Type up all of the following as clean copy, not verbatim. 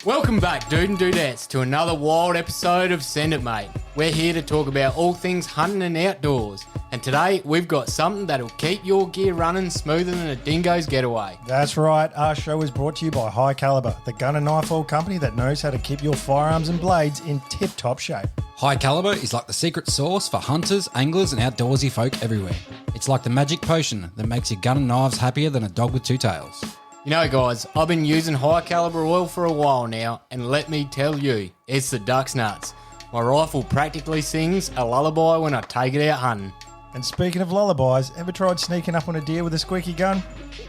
Welcome back, dude and dudettes, to another wild episode of Send It Mate. We're here to talk about all things hunting and outdoors. And today, we've got something that'll keep your gear running smoother than a dingo's getaway. That's right. Our show is brought to you by High Caliber, the gun and knife oil company that knows how to keep your firearms and blades in tip-top shape. High Caliber is like the secret sauce for hunters, anglers, and outdoorsy folk everywhere. It's like the magic potion that makes your gun and knives happier than a dog with two tails. You know, guys, I've been using High Caliber oil for a while now, and let me tell you, it's the duck's nuts. My rifle practically sings a lullaby when I take it out hunting. And speaking of lullabies, ever tried sneaking up on a deer with a squeaky gun?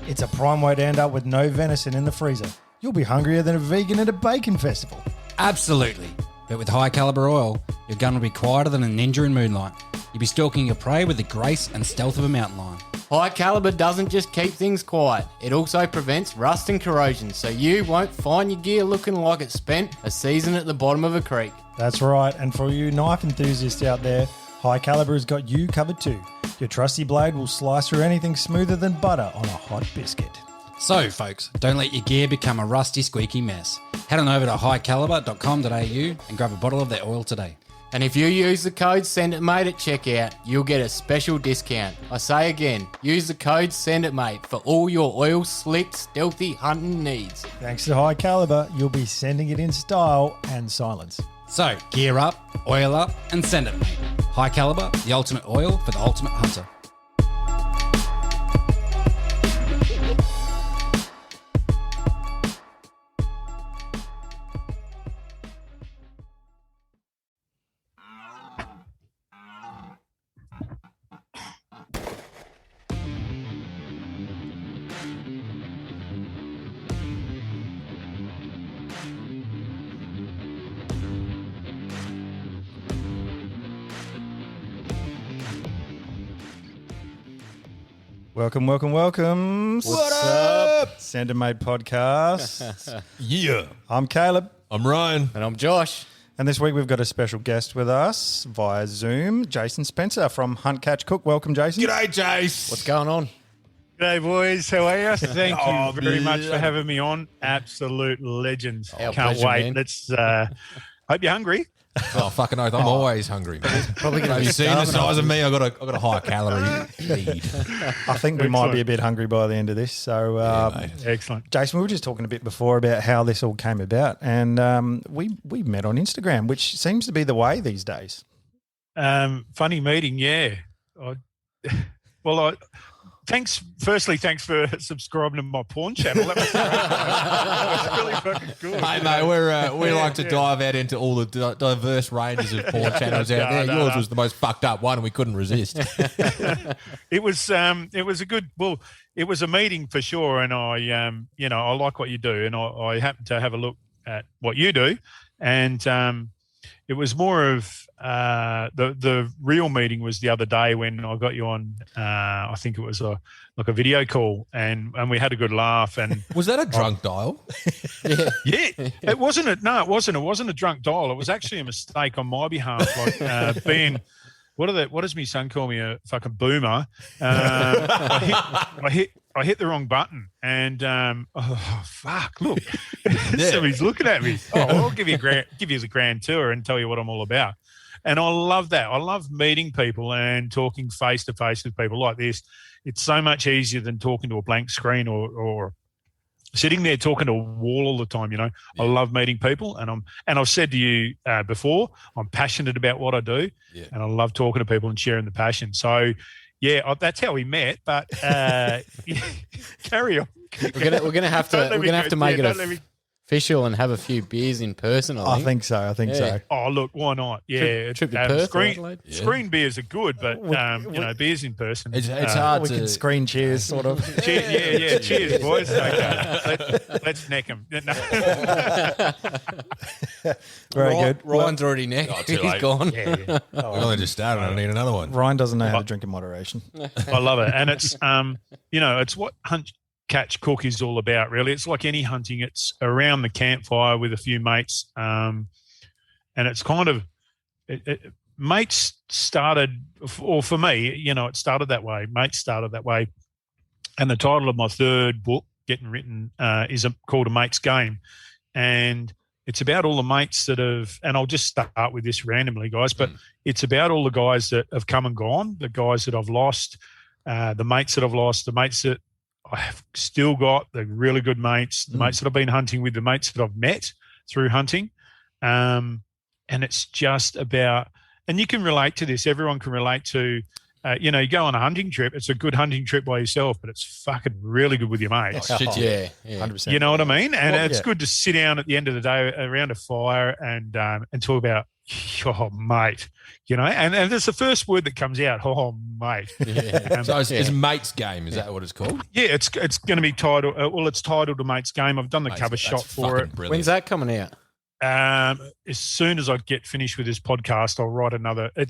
It's a prime way to end up with no venison in the freezer. You'll be hungrier than a vegan at a bacon festival. Absolutely. But with High Caliber oil, your gun will be quieter than a ninja in moonlight. You'll be stalking your prey with the grace and stealth of a mountain lion. High Caliber doesn't just keep things quiet, it also prevents rust and corrosion, so you won't find your gear looking like it spent a season at the bottom of a creek. That's right, and for you knife enthusiasts out there, High Caliber has got you covered too. Your trusty blade will slice through anything smoother than butter on a hot biscuit. So, folks, don't let your gear become a rusty, squeaky mess. Head on over to highcaliber.com.au and grab a bottle of their oil today. And if you use the code SENDITMATE at checkout, you'll get a special discount. I say again, use the code SENDITMATE for all your oil slick, stealthy hunting needs. Thanks to High Caliber, you'll be sending it in style and silence. So, gear up, oil up, and send it, mate. High Caliber, the ultimate oil for the ultimate hunter. Welcome. What's up? Send It Mate podcast. Yeah. I'm Caleb. I'm Ryan. And I'm Josh. And this week we've got a special guest with us via Zoom, Jason Spencer from Hunt Catch Cook. Welcome, Jason. G'day, Jace. What's going on? G'day, boys. How are you? Thank Oh, you very much for yeah. having me on. Absolute legends. Our Can't pleasure, wait. man. Let's. Hope you're hungry. Oh, fucking oath. I'm always hungry. Probably going Have to you be seen the starving. size of me? I got a high calorie feed. I think we might be a bit hungry by the end of this. So, mate. Excellent. Jason, we were just talking a bit before about how this all came about. And we met on Instagram, which seems to be the way these days. Funny meeting. Yeah. Thanks for subscribing to my porn channel. That was great. That was really fucking good. Hey, mate, we like to dive out into all the diverse ranges of porn channels out there. No, Yours no. was the most fucked up one, and we couldn't resist. It was a good. Well, it was a meeting for sure, and I like what you do, and I happened to have a look at what you do, and it was more of the real meeting was the other day when I got you on. I think it was a video call, and we had a good laugh. And Was that a drunk dial? yeah, it wasn't. It wasn't a drunk dial. It was actually a mistake on my behalf. Like being. What does my son call me? A fucking boomer. I hit the wrong button, and oh fuck! Look, somebody's looking at me. Oh, I'll give you a grand tour and tell you what I'm all about. And I love that. I love meeting people and talking face to face with people like this. It's so much easier than talking to a blank screen or sitting there talking to a wall all the time. You know, I love meeting people, and I've said to you before, I'm passionate about what I do, and I love talking to people and sharing the passion. So, yeah, that's how we met. But carry on. We're gonna have to make it official and have a few beers in person. I think so. Yeah. Oh, look, why not? Yeah, Trip to Perth or Adelaide? screen beers are good, but beers in person. It's hard We to can screen cheers, sort of. Cheers, boys. Okay. Let's neck them. Very good. Ryan's already next. Oh, too He's late. gone. Yeah. We only just started. I need another one. Ryan doesn't know how to drink in moderation. I love it, and it's it's what Hunt Catch Cook is all about. Really, it's like any hunting. It's around the campfire with a few mates, and it's kind of mates started, or for me, it started that way. Mates started that way, and the title of my third book, getting written, is called A Mate's Game, and it's about all the mates that have, and I'll just start with this randomly, guys, but it's about all the guys that have come and gone, the guys that I've lost, the mates that I've lost, the mates that I have still got, the really good mates, the mates that I've been hunting with, the mates that I've met through hunting. And it's just about, and you can relate to this, everyone can relate to, you go on a hunting trip. It's a good hunting trip by yourself, but it's fucking really good with your mates. Oh, shit, yeah. 100%. You know what I mean? And it's good to sit down at the end of the day around a fire and talk about, oh, mate, and that's the first word that comes out, oh, mate. Yeah. So it's mate's game. Is that what it's called? Yeah, it's going to be titled, it's titled A Mate's Game. I've done the cover shot for it. Brilliant. When's that coming out? As soon as I get finished with this podcast, I'll write another. No,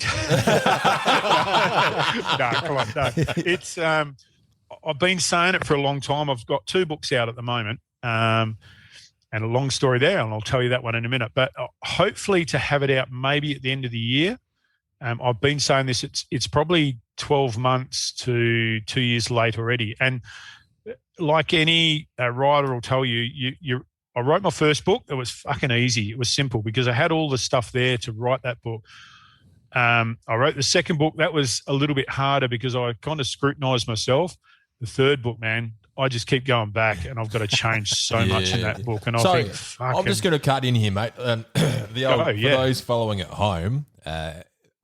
come on, no. It's I've been saying it for a long time. I've got 2 books out at the moment, and a long story there, and I'll tell you that one in a minute. But hopefully to have it out maybe at the end of the year. I've been saying this. It's probably 12 months to 2 years late already, and like any writer will tell you, I wrote my first book. It was fucking easy. It was simple because I had all the stuff there to write that book. I wrote the second book. That was a little bit harder because I kind of scrutinized myself. The third book, man, I just keep going back and I've got to change so much in that book. And I think, fucking, I'm just going to cut in here, mate. For those following at home,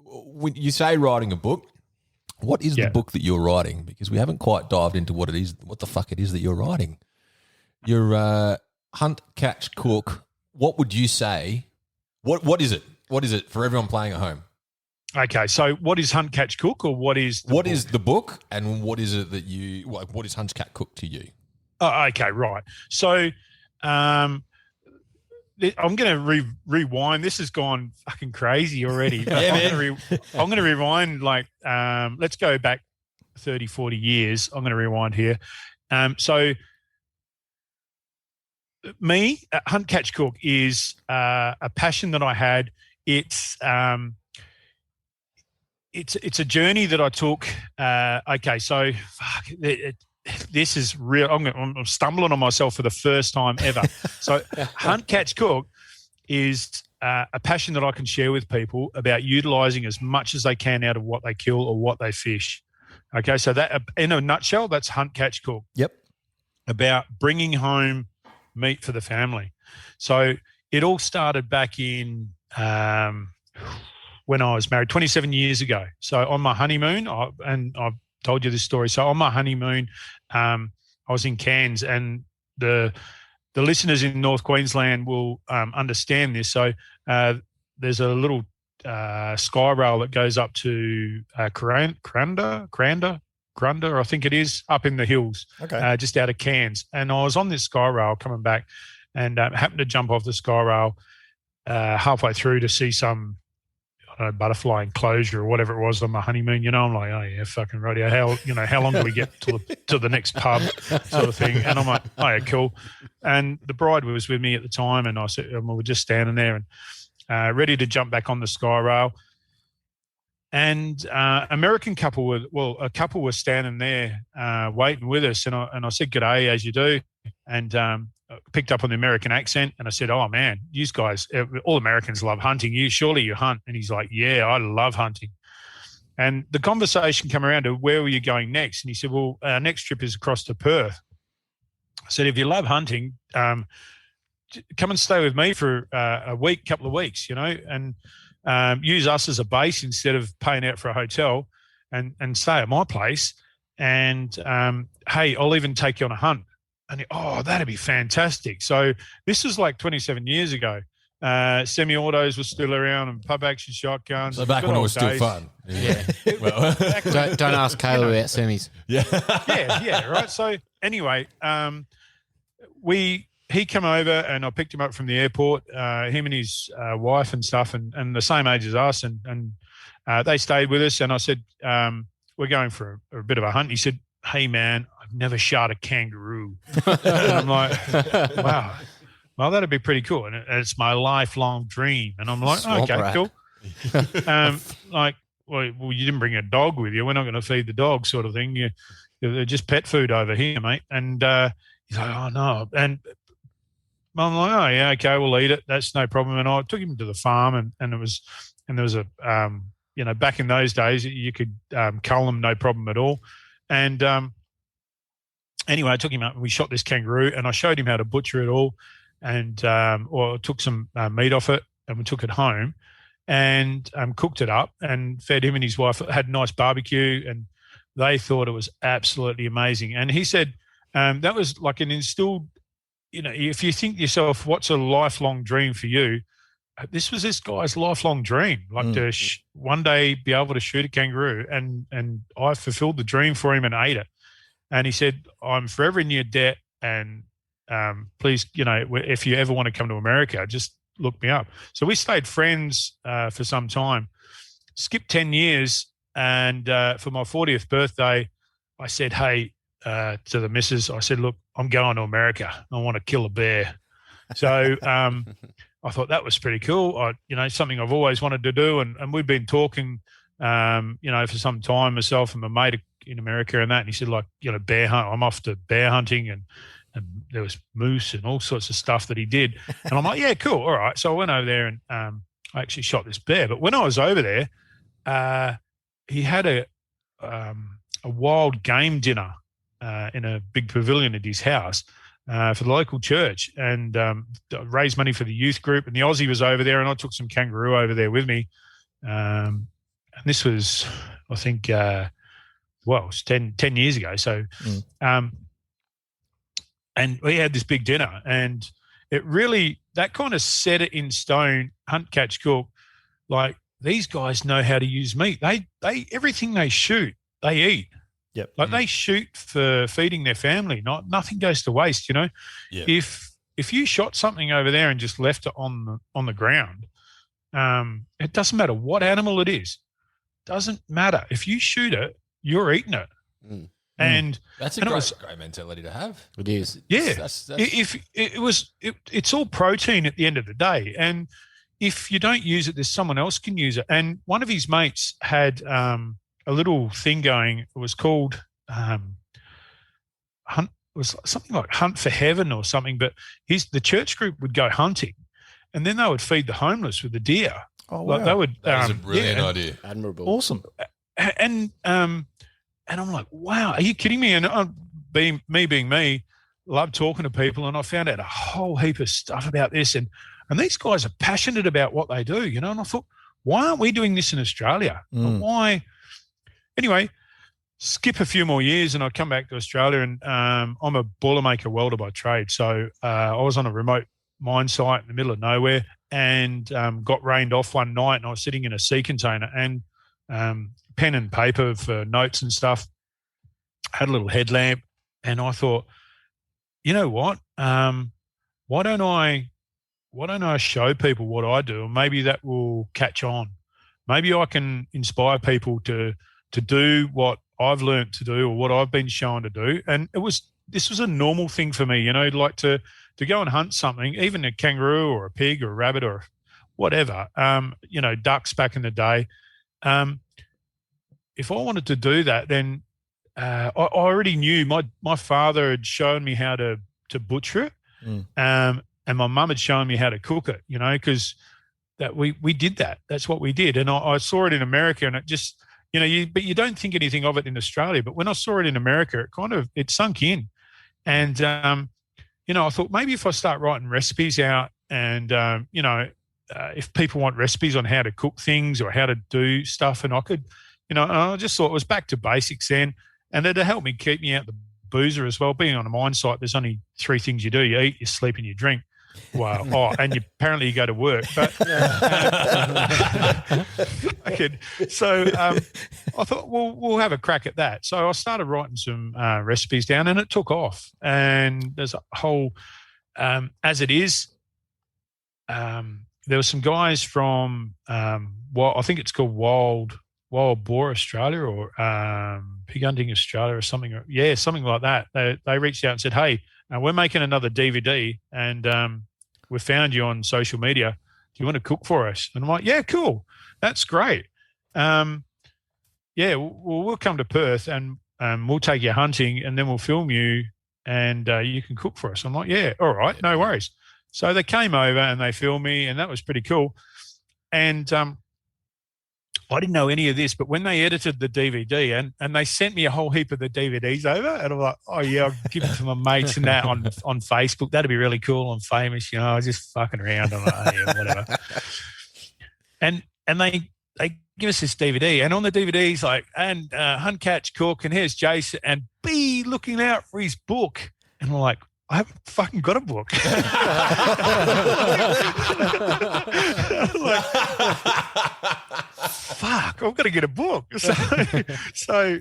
when you say writing a book, what is the book that you're writing? Because we haven't quite dived into what it is, what the fuck it is that you're writing. You're Hunt, Catch, Cook. What would you say? What is it? What is it for everyone playing at home? Okay, so what is Hunt, Catch, Cook, or what is the book, and what is it that you like? What is Hunt, Catch, Cook to you? Oh, okay, right. So, I'm going to rewind. This has gone fucking crazy already. Yeah, man. I'm going to rewind. Let's go back 30, 40 years. I'm going to rewind here. So. Me, Hunt, Catch, Cook is a passion that I had. It's a journey that I took. So this is real. I'm stumbling on myself for the first time ever. So Hunt, Catch, Cook is a passion that I can share with people about utilising as much as they can out of what they kill or what they fish. Okay, so that in a nutshell, that's Hunt, Catch, Cook. Yep. About bringing home meat for the family. So it all started back in when I was married 27 years ago. So on my honeymoon, and I've told you this story. So on my honeymoon, I was in Cairns, and the listeners in North Queensland will understand this. So there's a little sky rail that goes up to Grunda, I think it is, up in the hills, just out of Cairns. And I was on this sky rail coming back and happened to jump off the sky rail halfway through to see some butterfly enclosure or whatever it was on my honeymoon. I'm like, oh yeah, fucking radio. How long do we get to the next pub sort of thing? And I'm like, oh yeah, cool. And the bride was with me at the time, and I said, we were just standing there and ready to jump back on the sky rail. And American couple a couple were standing there waiting with us, and I said, "G'day," as you do, and picked up on the American accent, and I said, "Oh man, you guys, all Americans love hunting. Surely you hunt?" And he's like, "Yeah, I love hunting." And the conversation came around to, where were you going next? And he said, "Well, our next trip is across to Perth." I said, "If you love hunting, come and stay with me for a week, couple of weeks, and." Use us as a base instead of paying out for a hotel, and stay at my place. And hey, I'll even take you on a hunt. And that'd be fantastic. So this was like 27 years ago. Semi-autos were still around and pub action shotguns. So back when it was still fun. Yeah. Don't ask Caleb about semis. Yeah. yeah, right. So anyway, he came over and I picked him up from the airport, him and his wife and stuff, and the same age as us. And they stayed with us. And I said, we're going for a bit of a hunt. He said, "Hey, man, I've never shot a kangaroo." And I'm like, wow, well, that'd be pretty cool. And it's my lifelong dream. And I'm like, okay, cool. Well, you didn't bring a dog with you. We're not going to feed the dog, sort of thing. They're just pet food over here, mate. And he's like, "Oh, no." And I'm like, oh yeah, okay, we'll eat it. That's no problem. And I took him to the farm, and there was a back in those days you could cull them no problem at all. And anyway, I took him up and we shot this kangaroo, and I showed him how to butcher it all, and or took some meat off it, and we took it home and cooked it up and fed him and his wife. Had a nice barbecue, and they thought it was absolutely amazing. And he said that was like an instilled, if you think to yourself, what's a lifelong dream for you? This was this guy's lifelong dream, like to one day be able to shoot a kangaroo, and I fulfilled the dream for him and ate it. And he said, I'm forever in your debt, and please, if you ever want to come to America, just look me up. So we stayed friends for some time, skipped 10 years, and for my 40th birthday, I said, hey, to the missus, I said, look, I'm going to America. I want to kill a bear. So I thought that was pretty cool. Something I've always wanted to do. And we've been talking, for some time, myself and my mate in America and that. And he said, bear hunt. I'm off to bear hunting, and there was moose and all sorts of stuff that he did. And I'm like, yeah, cool. All right. So I went over there and I actually shot this bear. But when I was over there, he had a wild game dinner in a big pavilion at his house for the local church, and raised money for the youth group. And the Aussie was over there, and I took some kangaroo over there with me. And this was, I think, it was 10 years ago. So, and we had this big dinner, and it really, that kind of set it in stone, hunt, catch, cook. Like, these guys know how to use meat. They everything they shoot, they eat. Yep. Like they shoot for feeding their family. Nothing goes to waste, Yep. If you shot something over there and just left it on the ground, it doesn't matter what animal it is. Doesn't matter. If you shoot it, you're eating it. And that's a great mentality to have. It is. Yeah. That's It's all protein at the end of the day. And if you don't use it, there's someone else can use it. And one of his mates had a little thing going. It was called Hunt. It was something like Hunt for Heaven or something. But the church group would go hunting, and then they would feed the homeless with the deer. Oh, wow. Like they would. That was a brilliant idea. Admirable. Awesome. And I'm like, wow, are you kidding me? And being me, love talking to people, and I found out a whole heap of stuff about this. And these guys are passionate about what they do, And I thought, why aren't we doing this in Australia? Why? Anyway, skip a few more years, and I come back to Australia, and I'm a boilermaker welder by trade. So I was on a remote mine site in the middle of nowhere, and got rained off one night, and I was sitting in a sea container, and pen and paper for notes and stuff, had a little headlamp, and I thought, you know what? Why don't I show people what I do, and maybe that will catch on. Maybe I can inspire people to do what I've learned to do or what I've been shown to do. And this was a normal thing for me, like to go and hunt something, even a kangaroo or a pig or a rabbit or whatever, ducks back in the day. If I wanted to do that, then I already knew my father had shown me how to butcher it, and my mum had shown me how to cook it. Because that we did that. That's what we did, and I saw it in America, and it just but you don't think anything of it in Australia. But when I saw it in America, it sunk in, and I thought maybe if I start writing recipes out, and if people want recipes on how to cook things or how to do stuff, and I could. And I just thought it was back to basics then, and it'd help me keep me out the boozer as well. Being on a mine site, there's only 3 things you do: you eat, you sleep, and you drink. Well, and apparently you go to work. But so I thought, well, we'll have a crack at that. So I started writing some recipes down, and it took off. And there's a whole, as it is, there were some guys from, I think it's called Wild Boar Australia or Pig Hunting Australia or something. Yeah, something like that. They reached out and said, hey, we're making another DVD, and we found you on social media. Do you want to cook for us? And I'm like, yeah, cool. That's great. We'll come to Perth, and we'll take you hunting, and then we'll film you, and you can cook for us. I'm like, yeah, all right, no worries. So they came over and they filmed me, and that was pretty cool. And I didn't know any of this, but when they edited the DVD and they sent me a whole heap of the DVDs over, and I'm like, oh yeah, I'll give it to my mates and that on Facebook. That'd be really cool. I'm famous, I was just fucking around. I'm like, oh, yeah, whatever. And they give us this DVD, and on the DVD's like, and hunt, catch, cook, and here's Jason, and be looking out for his book. And we're like, I haven't fucking got a book. Like, fuck, I've got to get a book. So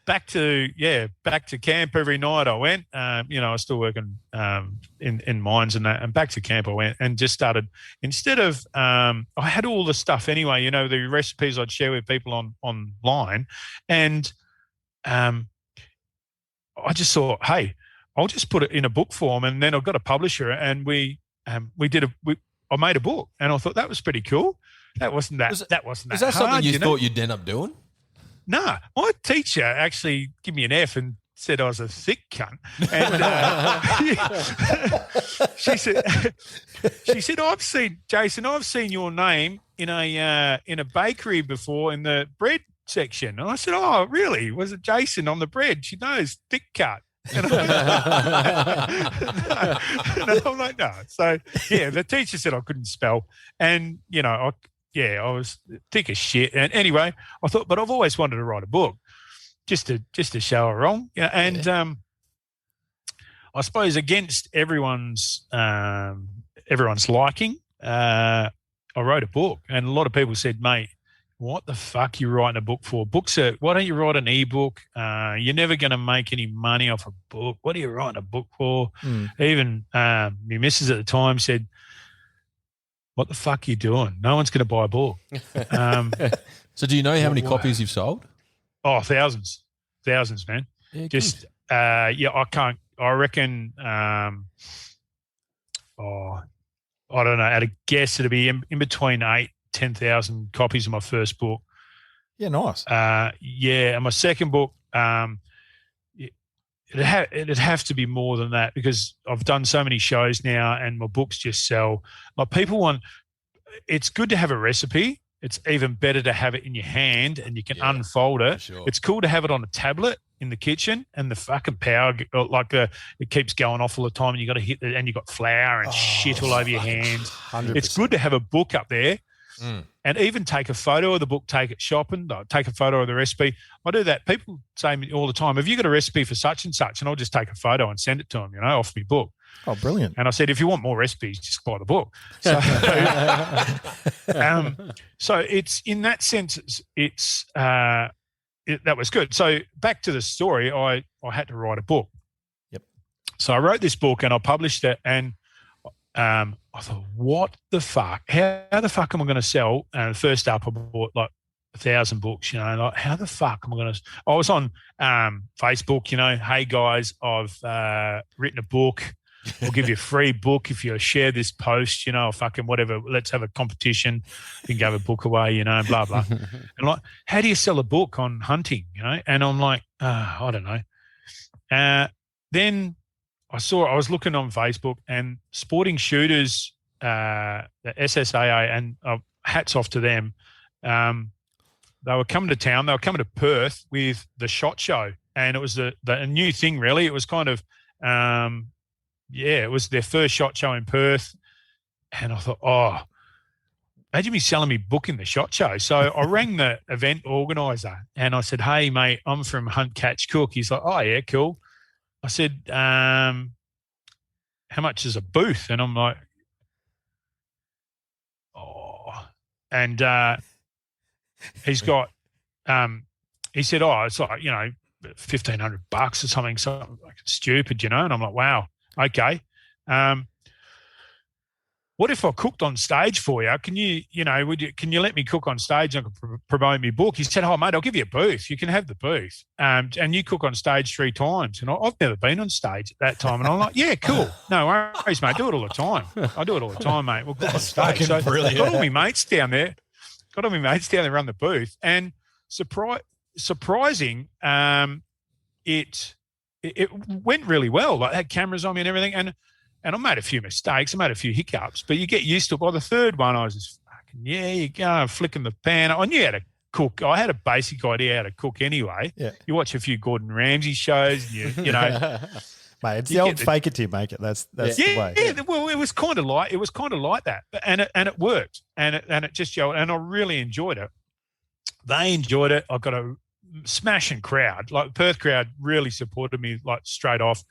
back to camp every night I went. I was still working in mines and that, and back to camp I went and just started, instead of I had all the stuff anyway, the recipes I'd share with people online, and I just thought, hey, I'll just put it in a book form, and then I've got a publisher, and I made a book, and I thought that was pretty cool. That wasn't that. Is that hard, something you thought you'd end up doing? No, my teacher actually gave me an F and said I was a thick cunt. And she said, I've seen your name in a bakery before in the bread section. And I said, oh, really? Was it Jason on the bread? She knows, thick cut. And I'm like, no. So, yeah, the teacher said I couldn't spell. And, I was thick as shit. And anyway, I thought, but I've always wanted to write a book just to show her wrong. And I suppose against everyone's liking, I wrote a book. And a lot of people said, mate, what the fuck are you writing a book for? Why don't you write an ebook? You're never going to make any money off a book. What are you writing a book for? Even my missus at the time said, what the fuck are you doing? No one's going to buy a book. So do you know how many copies you've sold? Oh, thousands, man. Yeah, just, I can't, I reckon, I don't know, at a guess, it'd be in between 10,000 copies of my first book. Yeah, nice. And my second book, it'd have to be more than that, because I've done so many shows now and my books just sell. Like, it's good to have a recipe. It's even better to have it in your hand and you can unfold it. Sure. It's cool to have it on a tablet in the kitchen, and the fucking power, it keeps going off all the time, and you got to hit it, and you got flour and shit all over your hands. 100%. It's good to have a book up there. And even take a photo of the book, take it shopping, take a photo of the recipe. I do that. People say to me all the time, have you got a recipe for such and such? And I'll just take a photo and send it to them, off my book. Oh, brilliant. And I said, if you want more recipes, just buy the book. So, so it's, in that sense, that was good. So back to the story, I had to write a book. Yep. So I wrote this book and I published it, and I thought, what the fuck? How the fuck am I going to sell? And first up, I bought like 1,000 books, like, how the fuck am I going to? I was on Facebook, hey guys, I've written a book. I'll give you a free book if you share this post, fucking whatever. Let's have a competition. You can give a book away, blah, blah. And like, how do you sell a book on hunting, And I'm like, I don't know. Then I was looking on Facebook, and Sporting Shooters, the SSAA, and hats off to them. They were coming to town. They were coming to Perth with the SHOT Show, and it was a new thing, really. It was kind of, it was their first SHOT Show in Perth. And I thought, imagine me selling me book in the SHOT Show. So I rang the event organizer and I said, hey, mate, I'm from Hunt, Catch, Cook. He's like, oh, yeah, cool. I said, how much is a booth? And I'm like, and he's got, he said, it's like, $1,500 or something like stupid, And I'm like, wow, okay. What if I cooked on stage for you? Can you, can you let me cook on stage and I can promote my book? He said, oh, mate, I'll give you a booth. You can have the booth. And you cook on stage 3 times. And I've never been on stage at that time. And I'm like, yeah, cool. No worries, mate. Do it all the time. I do it all the time, mate. We'll cook on stage. So brilliant. Got all my mates down there. Run the booth. And surprising, it went really well. Like, I had cameras on me and everything. And I made a few mistakes. I made a few hiccups, but you get used to it. By the third one, I was just fucking, you go, flicking the pan. I knew how to cook. I had a basic idea how to cook anyway. Yeah. You watch a few Gordon Ramsay shows, and you know. Mate, it's the old fake it till you make it. That's the way. Yeah. Well, it was kind of like that, and it worked, and it just showed, and I really enjoyed it. They enjoyed it. I got a smashing crowd. Like Perth crowd really supported me like straight off,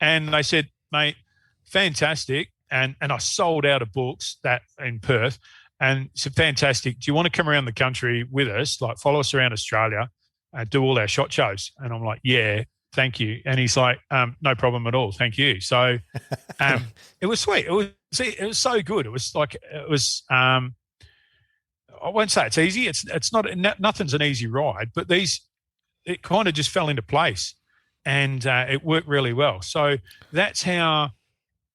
and they said, "Mate, fantastic!" And I sold out of books that in Perth, and said, "Fantastic! Do you want to come around the country with us? Like follow us around Australia, and do all our shot shows?" And I'm like, "Yeah." Thank you. And he's like, no problem at all. Thank you. So it was sweet. It was so good. It was like, I won't say it's easy. It's not, nothing's an easy ride, but it kind of just fell into place and it worked really well. So that's how,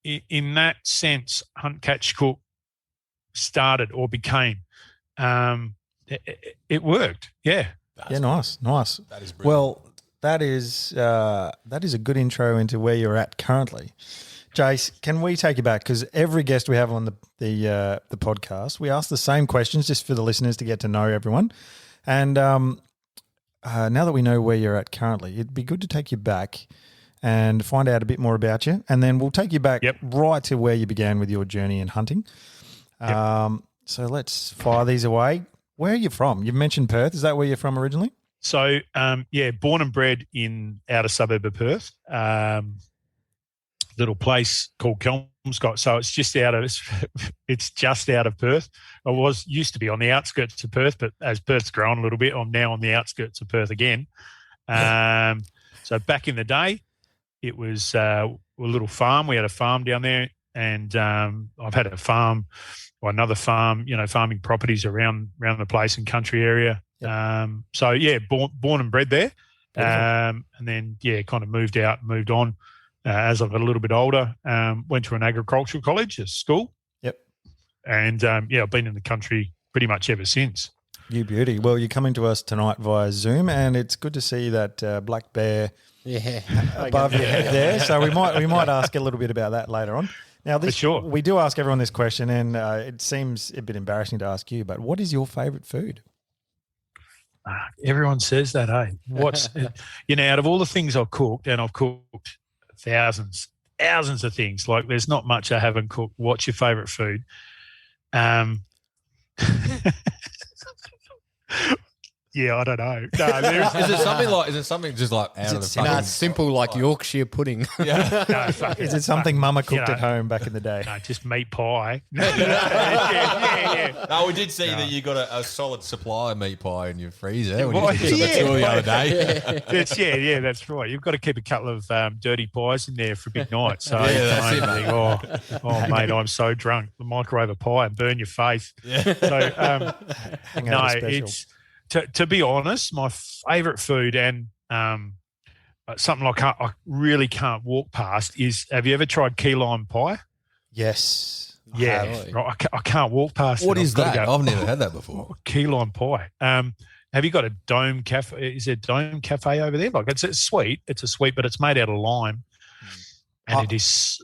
in that sense, Hunt, Catch, Cook started or became. It worked. Yeah. Nice. That is brilliant. Well, that is a good intro into where you're at currently. Jace, can we take you back? Because every guest we have on the podcast, we ask the same questions just for the listeners to get to know everyone. And now that we know where you're at currently, it'd be good to take you back and find out a bit more about you. And then we'll take you back right to where you began with your journey in hunting. So let's fire these away. Where are you from? You've mentioned Perth. Is that where you're from originally? So, born and bred in outer suburb of Perth, little place called Kelmscott. So it's just out of Perth. I used to be on the outskirts of Perth, but as Perth's grown a little bit, I'm now on the outskirts of Perth again. So back in the day, it was a little farm. We had a farm down there, and I've had a farm or another farm, farming properties around the place and country area. Born and bred there, and then kind of moved on as I got a little bit older. Went to an agricultural college, a school. Yep, and I've been in the country pretty much ever since. You beauty. Well, you're coming to us tonight via Zoom, and it's good to see that black bear above your head there. So we might ask a little bit about that later on. Now, we do ask everyone this question, and it seems a bit embarrassing to ask you, but what is your favourite food? Everyone says that, hey? What's out of all the things I've cooked, and I've cooked thousands of things. Like, there's not much I haven't cooked. What's your favourite food? I don't know. No, is it something just like out of the fucking... No, it's simple like Yorkshire pudding. Yeah. No, is it something Mama cooked at home back in the day? No, just meat pie. Yeah. No, we did see that you got a solid supply of meat pie in your freezer. When you took the tour the other day. That's right. You've got to keep a couple of dirty pies in there for a big night. So, that's it, mate. Mate, I'm so drunk. The microwave a pie and burn your face. Yeah. So, it's... To be honest, my favourite food and something I really can't walk past is, have you ever tried key lime pie? Yes. Yeah. Right, I can't walk past it. What is that? I've never had that before. Key lime pie. Have you got a Dome Cafe? Is there Dome Cafe over there? Like, it's sweet. It's a sweet, but it's made out of lime. And it is,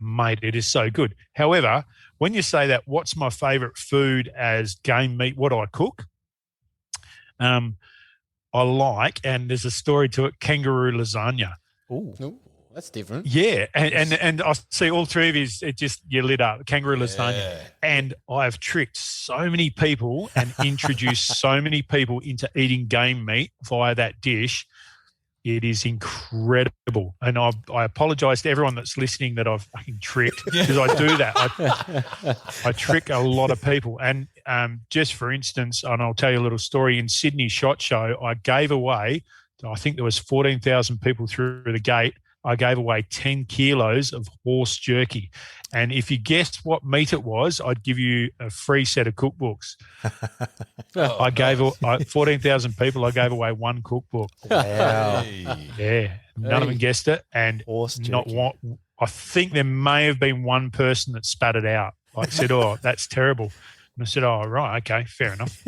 mate, it is so good. However, when you say that, what's my favourite food as game meat? What do I cook? I like, and there's a story to it, kangaroo lasagna. Ooh, that's different. Yeah, and I see all three of you, you lit up, kangaroo lasagna. And I've tricked so many people and introduced so many people into eating game meat via that dish. It is incredible. And I apologise to everyone that's listening that I've fucking tricked, because I do that. I trick a lot of people. And just for instance, and I'll tell you a little story, in Sydney SHOT Show, I gave away, I think there was 14,000 people through the gate. I gave away 10 kilos of horse jerky. And if you guessed what meat it was, I'd give you a free set of cookbooks. I gave 14,000 people, I gave away one cookbook. Wow. Yeah. None of them guessed it. And horse jerky. Not one. I think there may have been one person that spat it out. Like, said, "Oh, that's terrible." And I said, "Oh, right, okay, fair enough."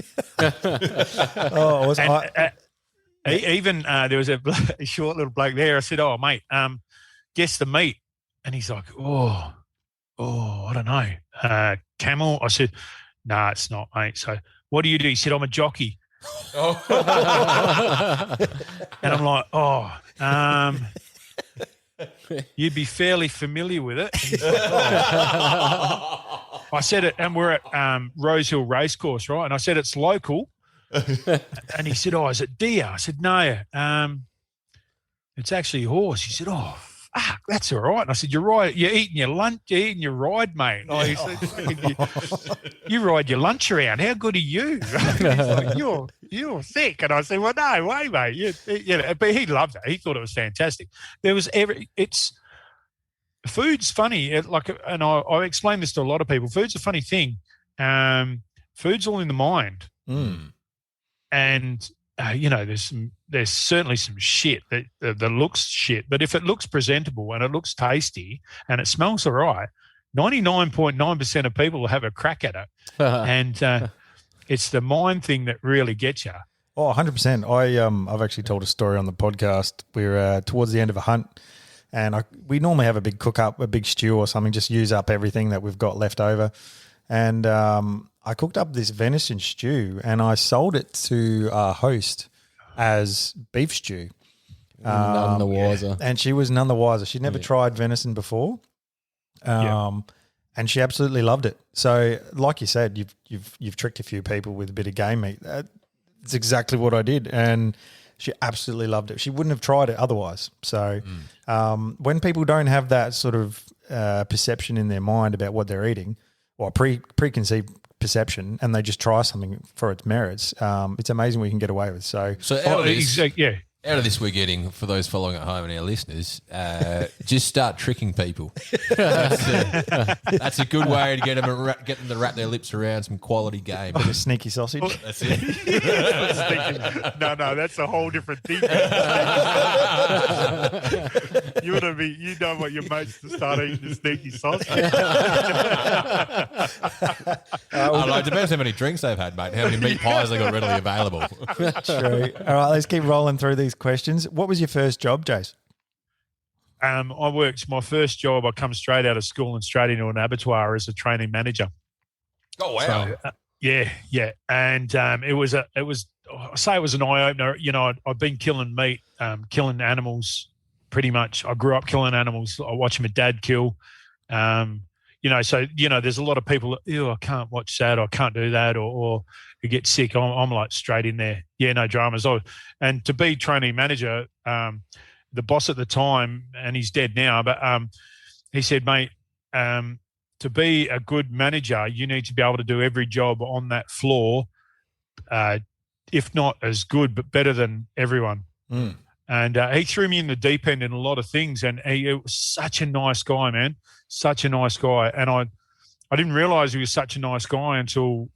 Even there was a short little bloke there. I said, "Oh, mate, guess the meat." And he's like, I don't know. Camel? I said, nah, it's not, mate. So what do you do? He said, I'm a jockey. And I'm like, you'd be fairly familiar with it. I said it, and we're at Rosehill Racecourse, right? And I said, it's local. And he said, is it deer? I said, no, it's actually a horse. He said, fuck, that's all right. And I said, you're right. You're eating your lunch, you're eating your ride, mate. He said, you ride your lunch around. How good are you? He's like, you're thick. And I said, well, no way, mate. But he loved it. He thought it was fantastic. Food's funny. And I explain this to a lot of people. Food's a funny thing. Food's all in the mind. Mm. And there's certainly some shit that looks shit, but if it looks presentable and it looks tasty and it smells all right, 99.9% of people will have a crack at it. And it's the mind thing that really gets you. Oh, 100%. I've actually told a story on the podcast. We're towards the end of a hunt, and we normally have a big cook up, a big stew or something, just use up everything that we've got left over. And I cooked up this venison stew and I sold it to our host as beef stew. None the wiser. And she was none the wiser. She'd never tried venison before. And she absolutely loved it. So like you said, you've tricked a few people with a bit of game meat. That's exactly what I did. And she absolutely loved it. She wouldn't have tried it otherwise. So when people don't have that sort of perception in their mind about what they're eating, or preconceived perception, and they just try something for its merits, it's amazing what you can get away with. So out of this we're getting, for those following at home and our listeners, just start tricking people. That's a good way to get them to wrap their lips around some quality game. Bit of sneaky sausage. That's it. No, that's a whole different thing. You know what your mates to start eating the sneaky sausage. It depends how many drinks they've had, mate. How many meat pies they got readily available. True. All right, let's keep rolling through these questions. What was your first job, Jace? I worked my first job. I come straight out of school and straight into an abattoir as a training manager. Oh wow! So, yeah, and it was an eye opener. You know, I've been killing meat, killing animals pretty much. I grew up killing animals. I watched my dad kill. There's a lot of people. I can't watch that. Or I can't do that. Or you get sick. I'm like straight in there. Yeah, no dramas. And to be training manager, the boss at the time, and he's dead now, but he said, mate, to be a good manager, you need to be able to do every job on that floor, if not as good, but better than everyone. Mm. And he threw me in the deep end in a lot of things. And he was such a nice guy, man, such a nice guy. And I didn't realize he was such a nice guy until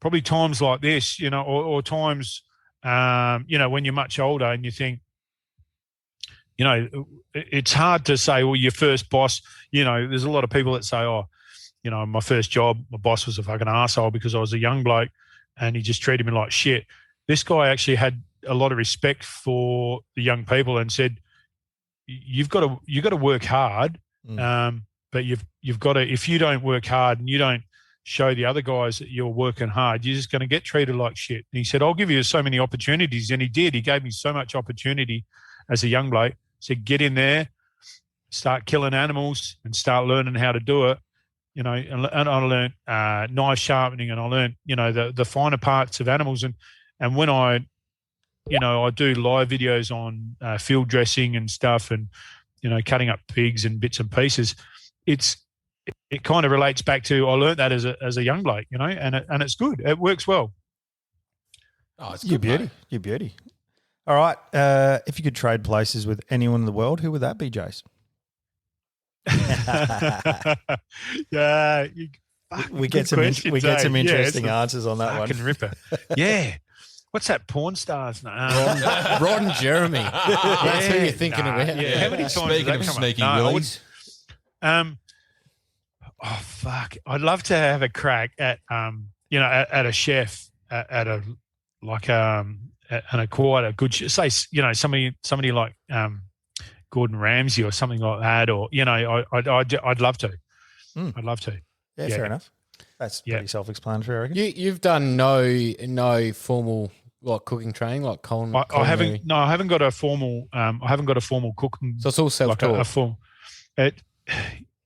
probably times like this, or times, when you're much older and you think, it's hard to say, well, your first boss, there's a lot of people that say, my first job, my boss was a fucking arsehole because I was a young bloke and he just treated me like shit. This guy actually had a lot of respect for the young people and said, you've got to work hard. But you've got to, if you don't work hard and you don't show the other guys that you're working hard, you're just going to get treated like shit. And he said, I'll give you so many opportunities. And he did. He gave me so much opportunity as a young bloke. He said, get in there, start killing animals and start learning how to do it. And I learned knife sharpening, and I learned, the finer parts of animals. And when I do live videos on field dressing and stuff and, cutting up pigs and bits and pieces, it kind of relates back to, I learned that as a young bloke, and it's good. It works well. Oh, it's You good, beauty. mate. You beauty. All right. If you could trade places with anyone in the world, who would that be, Jace? Yeah. We get some interesting answers on that one. Fucking ripper. Yeah. What's that porn star's name? Ron Jeremy. That's who you're thinking about. Yeah. How many times Speaking has of that come sneaky up? No, I willies, fuck. I'd love to have a crack at at a chef at quite a good say, somebody like Gordon Ramsay or something like that, or I'd love to. I'd love to. Yeah, fair enough. That's pretty self-explanatory, I reckon. You've done no formal like cooking training, like culinary. I haven't got a formal. I haven't got a formal cooking. So it's all self-taught.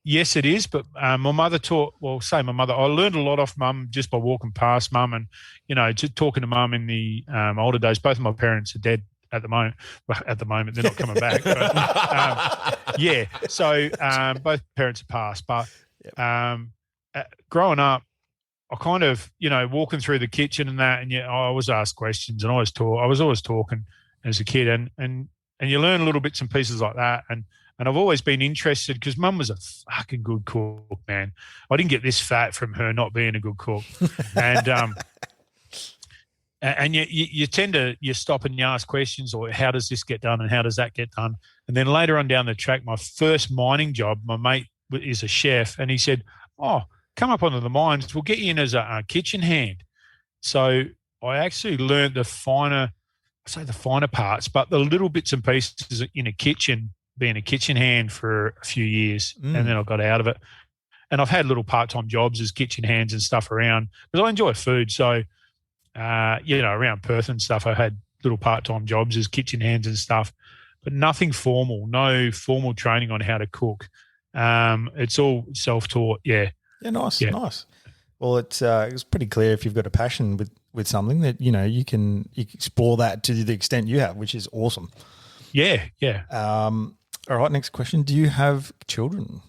Yes, it is. But my mother taught. Well, say my mother. I learned a lot off mum just by walking past mum, and just talking to mum in the older days. Both of my parents are dead at the moment. Well, at the moment, they're not coming back. But, so both parents are passed. But growing up, I kind of, walking through the kitchen and that, and I always ask questions, and I was always talking as a kid, and you learn little bits and pieces like that, and I've always been interested because Mum was a fucking good cook, man. I didn't get this fat from her not being a good cook, and you tend to stop and you ask questions, or how does this get done and how does that get done, and then later on down the track, my first mining job, my mate is a chef, and he said, "Oh, come up onto the mines, we'll get you in as a kitchen hand." So I actually learned the finer parts, but the little bits and pieces in a kitchen, being a kitchen hand for a few years, and then I got out of it. And I've had little part-time jobs as kitchen hands and stuff around, because I enjoy food. So, around Perth and stuff, I had little part-time jobs as kitchen hands and stuff, but nothing formal, no formal training on how to cook. It's all self-taught, yeah. Yeah, nice. Well, it's pretty clear if you've got a passion with something that you can explore that to the extent you have, which is awesome. Yeah. All right, next question. Do you have children?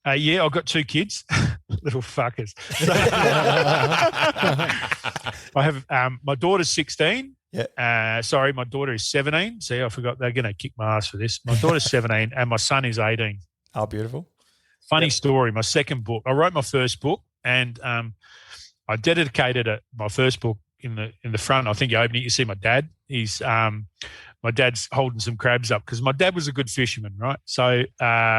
Yeah, I've got 2 kids, little fuckers. I have my daughter's 16. Yeah. Sorry, my daughter is 17. See, I forgot. They're going to kick my ass for this. My daughter's 17 and my son is 18. Oh, beautiful. Funny story, my second book. I wrote my first book, and I dedicated my first book in the front. I think you open it, you see my dad. He's my dad's holding some crabs up, because my dad was a good fisherman, right? So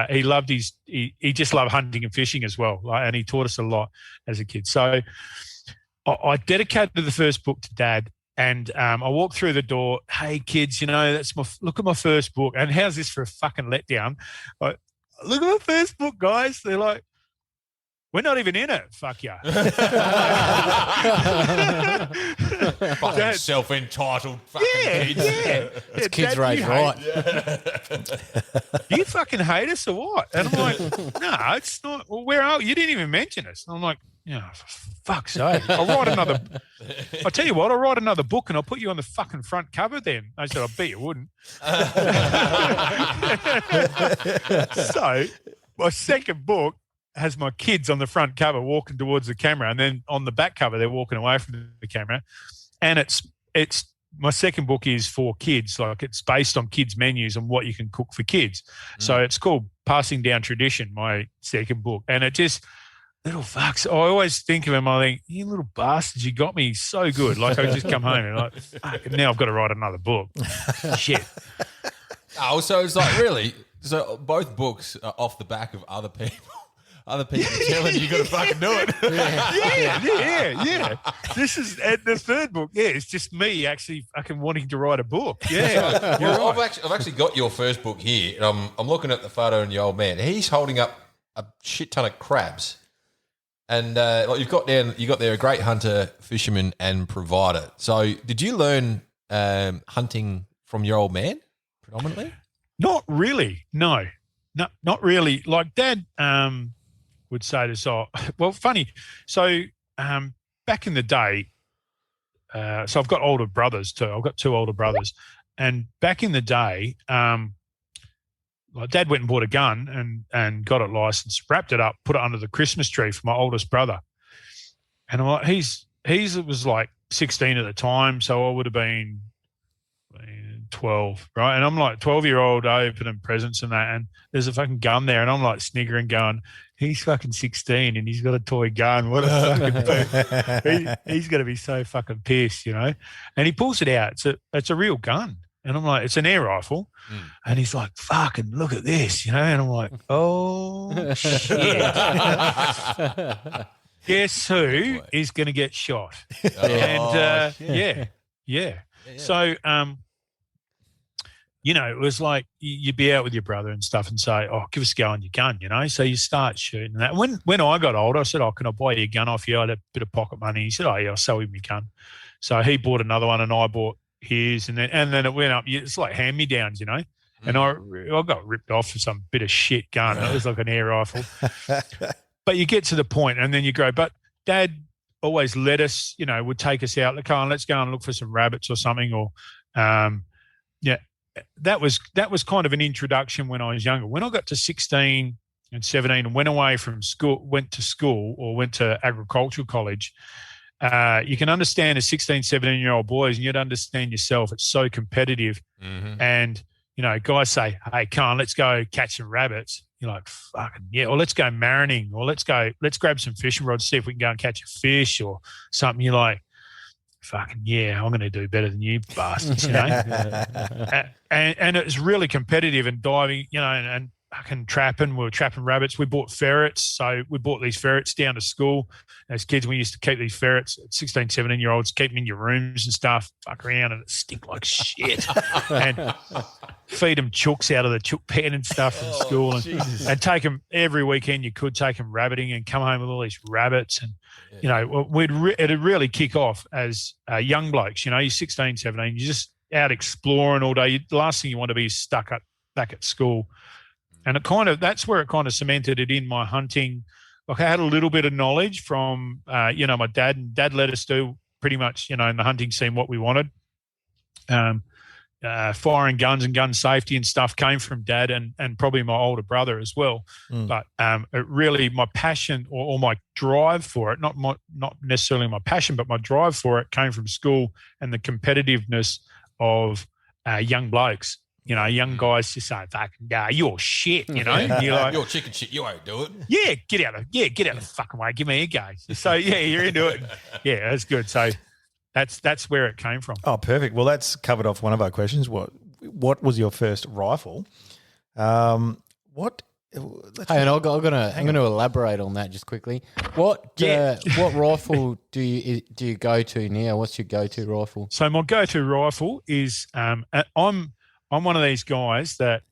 he loved he just loved hunting and fishing as well, and he taught us a lot as a kid. So I dedicated the first book to Dad, and I walked through the door. Hey kids, look at my first book. And how's this for a fucking letdown? Look at my first book, guys. They're like, we're not even in it. Fuck ya. Fucking self-entitled fucking kids. Yeah. It's kids' rage, right? You fucking hate us or what? And I'm like, no, it's not. Well, where are you? You didn't even mention us. And I'm like, for fuck's sake. I'll write another book and I'll put you on the fucking front cover then. I said, I bet you wouldn't. So my second book has my kids on the front cover walking towards the camera, and then on the back cover they're walking away from the camera. And it's my second book is for kids, like it's based on kids' menus and what you can cook for kids. So it's called Passing Down Tradition, my second book. And it just, little fucks, I always think of him, I think, you little bastards, you got me so good. Like I just come home and like, fuck, now I've got to write another book. Shit. Oh, so it's like really, so both books are off the back of other people telling you got to fucking do it. Yeah. This is the third book. Yeah, it's just me actually fucking wanting to write a book. Yeah, well, right. I've actually got your first book here, and I'm looking at the photo of the old man. He's holding up a shit ton of crabs, and you got there a great hunter, fisherman, and provider. So, did you learn hunting from your old man predominantly? Not really. No, not really. Like Dad would say this. Well, funny. So back in the day, so I've got older brothers too. I've got 2 older brothers, and back in the day, like Dad went and bought a gun and got it licensed, wrapped it up, put it under the Christmas tree for my oldest brother. And I'm like, he's was like 16 at the time, so I would have been 12, right? And I'm like 12-year-old opening presents and that, and there's a fucking gun there, and I'm like sniggering, going, he's fucking 16 and he's got a toy gun. What a fucking he's going to be so fucking pissed, And he pulls it out. It's a real gun. And I'm like, it's an air rifle. And he's like, fucking look at this, And I'm like, oh, shit. Guess who is going to get shot? And, yeah. So, it was like you'd be out with your brother and stuff and say, "Oh, give us a go on your gun," So you start shooting that. When I got older, I said, "Oh, can I buy you a gun off you?" I had a bit of pocket money. He said, "Oh, yeah, I'll sell you my gun." So he bought another one, and I bought his, and then it went up. It's like hand-me-downs, And I got ripped off for some bit of shit gun. It was like an air rifle. But you get to the point, and then you go, but Dad always let us, would take us out. Come on, let's go and look for some rabbits or something. Or, that was kind of an introduction when I was younger. When I got to 16 and 17 and went away from school, went to agricultural college, you can understand as 16, 17-year-old boys, and you'd understand yourself. It's so competitive. Mm-hmm. And, guys say, "Hey, come on, let's go catch some rabbits." You're like, "Fucking yeah," or "Let's go marining," or let's grab some fishing rods, see if we can go and catch a fish or something. You're like, "Fucking yeah, I'm going to do better than you bastards," and it's really competitive and diving, and fucking trapping. We were trapping rabbits. We bought ferrets. So we bought these ferrets down to school. As kids, we used to keep these ferrets, 16, 17-year-olds, keep them in your rooms and stuff, fuck around, and it stink like shit. And feed them chooks out of the chook pen and stuff from school, and take them every weekend. You could take them rabbiting and come home with all these rabbits. And, it'd really kick off as young blokes. You're 16, 17, you're just out exploring all day. The last thing you want to be is stuck up back at school. And that's where it kind of cemented it in my hunting. Like I had a little bit of knowledge from, my dad, and Dad let us do pretty much, in the hunting scene what we wanted. Firing guns and gun safety and stuff came from Dad and probably my older brother as well. But it really, my passion or my drive for it, not necessarily my passion, but my drive for it came from school and the competitiveness of young blokes. Young guys just say, "Fucking you're shit," And you're like, "You're chicken shit. You won't do it." Yeah, get out of the fucking way. Give me a go. So yeah, you're into it. Yeah, that's good. So that's where it came from. Oh, perfect. Well, that's covered off one of our questions. What was your first rifle? I'm going to elaborate on that just quickly. What rifle do you go to now? What's your go-to rifle? So my go-to rifle is I'm one of these guys that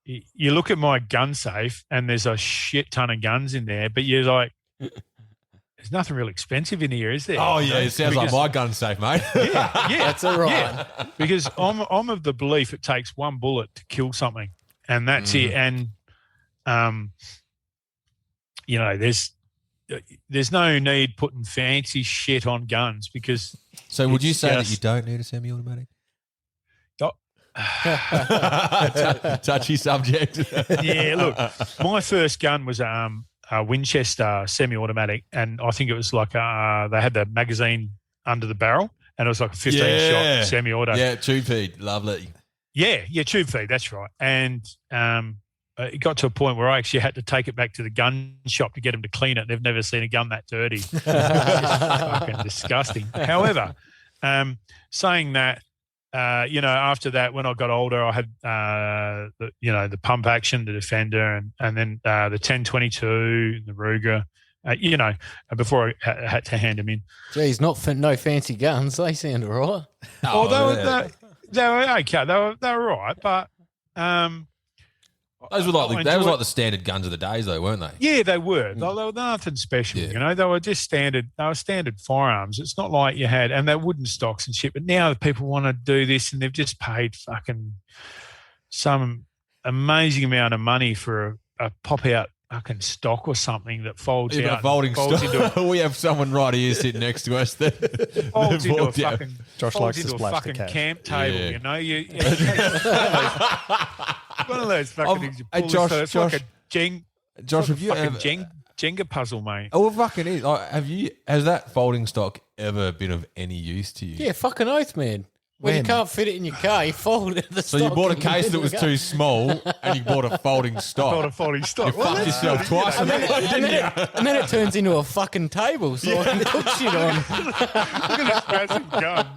you look at my gun safe and there's a shit ton of guns in there, but you're like, there's nothing really expensive in here, is there? Oh yeah, it sounds like my gun safe, mate. Yeah, that's all right. Yeah. Because I'm of the belief it takes one bullet to kill something, and that's it. And there's no need putting fancy shit on guns because. So would you say that you don't need a semi-automatic? Touchy subject. Yeah, look, my first gun was a Winchester semi-automatic, and I think it was like they had the magazine under the barrel, and it was like a 15-shot semi-auto. Yeah, tube feed, lovely. Yeah, tube feed, that's right. And it got to a point where I actually had to take it back to the gun shop to get them to clean it. They've never seen a gun that dirty. It's just fucking disgusting. However, saying that, after that, when I got older, I had the pump action, the Defender, and then the 1022, the Ruger. Before I had to hand them in. Geez, no fancy guns. They sound all right. They were okay. They were all right, but those were like the standard guns of the days, though, weren't they? Yeah, they were. They were nothing special. Yeah. They were just standard. They were standard firearms. It's not like you had, and they're wooden stocks and shit. But now people want to do this, and they've just paid fucking some amazing amount of money for a pop out fucking stock or something that folds out. Folding stock. We have someone right here sitting next to us that folds into a fucking Josh likes to splash fucking the cat. camp table. One of those fucking things you pull. Josh, it's like a Josh, have you ever Jenga puzzle, mate? Oh, it fucking is. Has that folding stock ever been of any use to you? Yeah, fucking oath, man. When you can't fit it in your car, you fold it. So you bought a case that was too small, and you bought a folding stock. You fucked yourself twice, and then it turns into a fucking table, so I can cook shit on. Look at this massive gun.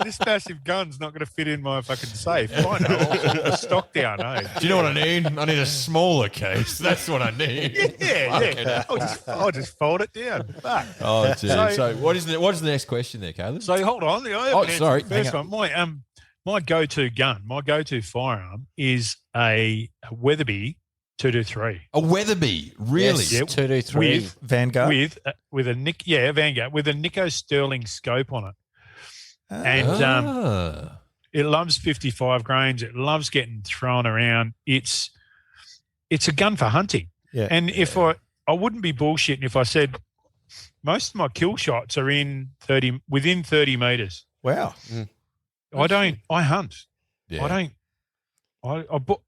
This massive gun's not going to fit in my fucking safe. I know. I'll put the stock down, eh? Do you know what I need? I need a smaller case. That's what I need. Yeah. I'll just fold it down. Fuck. Oh, dude. So what is the next question there, Caleb? So hold on. Sorry. First one. My my go-to gun, my go-to firearm is a Weatherby 223. A Weatherby, really? Yeah, 223. Vanguard. With a Vanguard with a Nico Sterling scope on it, and it loves 55 grains. It loves getting thrown around. It's a gun for hunting. Yeah. And if I wouldn't be bullshitting if I said most of my kill shots are within 30 meters. Wow. I hunt. Yeah. I don't. I bought.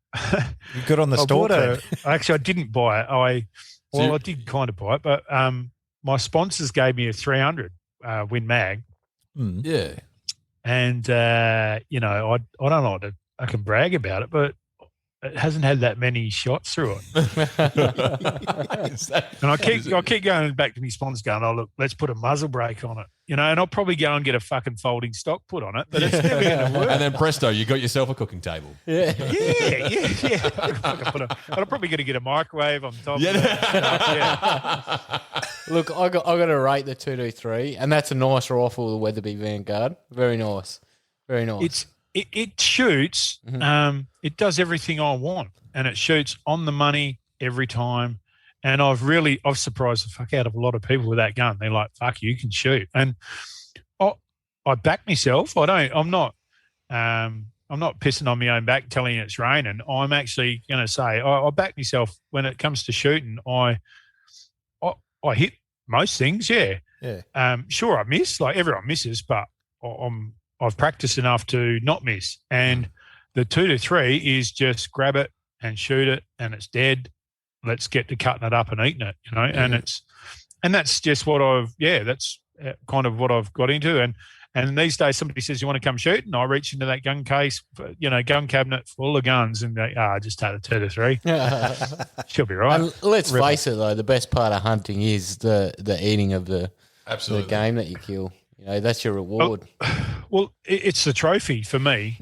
You're good on the I store. bought actually, I didn't buy it. I did kind of buy it, but my sponsors gave me a 300 Win Mag. Mm. Yeah. And I don't know that I can brag about it, but it hasn't had that many shots through it. And I keep going back to my sponsors going, oh, look, let's put a muzzle brake on it. And I'll probably go and get a fucking folding stock put on it, but it's never going to work. And then presto, you got yourself a cooking table. Yeah. I'm probably going to get a microwave on top. Yeah. Look, I got to rate the 223, and that's a nice rifle, the Weatherby Vanguard. Very nice. Very nice. It shoots. Mm-hmm. It does everything I want, and it shoots on the money every time. And I've surprised the fuck out of a lot of people with that gun. They're like, "Fuck, you can shoot." And I back myself. I'm not pissing on my own back, telling you it's raining. I'm actually going to say I back myself when it comes to shooting. I hit most things. Yeah. Sure, I miss. Like everyone misses, but I've practiced enough to not miss. And the 223 is just grab it and shoot it, and it's dead. Let's get to cutting it up and eating it, and that's just what that's kind of what I've got into. And these days somebody says, you want to come shoot? And I reach into that gun case, gun cabinet full of guns and go, just take the 223. She'll be right. And let's face it though, the best part of hunting is the eating of the game that you kill. That's your reward. Well, it's the trophy for me.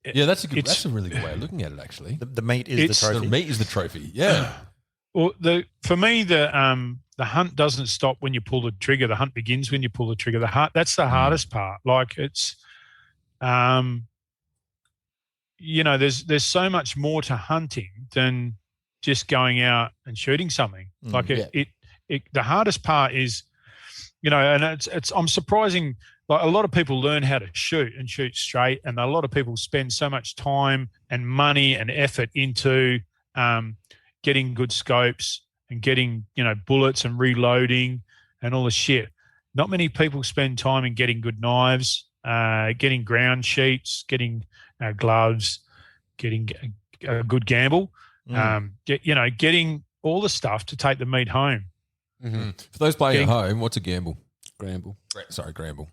That's a really good way of looking at it. Actually, the meat is the trophy. The meat is the trophy. Yeah. Well, for me, the hunt doesn't stop when you pull the trigger. The hunt begins when you pull the trigger. That's the hardest part. Like it's, there's so much more to hunting than just going out and shooting something. The hardest part is, and I'm surprising. Like a lot of people learn how to shoot and shoot straight, and a lot of people spend so much time and money and effort into getting good scopes and getting bullets and reloading and all the shit. Not many people spend time in getting good knives, getting ground sheets, getting gloves, getting a good gamble, getting all the stuff to take the meat home. Mm-hmm. For those playing at home, what's a gamble? Gramble. Sorry, Gramble.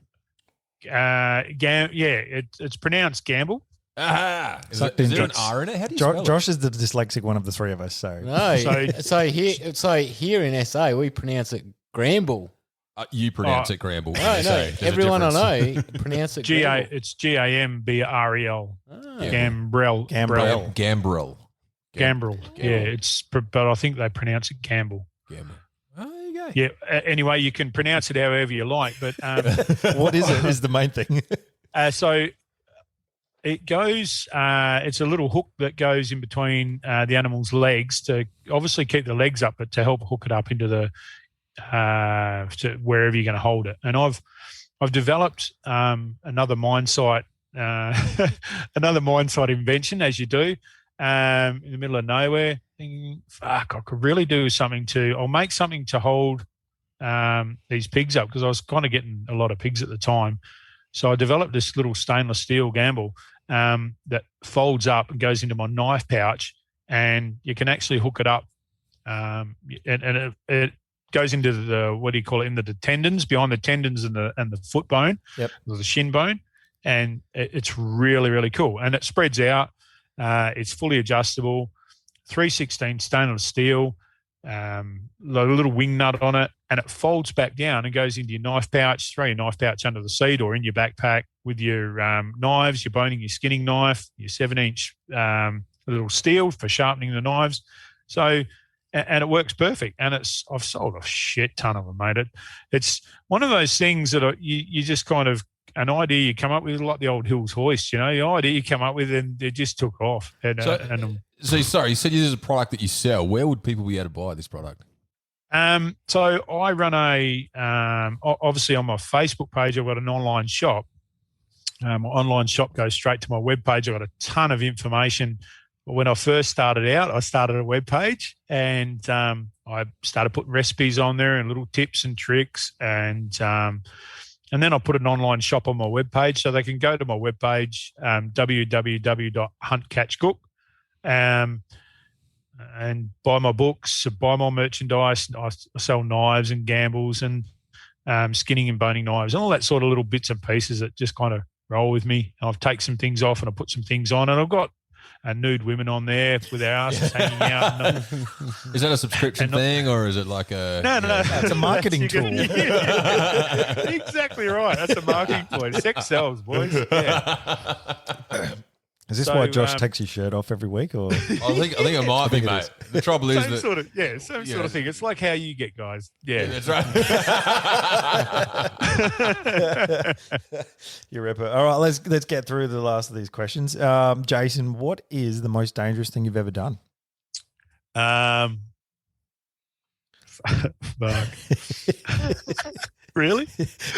It's pronounced gamble. Aha! Is there an R in it? How do you spell it? Josh is the dyslexic one of the three of us. So no, so here in SA we pronounce it Gramble. You pronounce it Gramble. No, everyone I know pronounce it Gramble. It's Gambrel. Gambrel. Gambrel. Yeah, but I think they pronounce it Gamble. Gamble. Oh, there you go. Yeah. Anyway, you can pronounce it however you like, but what is it? Is the main thing. So it goes. It's a little hook that goes in between the animal's legs to obviously keep the legs up, but to help hook it up into the to wherever you're going to hold it. And I've developed another mine site invention, as you do, in the middle of nowhere. Thinking, fuck, I could really do something I'll make something to hold these pigs up, because I was kind of getting a lot of pigs at the time. So I developed this little stainless steel gamble that folds up and goes into my knife pouch, and you can actually hook it up. And it goes into into the tendons, behind the tendons and the foot bone, the shin bone, and it's really, really cool. And it spreads out. It's fully adjustable, 316 stainless steel, a little wing nut on it, and it folds back down and goes into your knife pouch. Throw your knife pouch under the seat or in your backpack with your knives, your boning, your skinning knife, your 7-inch little steel for sharpening the knives. So, and it works perfect. And I've sold a shit ton of them, mate. It's one of those things that you just kind of an idea you come up with, like the old Hills Hoist, the idea you come up with, and it just took off. And, so sorry, you said this is a product that you sell. Where would people be able to buy this product? So I run obviously on my Facebook page, I've got an online shop. My online shop goes straight to my webpage. I've got a ton of information. When I first started out, I started a webpage, and I started putting recipes on there and little tips and tricks, and then I put an online shop on my webpage, so they can go to my webpage, www.huntcatchcook, and buy my books, buy my merchandise. I sell knives and gambles and skinning and boning knives and all that sort of little bits and pieces that just kind of roll with me. I've taken some things off and I put some things on, and I've got nude women on there with their asses hanging out. Is that a subscription thing, or is it like a... No. It's a marketing tool. Exactly right. That's a marketing point. Sex sells, boys. Yeah. Is this why Josh takes his shirt off every week? Or I think it might be, mate. The trouble is same sort of thing. It's like how you get guys. Yeah, that's right. You ripper. All right, let's get through the last of these questions. Jason, what is the most dangerous thing you've ever done? Fuck. Really?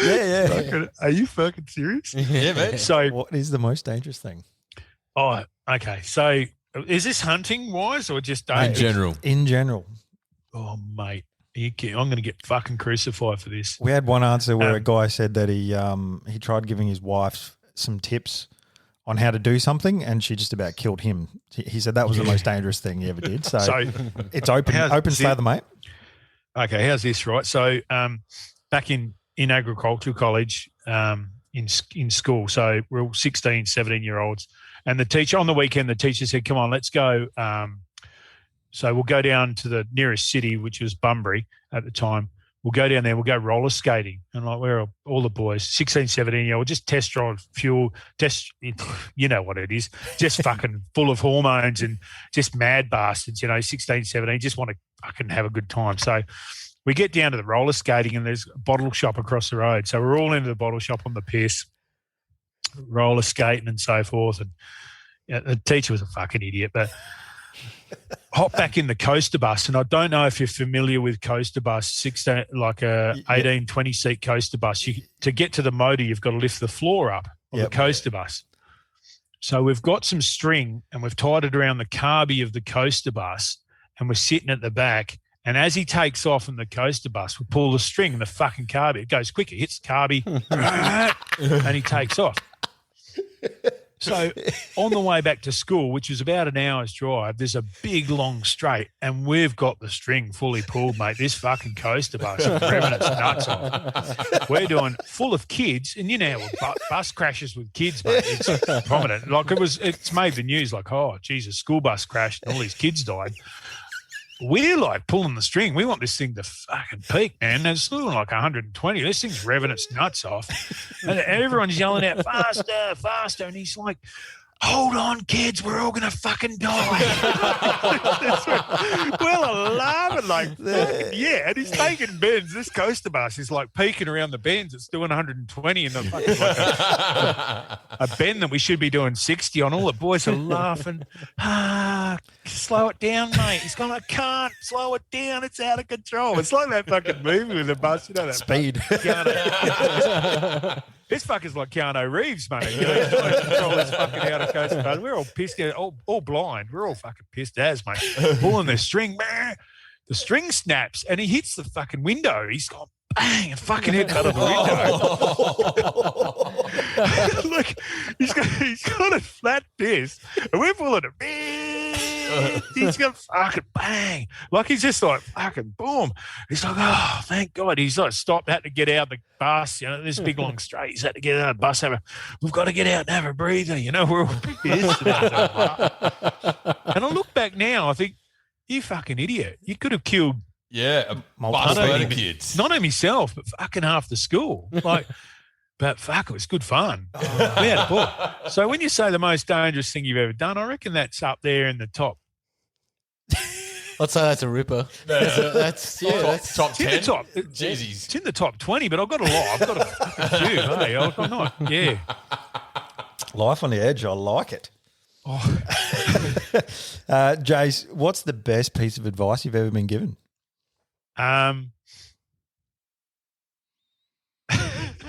Yeah. Are you fucking serious? Yeah, man. So, what is the most dangerous thing? Oh, okay. So, is this hunting wise or just in general? In general. Oh, mate, I'm going to get fucking crucified for this. We had one answer where a guy said that he tried giving his wife some tips on how to do something, and she just about killed him. He said that was the most dangerous thing he ever did. So it's open slather, mate. Okay, how's this, right? So back in agricultural college, in school, so we're all 16, 17-year-olds, and the teacher on the weekend, the teacher said, "Come on, let's go." So we'll go down to the nearest city, which was Bunbury at the time. We'll go down there, we'll go roller skating. And like, we're all the boys, 16, 17-year-old, just test drive fuel, you know what it is, just fucking full of hormones and just mad bastards, 16, 17, just want to fucking have a good time. So we get down to the roller skating, and there's a bottle shop across the road. So we're all into the bottle shop on the piss, roller skating and so forth. And the teacher was a fucking idiot, but hop back in the coaster bus. And I don't know if you're familiar with coaster bus, 16, like a 18, 20-seat coaster bus. To get to the motor, you've got to lift the floor up of the coaster bus. So we've got some string, and we've tied it around the carby of the coaster bus, and we're sitting at the back. And as he takes off in the coaster bus, we pull the string, and the fucking carby, it goes quicker, hits the carby, and he takes off. So on the way back to school, which is about an hour's drive, there's a big long straight, and we've got the string fully pulled, mate. This fucking coaster bus is revving its nuts off. We're doing full of kids, and bus crashes with kids, mate. It's prominent. Like it's made the news. Like, oh Jesus, school bus crashed and all these kids died. We're like pulling the string. We want this thing to fucking peak, man. It's doing like 120. This thing's revving its nuts off. And everyone's yelling out, faster, faster. And he's like, hold on, kids. We're all going to fucking die. Well, laughing like, yeah. And he's taking bends. This coaster bus is like peaking around the bends. It's doing 120 in the fucking a bend that we should be doing 60 on. All the boys are laughing. Slow it down, mate. He's going, I can't slow it down. It's out of control. It's like that fucking movie with the bus. That Speed. This fucker's like Keanu Reeves, mate. He's trying to control this fucking out of coaster bus. We're all pissed, all blind. We're all fucking pissed as, mate. Pulling the string, man. The string snaps, and he hits the fucking window. He's gone, bang, and fucking hit out of the window. Look, he's got a flat piss, and we're pulling it. He's got fucking bang. Like he's just like fucking boom. He's like, oh, thank God. He's like stopped, had to get out of the bus. This big long straight. He's had to get out of the bus. We've got to get out and have a breather. We're all pissed. And I look back now, I think, you fucking idiot. You could have killed bus load of kids. Not only myself, but fucking half the school. Like, but fuck, it was good fun. We had a book. So when you say the most dangerous thing you've ever done, I reckon that's up there in the top I'd say that's a ripper. That's top It's in 10. the top. Jeezies. It's in the top 20, but I've got a lot. I've got a few. Hey, I'm not. Yeah. Life on the edge. I like it. Oh, Jace, what's the best piece of advice you've ever been given?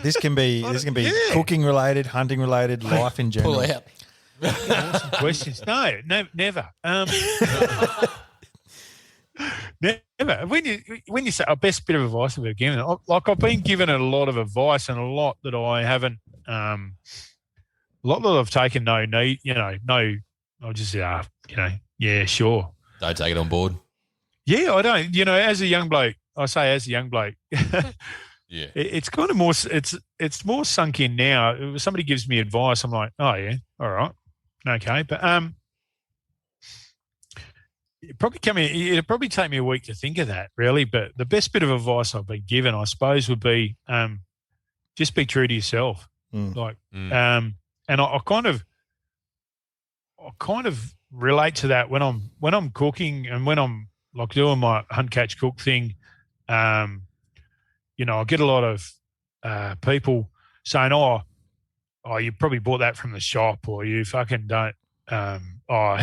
This can be cooking related, hunting related, life in general. pull out. awesome questions. No, never. Never. When you say best bit of advice I've ever given, like I've been given a lot of advice and a lot that I haven't. A lot that I've taken no need. No. I'll just yeah, sure. Don't take it on board. Yeah, I don't. As a young bloke, Yeah. it's kind of more. It's more sunk in now. If somebody gives me advice, I'm like, oh yeah, all right, okay. But it'd probably take me a week to think of that, really. But the best bit of advice I've been given, I suppose, would be just be true to yourself. And I kind of relate to that when I'm cooking and when I'm like doing my hunt catch cook thing. I get a lot of people saying, "Oh, you probably bought that from the shop, or you fucking don't." How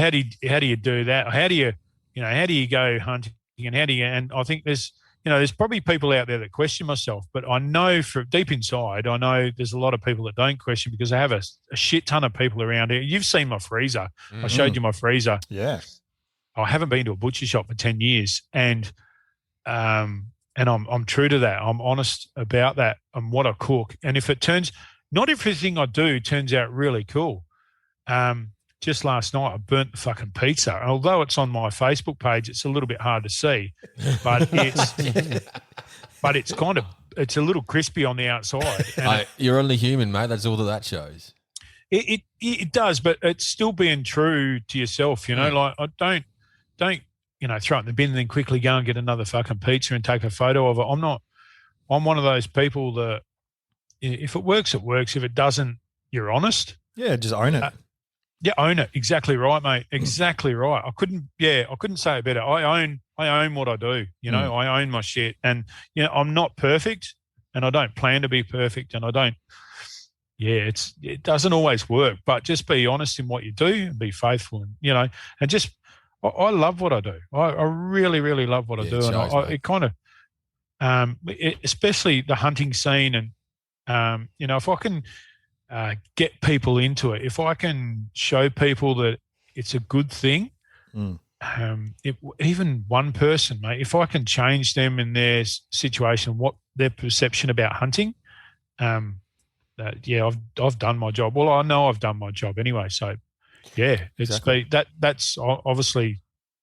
do you do that? How do you go hunting, and how do you? And I think there's probably people out there that question myself, but I know from deep inside, I know there's a lot of people that don't question because I have a shit ton of people around here. You've seen my freezer. Mm-hmm. I showed you my freezer. Yeah. I haven't been to a butcher shop for 10 years, and I'm true to that. I'm honest about that and what I cook. And if it not everything I do turns out really cool. Just last night, I burnt the fucking pizza. Although it's on my Facebook page, it's a little bit hard to see, but it's a little crispy on the outside. You're only human, mate. That's all that shows. It does, but it's still being true to yourself. Like I don't throw it in the bin and then quickly go and get another fucking pizza and take a photo of it. I'm one of those people that if it works, it works. If it doesn't, you're honest. Yeah, just own it. Yeah, own it. Exactly right, mate. Exactly right. I couldn't say it better. I own what I do. I own my shit. And I'm not perfect and I don't plan to be perfect and I don't it doesn't always work, but just be honest in what you do and be faithful and and just I love what I do. I really, really love what I do. And it kind of especially the hunting scene and if I can get people into it, if I can show people that it's a good thing, even one person, mate, if I can change them in their situation, what their perception about hunting, I've done my job. Well, I know I've done my job anyway. So, yeah, that's obviously,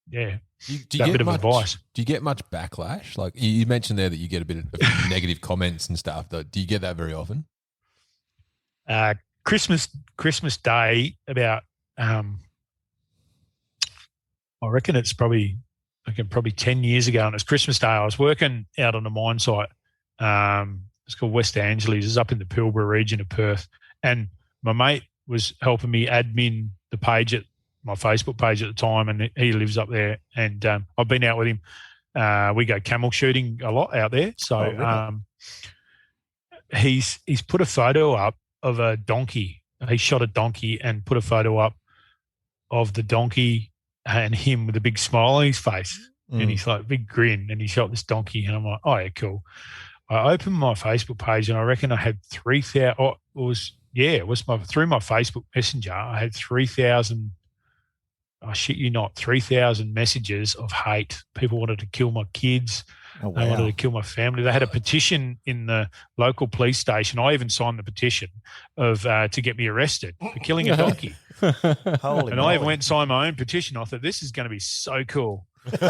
yeah. Do you get much advice. Do you get much backlash? Like you mentioned there that you get a bit of negative comments and stuff. Do you get that very often? Christmas Day, about I reckon it's probably 10 years ago, and it's Christmas Day. I was working out on a mine site. It's called West Angeles. It's up in the Pilbara region of Perth, and my mate was helping me admin the page at my Facebook page at the time, and he lives up there. And I've been out with him. We go camel shooting a lot out there. So he's put a photo up of a donkey. He shot a donkey and put a photo up of the donkey and him with a big smile on his face. And he's like, big grin, and he shot this donkey. And I'm like, oh, yeah, cool. I opened my Facebook page and I reckon I had 3,000. Through my Facebook Messenger, I had 3,000. I shit you not, 3,000 messages of hate. People wanted to kill my kids. Oh, wow. They wanted to kill my family. They had a petition in the local police station. I even signed the petition to get me arrested for killing a donkey. Holy and I even went and signed my own petition. I thought, this is going to be so cool. But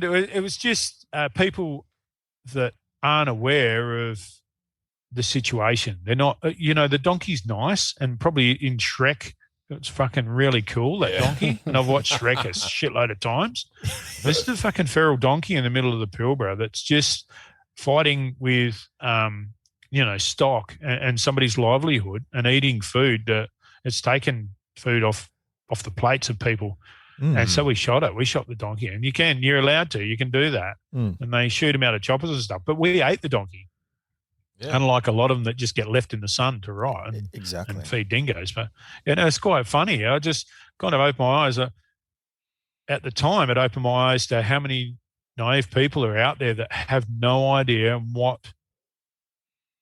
it was just people that aren't aware of the situation. They're not, the donkey's nice, and probably in Shrek, it's fucking really cool, that donkey. And I've watched Shrek a shitload of times. This is the fucking feral donkey in the middle of the Pilbara that's just fighting with, stock and somebody's livelihood and eating food that it's taken food off the plates of people. And so we shot it. We shot the donkey, and you're allowed to. You can do that, and they shoot them out of choppers and stuff. But we ate the donkey, unlike a lot of them that just get left in the sun to rot and feed dingoes. But it's quite funny. I just kind of opened my eyes. At the time, it opened my eyes to how many naive people are out there that have no idea what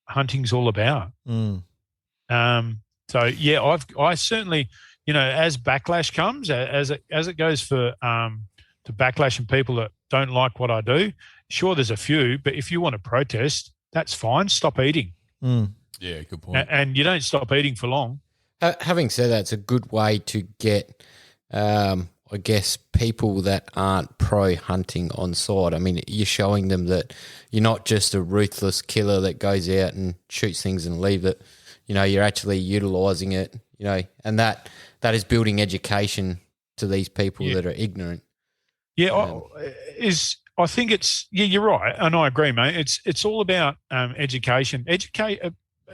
hunting's all about. So yeah, I certainly. As backlash comes, as it goes to backlash and people that don't like what I do, sure, there's a few, but if you want to protest, that's fine. Stop eating. Yeah, good point. And you don't stop eating for long. Having said that, it's a good way to get, I guess, people that aren't pro-hunting on side. I mean, you're showing them that you're not just a ruthless killer that goes out and shoots things and leave it. You're actually utilising it, and that is building education to these people that are ignorant. Yeah, I think it's you're right, and I agree, mate. It's all about education.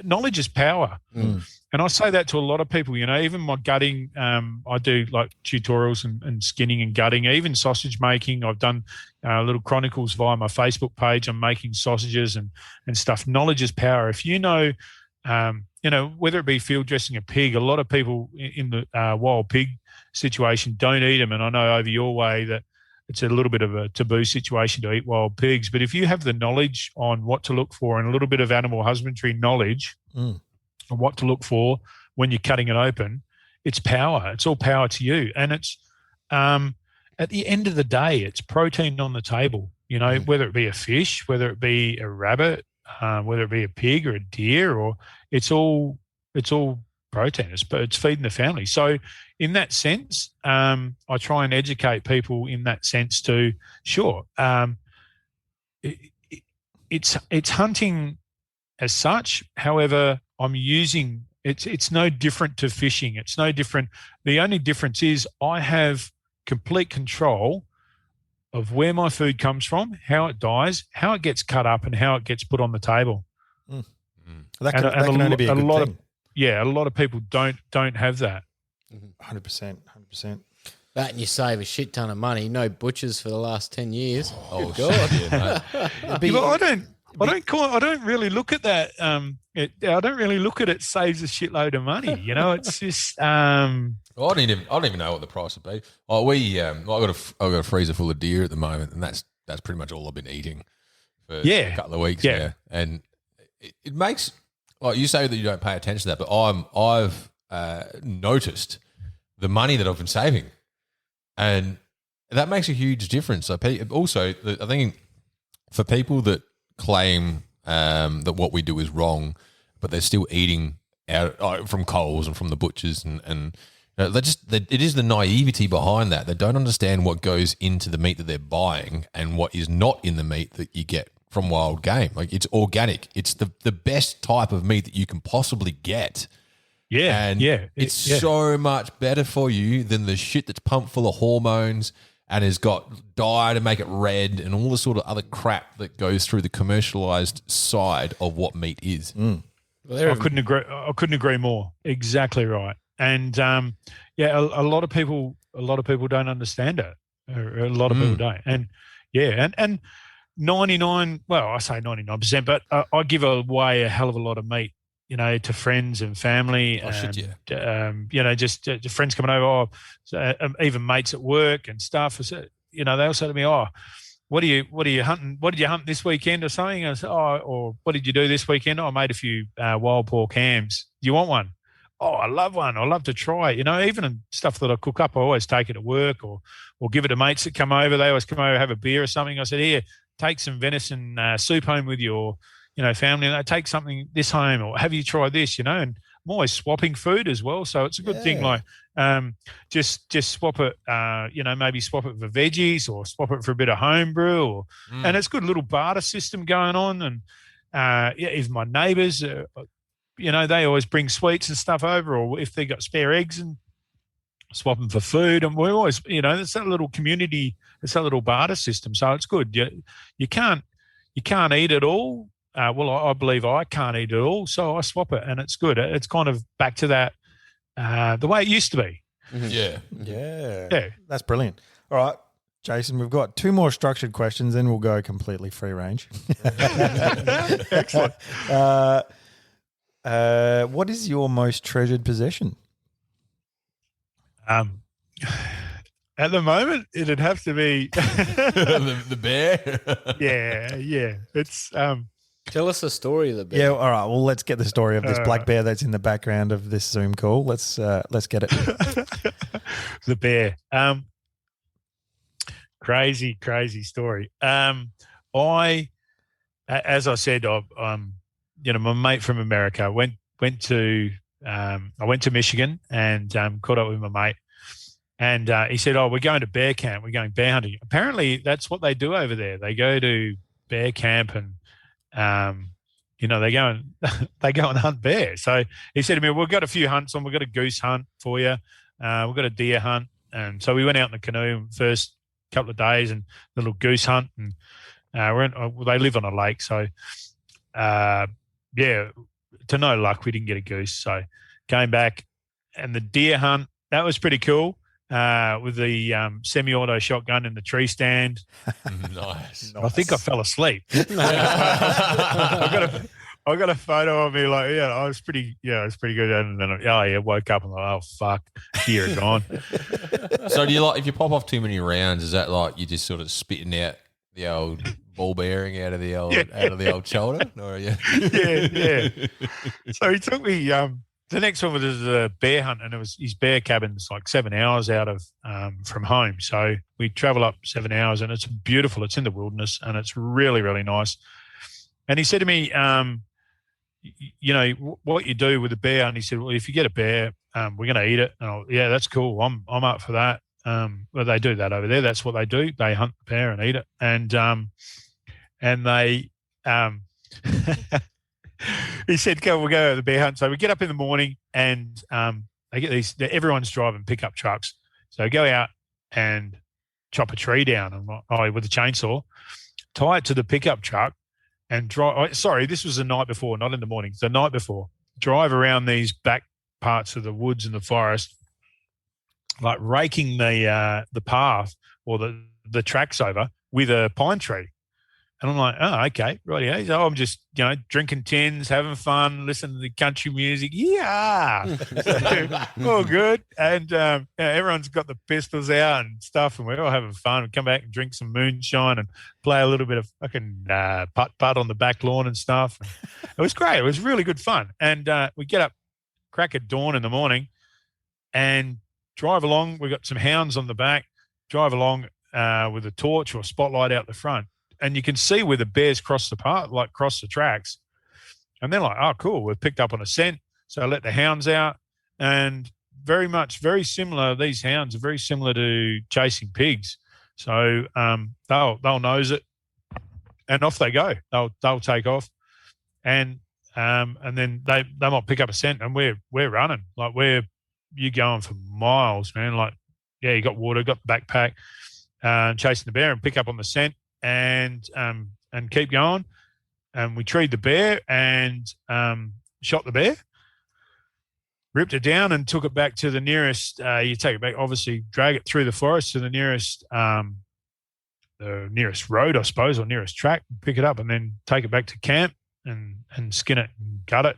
Knowledge is power, and I say that to a lot of people. Even my gutting, I do like tutorials and skinning and gutting, even sausage making. I've done little chronicles via my Facebook page. I'm making sausages and stuff. Knowledge is power. If whether it be field dressing a pig, a lot of people in the wild pig situation don't eat them. And I know over your way that it's a little bit of a taboo situation to eat wild pigs. But if you have the knowledge on what to look for and a little bit of animal husbandry knowledge on what to look for when you're cutting it open, it's power. It's all power to you. And it's at the end of the day, it's protein on the table, whether it be a fish, whether it be a rabbit, whether it be a pig or a deer, or it's all protein. It's feeding the family. So in that sense, I try and educate people in that sense too. Sure, it's hunting as such. However, I'm using it's no different to fishing. It's no different. The only difference is I have complete control of where my food comes from, how it dies, how it gets cut up, and how it gets put on the table. That can only be a good thing. A lot of people don't have that. 100%. That, and you save a shit ton of money. No butchers for the last 10 years. Oh God! I don't really look at that. I don't really look at it saves a shitload of money. It's just. I don't even know what the price would be. I've got a freezer full of deer at the moment, and that's pretty much all I've been eating for a couple of weeks now. And it makes, like you say that you don't pay attention to that, but I've noticed the money that I've been saving, and that makes a huge difference. So also, I think for people that claim that what we do is wrong, but they're still eating out from Coles and from the butchers, and it is the naivety behind that. They don't understand what goes into the meat that they're buying and what is not in the meat that you get from wild game. Like, it's organic. It's the best type of meat that you can possibly get. Yeah, and it's so much better for you than the shit that's pumped full of hormones and has got dye to make it red and all the sort of other crap that goes through the commercialized side of what meat is. I couldn't agree more. Exactly right. And a lot of people don't understand it. A lot of people don't. And 99. Well, I say 99%, but I give away a hell of a lot of meat, to friends and family. Oh, shit, yeah. Just friends coming over, even mates at work and stuff. They'll say to me, "Oh, what are you hunting? What did you hunt this weekend or something?" I say, or what did you do this weekend? Oh, I made a few wild pork hams. Do you want one? Oh, I love one. I love to try it. Even in stuff that I cook up, I always take it to work or give it to mates that come over. They always come over, have a beer or something. I said, here, take some venison soup home with your, family. And take something this home, or have you tried this, And I'm always swapping food as well. So it's a good thing. Like, just swap it, maybe swap it for veggies or swap it for a bit of homebrew, and it's a good little barter system going on. And even my neighbours, they always bring sweets and stuff over, or if they got spare eggs, and swap them for food. And we always, it's that little community, it's that little barter system. So it's good. You can't eat it all. I believe I can't eat it all, so I swap it, and it's good. It's kind of back to that the way it used to be. Yeah. Yeah. That's brilliant. All right, Jason, we've got 2 more structured questions, then we'll go completely free range. Excellent. What is your most treasured possession? At the moment, it'd have to be the bear. yeah. It's Tell us the story of the bear. Yeah, all right. Well, let's get the story of this black bear that's in the background of this Zoom call. Let's get it. The bear. Crazy story. As I said, my mate from America I went to Michigan and caught up with my mate. And he said, "Oh, we're going to bear camp. We're going bear hunting." Apparently, that's what they do over there. They go to bear camp and, they go and hunt bear. So he said to me, "We've got a few hunts on. We've got a goose hunt for you. We've got a deer hunt." And so we went out in the canoe first couple of days and the little goose hunt. And they live on a lake. So, to no luck, we didn't get a goose. So came back and the deer hunt, that was pretty cool. With the semi-auto shotgun in the tree stand. Nice. I think I fell asleep. I got a photo of me I was pretty good. And then woke up and like, oh fuck, deer are gone. So do you if you pop off too many rounds, is that like you just sort of spitting out the old ball bearing out of the old shoulder? Or yeah. So he took me. The next one was a bear hunt, and it was his bear cabin's like 7 hours out of from home. So we travel up 7 hours, and it's beautiful. It's in the wilderness, and it's really, really nice. And he said to me, what you do with a bear? And he said, well, if you get a bear, we're going to eat it. And that's cool. I'm up for that. Well, they do that over there. That's what they do. They hunt the bear and eat it. And they he said, we'll go to the bear hunt. So we get up in the morning and they get everyone's driving pickup trucks. So go out and chop a tree down with a chainsaw, tie it to the pickup truck and drive. Sorry, this was the night before, not in the morning. The night before, drive around these back parts of the woods and the forest, like raking the path or the tracks over with a pine tree. And I'm like, oh, okay, righty. So I'm just, drinking tins, having fun, listening to the country music. Yeah. All good. And everyone's got the pistols out and stuff, and we're all having fun. We come back and drink some moonshine and play a little bit of fucking putt-putt on the back lawn and stuff. It was great. It was really good fun. And we get up, crack at dawn in the morning, and drive along. We've got some hounds on the back, drive along with a torch or a spotlight out the front. And you can see where the bears cross the tracks. And they're like, oh, cool, we've picked up on a scent. So I let the hounds out. And very similar, these hounds are very similar to chasing pigs. So they'll nose it and off they go. They'll take off. And then they might pick up a scent and we're running. Like you're going for miles, man. Like, yeah, you got water, got the backpack, chasing the bear and pick up on the scent. And keep going. And we treed the bear and shot the bear, ripped it down and took it back to the nearest, you take it back, obviously drag it through the forest to the nearest road, I suppose, or nearest track, pick it up and then take it back to camp and skin it and gut it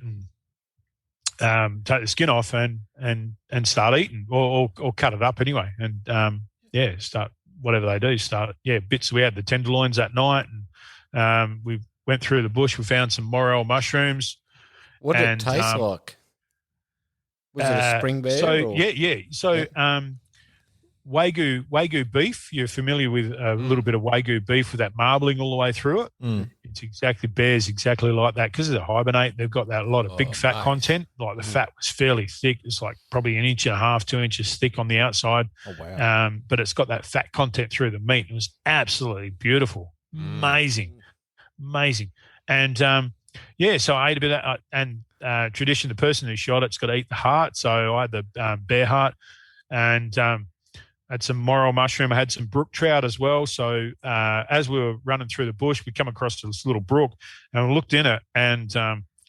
and take the skin off and start eating or cut it up anyway. And start whatever they do, bits. We had the tenderloins that night and we went through the bush. We found some morel mushrooms. What did it taste like? Was it a spring bear? So Wagyu beef. You're familiar with a little bit of Wagyu beef with that marbling all the way through it. It's bears exactly like that because they hibernate. They've got that lot of big fat content. Like the fat was fairly thick. It's like probably 1.5 inches, 2 inches thick on the outside. Oh wow! But it's got that fat content through the meat. It was absolutely beautiful, amazing. And so I ate a bit of that. And tradition, the person who shot it's got to eat the heart. So I had the bear heart, and had some morel mushroom. I had some brook trout as well. So as we were running through the bush, we come across this little brook and we looked in it and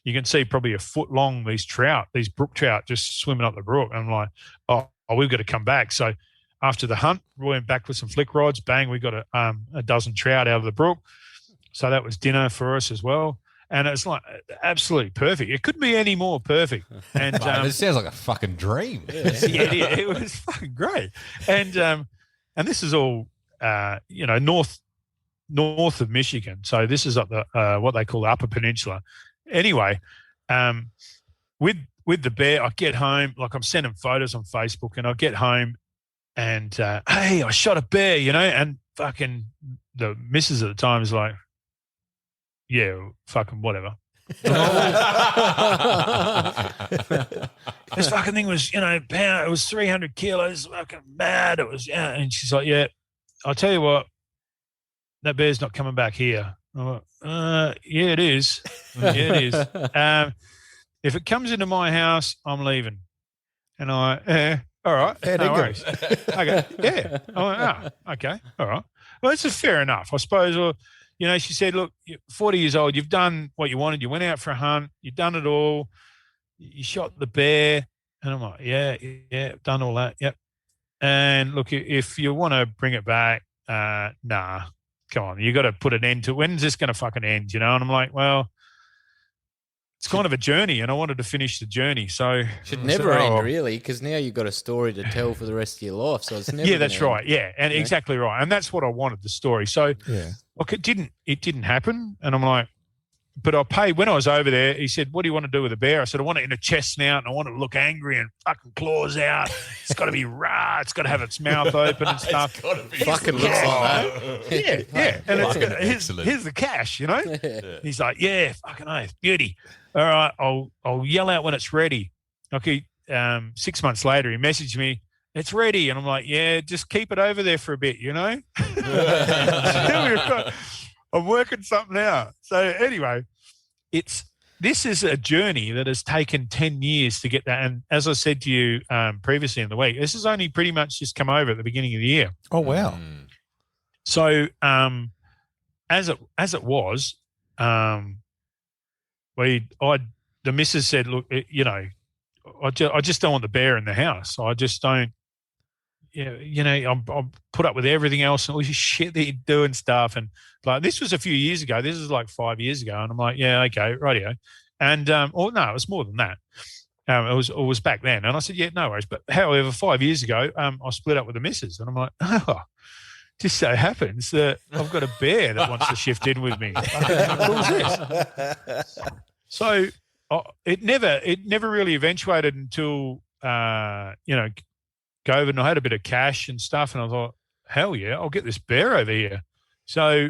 you can see probably a foot long, these brook trout just swimming up the brook. And I'm like, oh, we've got to come back. So after the hunt, we went back with some flick rods. Bang, we got a dozen trout out of the brook. So that was dinner for us as well. And it's like absolutely perfect. It couldn't be any more perfect. And it sounds like a fucking dream. it was fucking great. And this is all north of Michigan. So this is up the what they call the Upper Peninsula. Anyway, with the bear, I get home, like I'm sending photos on Facebook, and I get home and hey, I shot a bear, and fucking the missus at the time is like, yeah, fucking whatever. This fucking thing was, it was 300 kilos, fucking mad. It was, and she's like, yeah, I'll tell you what, that bear's not coming back here. I'm like, yeah, it is. Yeah, it is. If it comes into my house, I'm leaving. And all right, no worries. Okay, yeah. I'm like, okay, all right. Well, this is fair enough, I suppose. Well, she said, look, you're 40 years old. You've done what you wanted. You went out for a hunt. You've done it all. You shot the bear. And I'm like, yeah, I've done all that. Yep. And look, if you want to bring it back, nah, come on. You got to put an end to it. When's this going to fucking end, And I'm like, well, it's kind of a journey, and I wanted to finish the journey. So should never end, really, because now you've got a story to tell for the rest of your life. So it's never. Yeah, that's right. Yeah, and exactly right. And that's what I wanted, the story. So look, it didn't happen, and I'm like, but I paid when I was over there. He said, "What do you want to do with a bear?" I said, "I want it in a chest snout, and I want it to look angry and fucking claws out. It's got to be raw. It's got to have its mouth open and stuff. Fucking looks like that." Yeah. And here's the cash, He's like, "Yeah, fucking oath, beauty. All right, I'll yell out when it's ready." Okay. 6 months later, he messaged me, "It's ready," and I'm like, "Yeah, just keep it over there for a bit, I'm working something out." So anyway, this is a journey that has taken 10 years to get that. And as I said to you previously in the week, this has only pretty much just come over at the beginning of the year. Oh, wow. So as it was, the missus said, "Look, I just don't want the bear in the house. I just don't. I'm put up with everything else and all this shit that you're doing stuff." And like, this was a few years ago. This is like 5 years ago. And I'm like, yeah, okay, rightio. And, no, it was more than that. It was back then. And I said, yeah, no worries. But however, 5 years ago, I split up with the missus, and I'm like, oh, just so happens that I've got a bear that wants to shift in with me. How cool is this? So it never really eventuated until, COVID, and I had a bit of cash and stuff, and I thought, hell yeah, I'll get this bear over here. So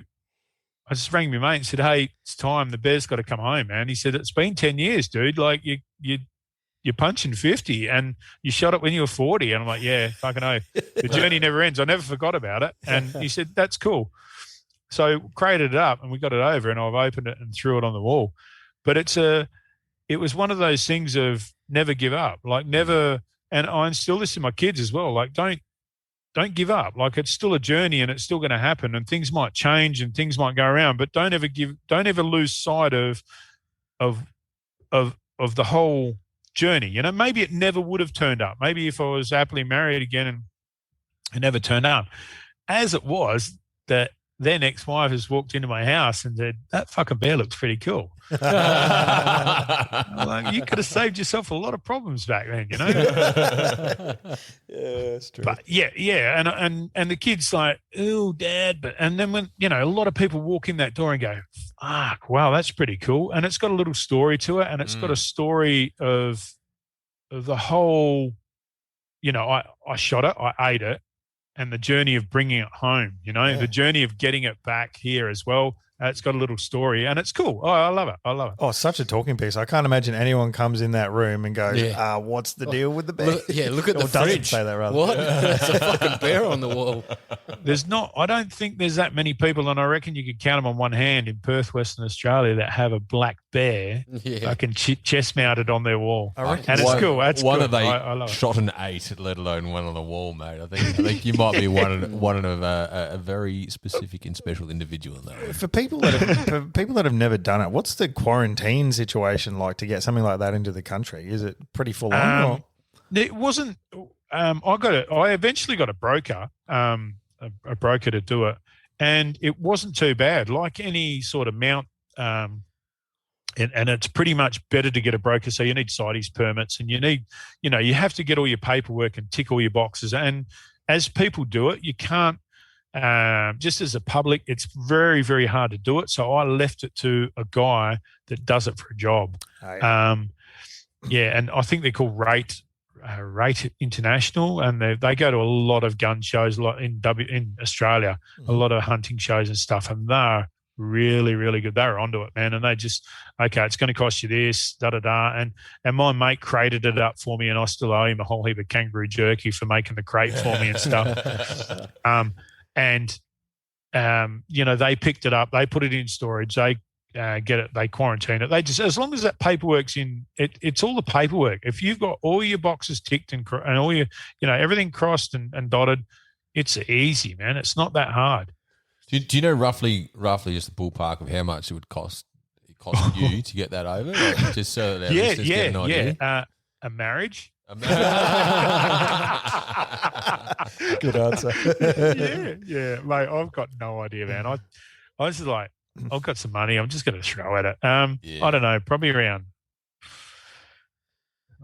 I just rang my mate and said, hey, it's time. The bear's got to come home, man. He said, it's been 10 years, dude. Like you're punching 50 and you shot it when you were 40. And I'm like, yeah, fucking oath. The journey never ends. I never forgot about it. And he said, that's cool. So created it up and we got it over, and I've opened it and threw it on the wall. But it was one of those things of never give up, like never. And I instill this in my kids as well. Like, don't give up. Like, it's still a journey and it's still going to happen, and things might change and things might go around, but don't ever lose sight of the whole journey. Maybe it never would have turned up. Maybe if I was happily married again and it never turned up. As it was, that their ex-wife has walked into my house and said, that fucking bear looks pretty cool. Like, you could have saved yourself a lot of problems back then, Yeah, that's true. But yeah, and the kid's like, "Oh, Dad," and then when a lot of people walk in that door and go, "Fuck, wow, that's pretty cool," and it's got a little story to it, and it's got a story of the whole. I shot it, I ate it, and the journey of bringing it home. The journey of getting it back here as well. It's got a little story, and it's cool. Oh, I love it. Oh, such a talking piece. I can't imagine anyone comes in that room and goes, what's the deal with the bear? Look at the fridge. Say that, rather. What? There's a fucking bear on the wall. I don't think there's that many people, and I reckon you could count them on one hand in Perth, Western Australia, that have a black bear fucking chest mounted on their wall. And it's cool. That's one cool. of they I love shot an 8, let alone one on the wall, mate. I think you might be one of a very specific and special individual in that one. For people people that have never done it, what's the quarantine situation like to get something like that into the country? Is it pretty full on? Or? It wasn't. I eventually got a broker, a broker to do it, and it wasn't too bad. Like any sort of mount, and it's pretty much better to get a broker. So you need CITES permits, and you have to get all your paperwork and tick all your boxes. And as people do it, you can't. Just as a public, it's very, very hard to do it. So I left it to a guy that does it for a job. Oh, yeah. And I think they're called Rate International, and they go to a lot of gun shows, a lot in Australia, a lot of hunting shows and stuff, and they're really, really good. They're onto it, man, and they just, okay, it's going to cost you this, and my mate crated it up for me, and I still owe him a whole heap of kangaroo jerky for making the crate for me and stuff. They picked it up, they put it in storage, they get it, they quarantine it. They just, as long as that paperwork's in, it's all the paperwork. If you've got all your boxes ticked and all your, everything crossed and dotted, it's easy, man. It's not that hard. Do you know roughly just the ballpark of how much it would cost you to get that over? Like, just so that listeners get an idea. A marriage. Good answer. yeah, mate. I've got no idea, man. I was just like, I've got some money. I'm just going to throw at it. I don't know, probably around.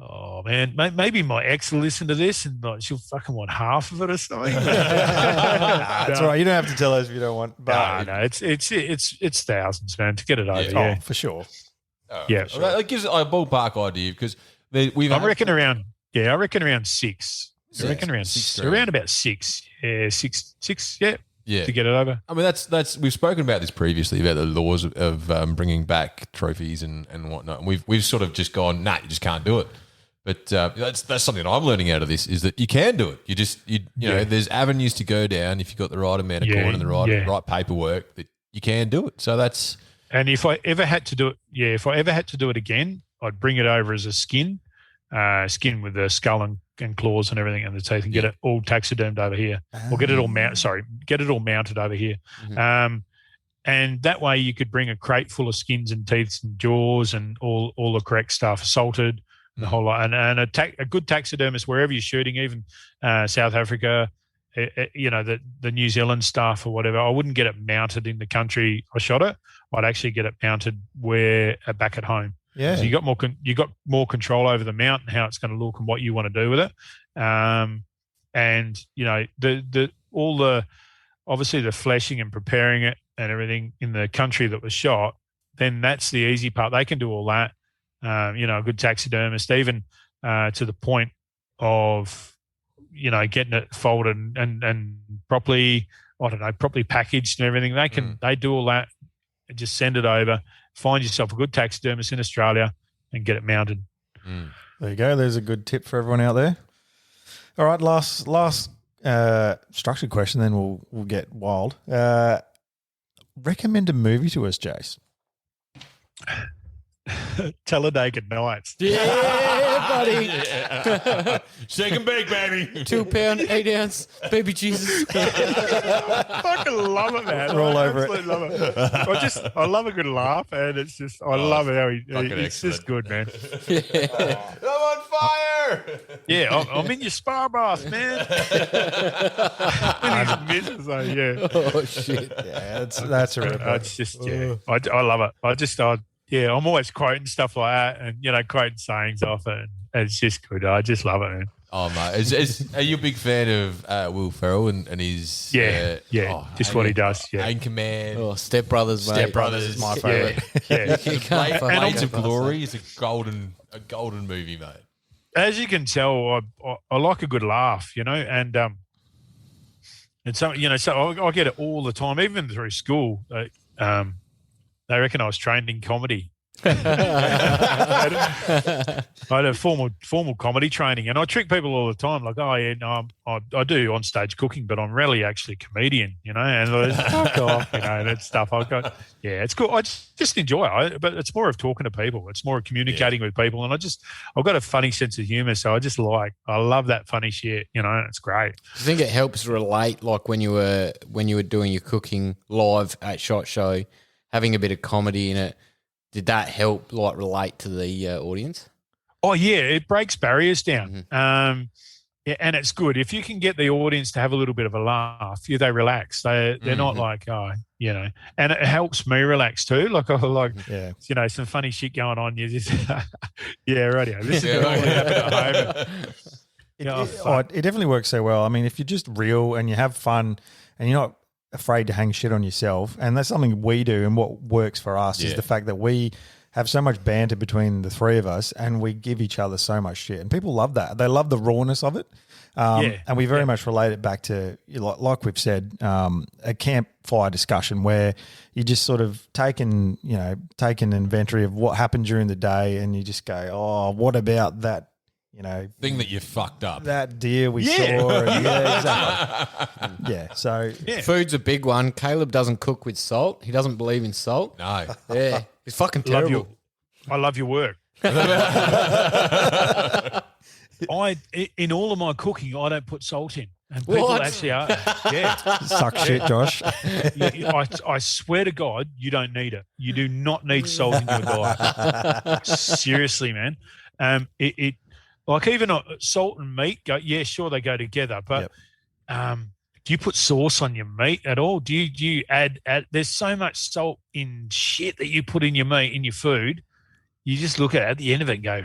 Oh man, maybe my ex will listen to this and like she'll fucking want half of it or something. That's all right. You don't have to tell us if you don't want. But no, it's thousands, man, to get it over. Yeah, for sure. Yeah, sure. That gives a ballpark idea because I reckon around 6. I reckon around around about 6. Yeah, six. Yeah, to get it over. I mean, that's we've spoken about this previously about the laws of bringing back trophies and whatnot. And we've sort of just gone, nah, you just can't do it. But that's something I'm learning out of this is that you can do it. You know, there's avenues to go down if you've got the right amount of corn and the right paperwork that you can do it. So that's. And if I ever had to do it, again, I'd bring it over as a skin with the skull and claws and everything and the teeth, and get it all taxidermed over here, or get it all mounted over here. Mm-hmm. And that way you could bring a crate full of skins and teeth and jaws and all the correct stuff, salted, and the whole lot. And a good taxidermist wherever you're shooting, even South Africa, the New Zealand stuff or whatever. I wouldn't get it mounted in the country I shot it. I'd actually get it mounted back at home. Yeah, so you got more control over the mount and how it's going to look and what you want to do with it. And obviously the fleshing and preparing it and everything in the country that was shot, then that's the easy part. They can do all that. A good taxidermist, even to the point of getting it folded and properly, properly packaged and everything. They do all that and just send it over. Find yourself a good taxidermist in Australia and get it mounted. There you go. There's a good tip for everyone out there. All right, last structured question, then we'll get wild. Recommend a movie to us, Jace. Talladega Nights. Yeah, buddy. Shake and bake, baby. 2 pound, 8 ounce, baby Jesus. I fucking love it, man. We're all over it. Love it. I love a good laugh, and it's just, I love it how it's just good, man. I'm on fire. Yeah, I'm in your spa bath, man. Oh shit! Yeah, that's a rip. It's just, I love it. I'm always quoting stuff like that, and quoting sayings off it. And it's just good. I just love it, man. Oh mate, are you a big fan of Will Ferrell and his? What he does. Yeah, Anchorman. Oh, Step Brothers, mate. Step Brothers is my favourite. Yeah. Blades of Glory is a golden movie, mate. As you can tell, I like a good laugh, and so so I get it all the time, even through school. They reckon I was trained in comedy. I had a formal comedy training, and I trick people all the time. Like, oh yeah, no, I do on stage cooking, but I'm really actually a comedian, and I just, fuck off, that stuff. It's cool. I just enjoy it, but it's more of talking to people. It's more of communicating with people, and I've got a funny sense of humor, so I love that funny shit. It's great. Do you think it helps relate, like when you were doing your cooking live at SHOT Show? having a bit of comedy in it, did that help like relate to the audience? Oh yeah, it breaks barriers down. Yeah, and it's good if you can get the audience to have a little bit of a laugh. Yeah, they relax. They're not like and it helps me relax too. Like some funny shit going on. You just radio. This is what happened at home. It definitely works so well. I mean, if you're just real and you have fun and you're not afraid to hang shit on yourself, and that's something we do, and what works for us is the fact that we have so much banter between the three of us, and we give each other so much shit, and people love that. They love the rawness of it, and we very much relate it back to, like we've said, a campfire discussion where you just sort of take an inventory of what happened during the day, and you just go, oh, what about that? Thing that you fucked up. That deer we saw. And, exactly. So food's a big one. Caleb doesn't cook with salt. He doesn't believe in salt. No. Yeah. He's fucking terrible. I love your work. In all of my cooking, I don't put salt in. And people actually are. Yeah. Suck shit, Josh. I swear to God, you don't need it. You do not need salt in your diet. Seriously, man. It like even salt and meat go. Yeah, sure, they go together. But do you put sauce on your meat at all? Do you add? There's so much salt in shit that you put in your meat, in your food. You just look at the end of it and go,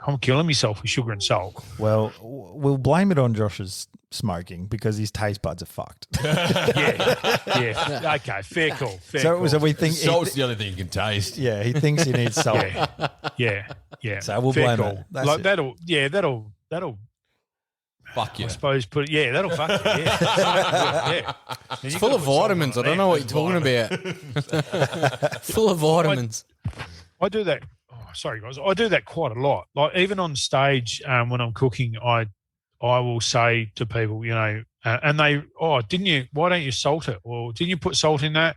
I'm killing myself with sugar and salt. Well, we'll blame it on Josh's smoking because his taste buds are fucked. Yeah. Okay, fair call. So we think salt's the only thing you can taste. Yeah, he thinks he needs salt. Yeah. So we'll fair blame call. it. That's like it. that'll fuck you. I suppose that'll fuck you. Yeah. It's full of vitamins. I don't know what you're talking about. Full of vitamins. I do that. Oh, sorry, guys. I do that quite a lot. Like even on stage when I'm cooking, I will say to people, and they, why don't you salt it? Or didn't you put salt in that?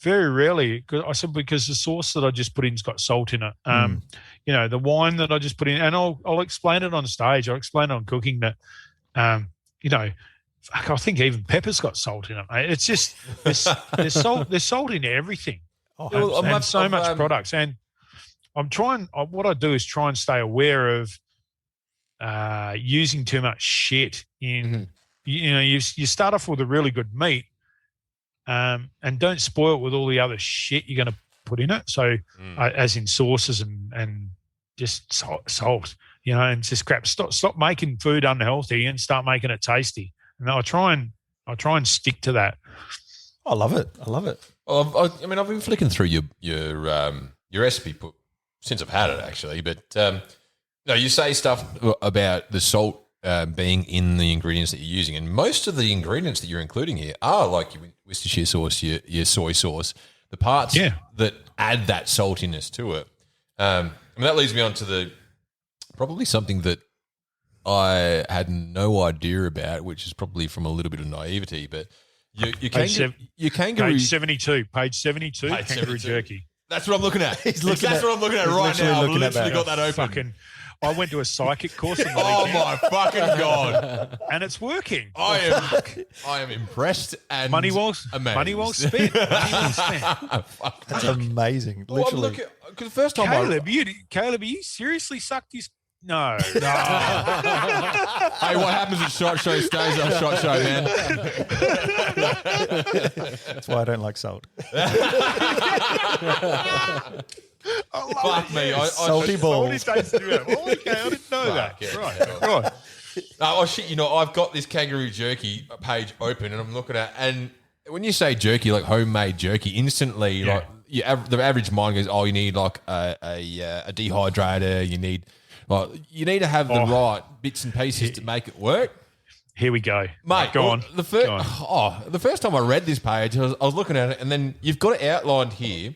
Very rarely. I said, because the sauce that I just put in's got salt in it. The wine that I just put in, and I'll explain it on stage. I'll explain it on cooking that, I think even pepper's got salt in it, mate. It's just, there's salt in everything. And so much products. And I'm trying, what I do is try and stay aware of using too much shit in, you start off with a really good meat and don't spoil it with all the other shit you're going to put in it. So as in sauces and just salt, and just crap. Stop making food unhealthy and start making it tasty. And I try and stick to that. I love it. Well, I've been flicking through your recipe book since I've had it, actually. But you say stuff about the salt being in the ingredients that you're using, and most of the ingredients that you're including here are like your Worcestershire sauce, your soy sauce, the parts that add that saltiness to it. That leads me on to probably something that I had no idea about, which is probably from a little bit of naivety, but your kangaroo... Page 72, kangaroo jerky. That's what I'm looking at. That's what I'm looking at right now. I've literally got that open. I went to a psychic course on the Oh weekend. my fucking God. And it's working. I am impressed and Money well spent. That's amazing. Well, Literally. because the first time Caleb, you seriously sucked his... No. Hey, what happens at SHOT Show stays at SHOT Show, man. That's why I don't like salt. Fuck me. Salty balls. Okay, I didn't know that. Yeah. Right. Oh, shit, I've got this kangaroo jerky page open and I'm looking at, and when you say jerky, like homemade jerky, instantly, like the average mind goes, you need like a dehydrator, you need to have the right bits and pieces to make it work. Here we go. Mate, go on. The first time I read this page, I was looking at it, and then you've got it outlined here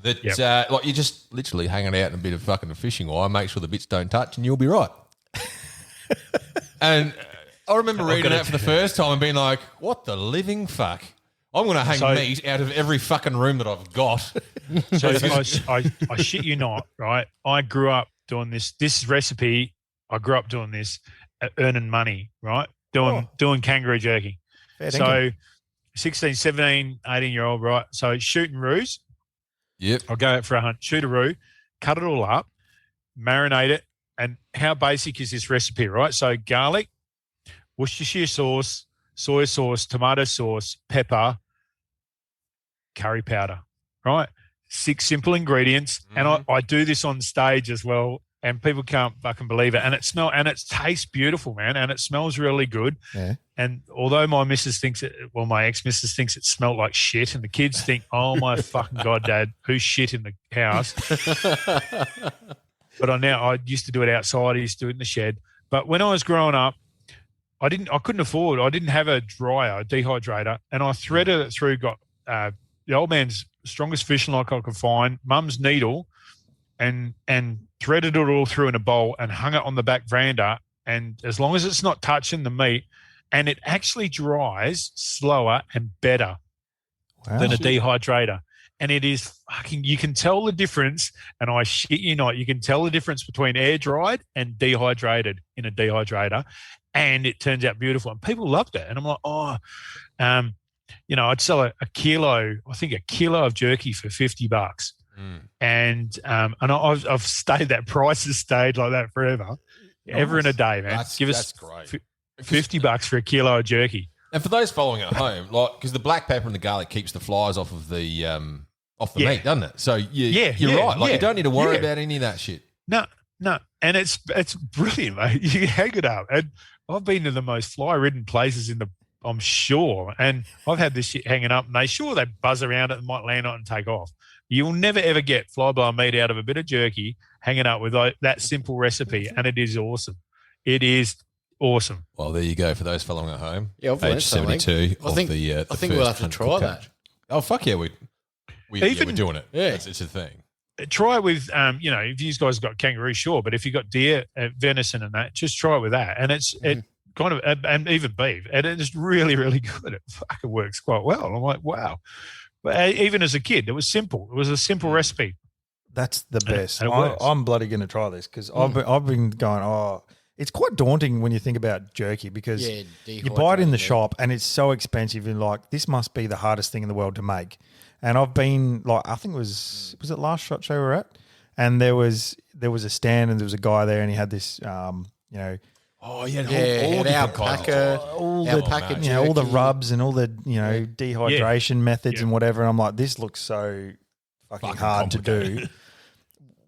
that like you're just literally hanging out in a bit of fucking fishing wire, make sure the bits don't touch, and you'll be right. And I remember reading that for the first time and being like, what the living fuck? I'm going to hang meat out of every fucking room that I've got. So I shit you not, right? I grew up doing this recipe. I grew up doing this, earning money, right? Doing kangaroo jerky. So 16, 17, 18-year-old, right? So shooting roos. Yep. I'll go out for a hunt, shoot a roo, cut it all up, marinate it. And how basic is this recipe, right? So garlic, Worcestershire sauce, soy sauce, tomato sauce, pepper, curry powder, right? 6 simple ingredients. And I do this on stage as well, and people can't fucking believe it. And it tastes beautiful, man, and it smells really good. Yeah. And although my my ex-missus thinks it smelled like shit, and the kids think, oh my fucking God, Dad, who's shit in the house? But I used to do it outside. I used to do it in the shed. But when I was growing up, I didn't have a dryer, a dehydrator, and I threaded it through, got the old man's strongest fishing line I could find, mum's needle, and threaded it all through in a bowl and hung it on the back veranda. And as long as it's not touching the meat, and it actually dries slower and better than a dehydrator. And it is fucking, you can tell the difference, and I shit you not, you can tell the difference between air dried and dehydrated in a dehydrator, and it turns out beautiful. And people loved it. And I'm like, I'd sell a kilo of jerky for $50. And I've stayed, that price has stayed like that forever, ever in a day, man. That's great. $50 for a kilo of jerky. And for those following at home, like, because the black pepper and the garlic keeps the flies off of the meat, doesn't it? So you're right. Like, you don't need to worry about any of that shit. No, and it's brilliant, mate. You hang it up, and I've been to the most fly-ridden places I'm sure, and I've had this shit hanging up, and they buzz around it and might land on it and take off. You will never ever get fly-blown meat out of a bit of jerky hanging up with that simple recipe, and it is awesome. It is awesome. Well, there you go for those following at home. Yeah, I've page 72. I think we'll have to try that. Oh fuck yeah, we're doing it. Yeah, it's a thing. Try it with if you guys got kangaroo, sure, but if you got deer, venison, and that, just try it with that, and it kind of, and even beef, and it's really, really good. It fucking works quite well. I'm like, wow. But even as a kid, it was simple. It was a simple recipe. That's the best. And it works. I'm bloody going to try this because I've been going, it's quite daunting when you think about jerky because you buy it in the shop and it's so expensive and like, this must be the hardest thing in the world to make. And I've been like, I think was it last SHOT Show we were at? And there was a stand and there was a guy there and he had this, Oh yeah, all alpaca, all the rubs and all the dehydration methods and whatever. And I'm like, this looks so fucking hard to do.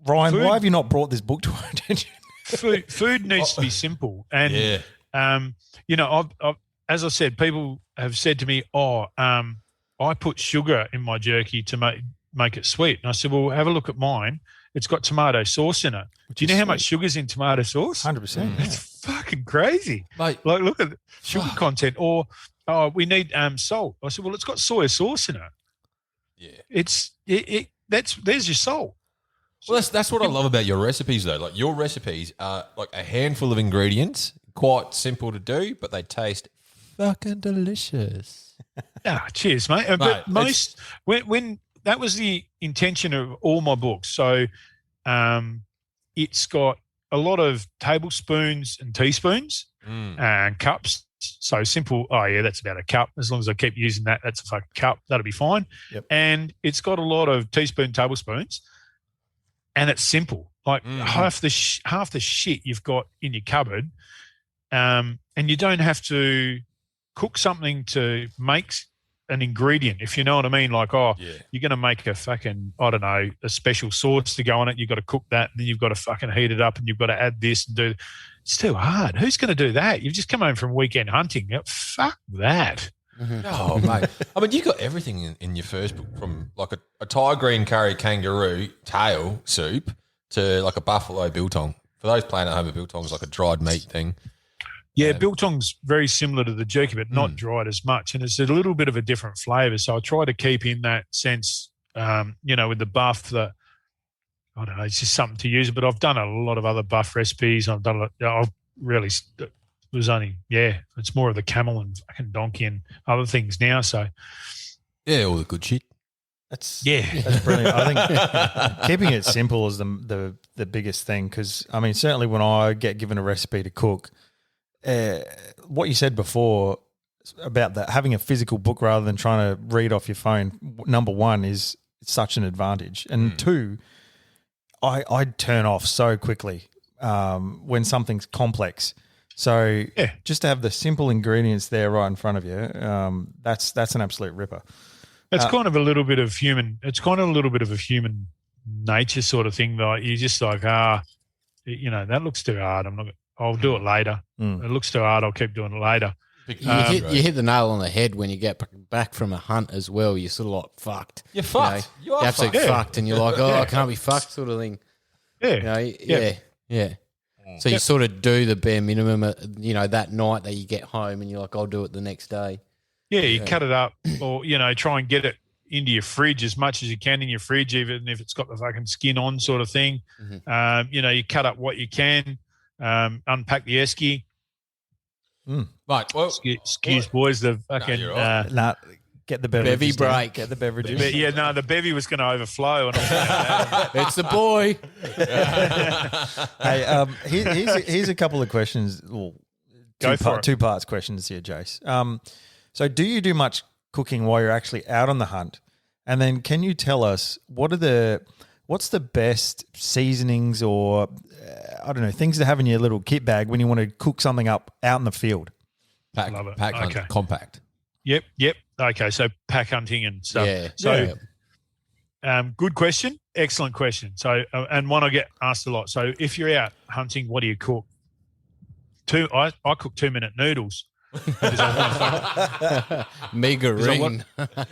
Ryan, why have you not brought this book to our attention? Food needs to be simple, and I've as I said, people have said to me, I put sugar in my jerky to make it sweet, and I said, well, have a look at mine. It's got tomato sauce in it. Do you know how much sugar's in tomato sauce? 100%. It's fucking crazy. Mate, like, look at the sugar content. Or, we need salt. I said, well, it's got soy sauce in it. Yeah. There's your salt. Well, that's what I love about your recipes, though. Like, your recipes are like a handful of ingredients, quite simple to do, but they taste fucking delicious. Cheers, mate. But when that was the intention of all my books. So it's got a lot of tablespoons and teaspoons and cups. So simple. Oh, yeah, that's about a cup. As long as I keep using that, that's a fucking cup. That'll be fine. Yep. And it's got a lot of tablespoons, and it's simple. Like half the shit you've got in your cupboard, and you don't have to cook something to make an ingredient, if you know what I mean. Like, you're going to make a fucking, I don't know, a special sauce to go on it. You've got to cook that, and then you've got to fucking heat it up, and you've got to add this and do. It's too hard. Who's going to do that? You've just come home from weekend hunting. Fuck that. Oh, mate. I mean, you got everything in your first book, from like a Thai green curry kangaroo tail soup to like a buffalo biltong. For those playing at home, a biltong is like a dried meat thing. Yeah, biltong's very similar to the jerky, but not dried as much. And it's a little bit of a different flavour. So I try to keep in that sense, with the buff that, I don't know, it's just something to use. But I've done a lot of other buff recipes. It's more of the camel and fucking donkey and other things now. So, yeah, all the good shit. That's brilliant. I think keeping it simple is the biggest thing, because, I mean, certainly when I get given a recipe to cook, what you said before, about that, having a physical book rather than trying to read off your phone, number one, is such an advantage. And two, I'd turn off so quickly when something's complex. So just to have the simple ingredients there right in front of you, that's an absolute ripper. It's kind of a little bit of human. It's kind of a little bit of a human nature sort of thing. Like you're just like, that looks too hard. I'll do it later. It looks too hard. I'll keep doing it later. You hit the nail on the head when you get back from a hunt as well. You're sort of like fucked. You're fucked. You're absolutely fucked, and you're like, I can't be fucked, sort of thing. Yeah. So you sort of do the bare minimum, that night that you get home, and you're like, I'll do it the next day. Yeah, you cut it up, or try and get it into your fridge as much as you can in your fridge, even if it's got the fucking skin on, sort of thing. You cut up what you can, unpack the esky. Right, well, excuse boys, the fucking get the beverages. Bevy break. Get the beverages. The bevy was going to overflow. And it's the boy. Hey, here's a couple of questions. Well, two parts questions here, Jace. So do you do much cooking while you're actually out on the hunt? And then can you tell us what's the best seasonings or things to have in your little kit bag when you want to cook something up out in the field? Love it. Compact. Yep. Okay, so pack hunting and stuff. Yeah. So, good question. Excellent question. So, and one I get asked a lot. So, if you're out hunting, what do you cook? I cook 2-minute noodles. Megarine.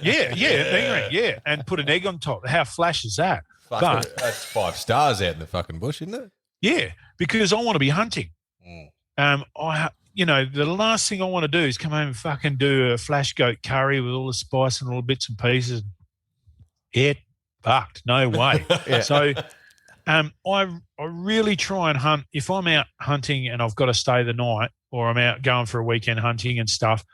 Yeah, and put an egg on top. How flash is that? That's 5 stars out in the fucking bush, isn't it? Yeah, because I want to be hunting. The last thing I want to do is come home and fucking do a flash goat curry with all the spice and all the bits and pieces. Get fucked. No way. So I really try and hunt. If I'm out hunting and I've got to stay the night, or I'm out going for a weekend hunting and stuff,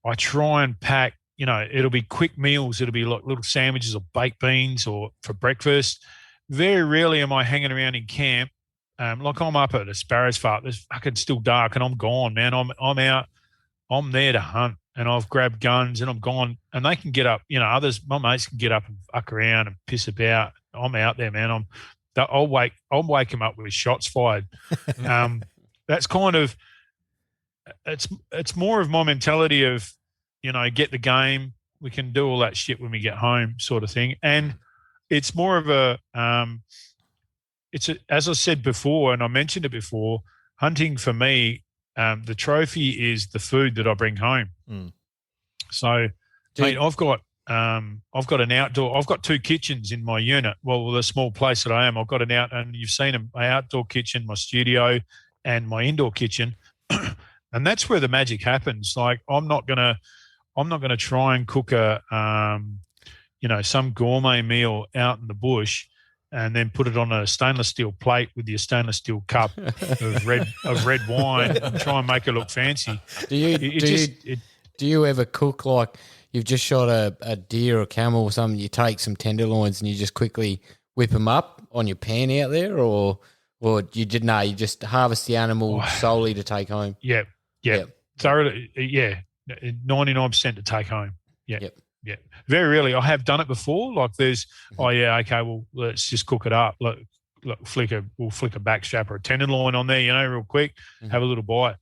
I try and pack, it'll be quick meals. It'll be like little sandwiches or baked beans or for breakfast. Very rarely am I hanging around in camp. Like I'm up at a sparrows fart. It's fucking still dark and I'm gone, man. I'm out. I'm there to hunt and I've grabbed guns and I'm gone. And they can get up, my mates can get up and fuck around and piss about. I'm out there, man. I'll wake them up with shots fired. That's kind of, it's more of my mentality of, get the game. We can do all that shit when we get home, sort of thing. And it's more of a, as I said before, and I mentioned it before, hunting for me, the trophy is the food that I bring home. So, I've got an outdoor. I've got 2 kitchens in my unit. Well, the small place that I am, I've got and you've seen them, my outdoor kitchen, my studio, and my indoor kitchen. And that's where the magic happens. Like I'm not gonna try and cook some gourmet meal out in the bush and then put it on a stainless steel plate with your stainless steel cup of red wine and try and make it look fancy. Do you ever cook like you've just shot a deer or camel or something? You take some tenderloins and you just quickly whip them up on your pan out there, or you just harvest the animal solely to take home? Yeah. Thoroughly, 99% to take home. Yeah. Very rarely. I have done it before. Like there's, okay, well, let's just cook it up. Look, we'll flick a back strap or a tenderloin on there, real quick, have a little bite.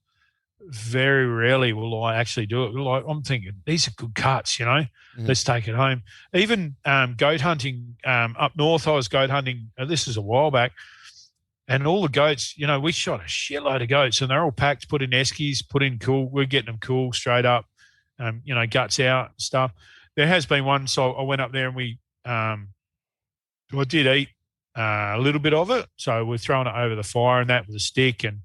Very rarely will I actually do it. Like I'm thinking, these are good cuts, let's take it home. Even goat hunting up north, I was goat hunting, this is a while back, and all the goats, we shot a shitload of goats and they're all packed, put in eskies, put in cool. We're getting them cool straight up, guts out and stuff. There has been one, so I went up there and I did eat a little bit of it. So we're throwing it over the fire and that with a stick and,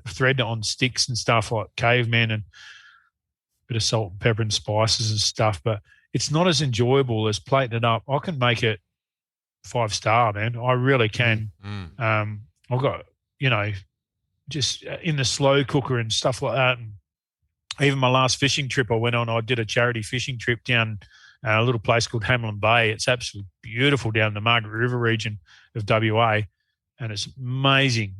threading it on sticks and stuff like cavemen and a bit of salt and pepper and spices and stuff. But it's not as enjoyable as plating it up. I can make it 5-star, man. I really can. I've got, just in the slow cooker and stuff like that. And even my last fishing trip I went on, I did a charity fishing trip down a little place called Hamlin Bay. It's absolutely beautiful down the Margaret River region of WA. And it's amazing,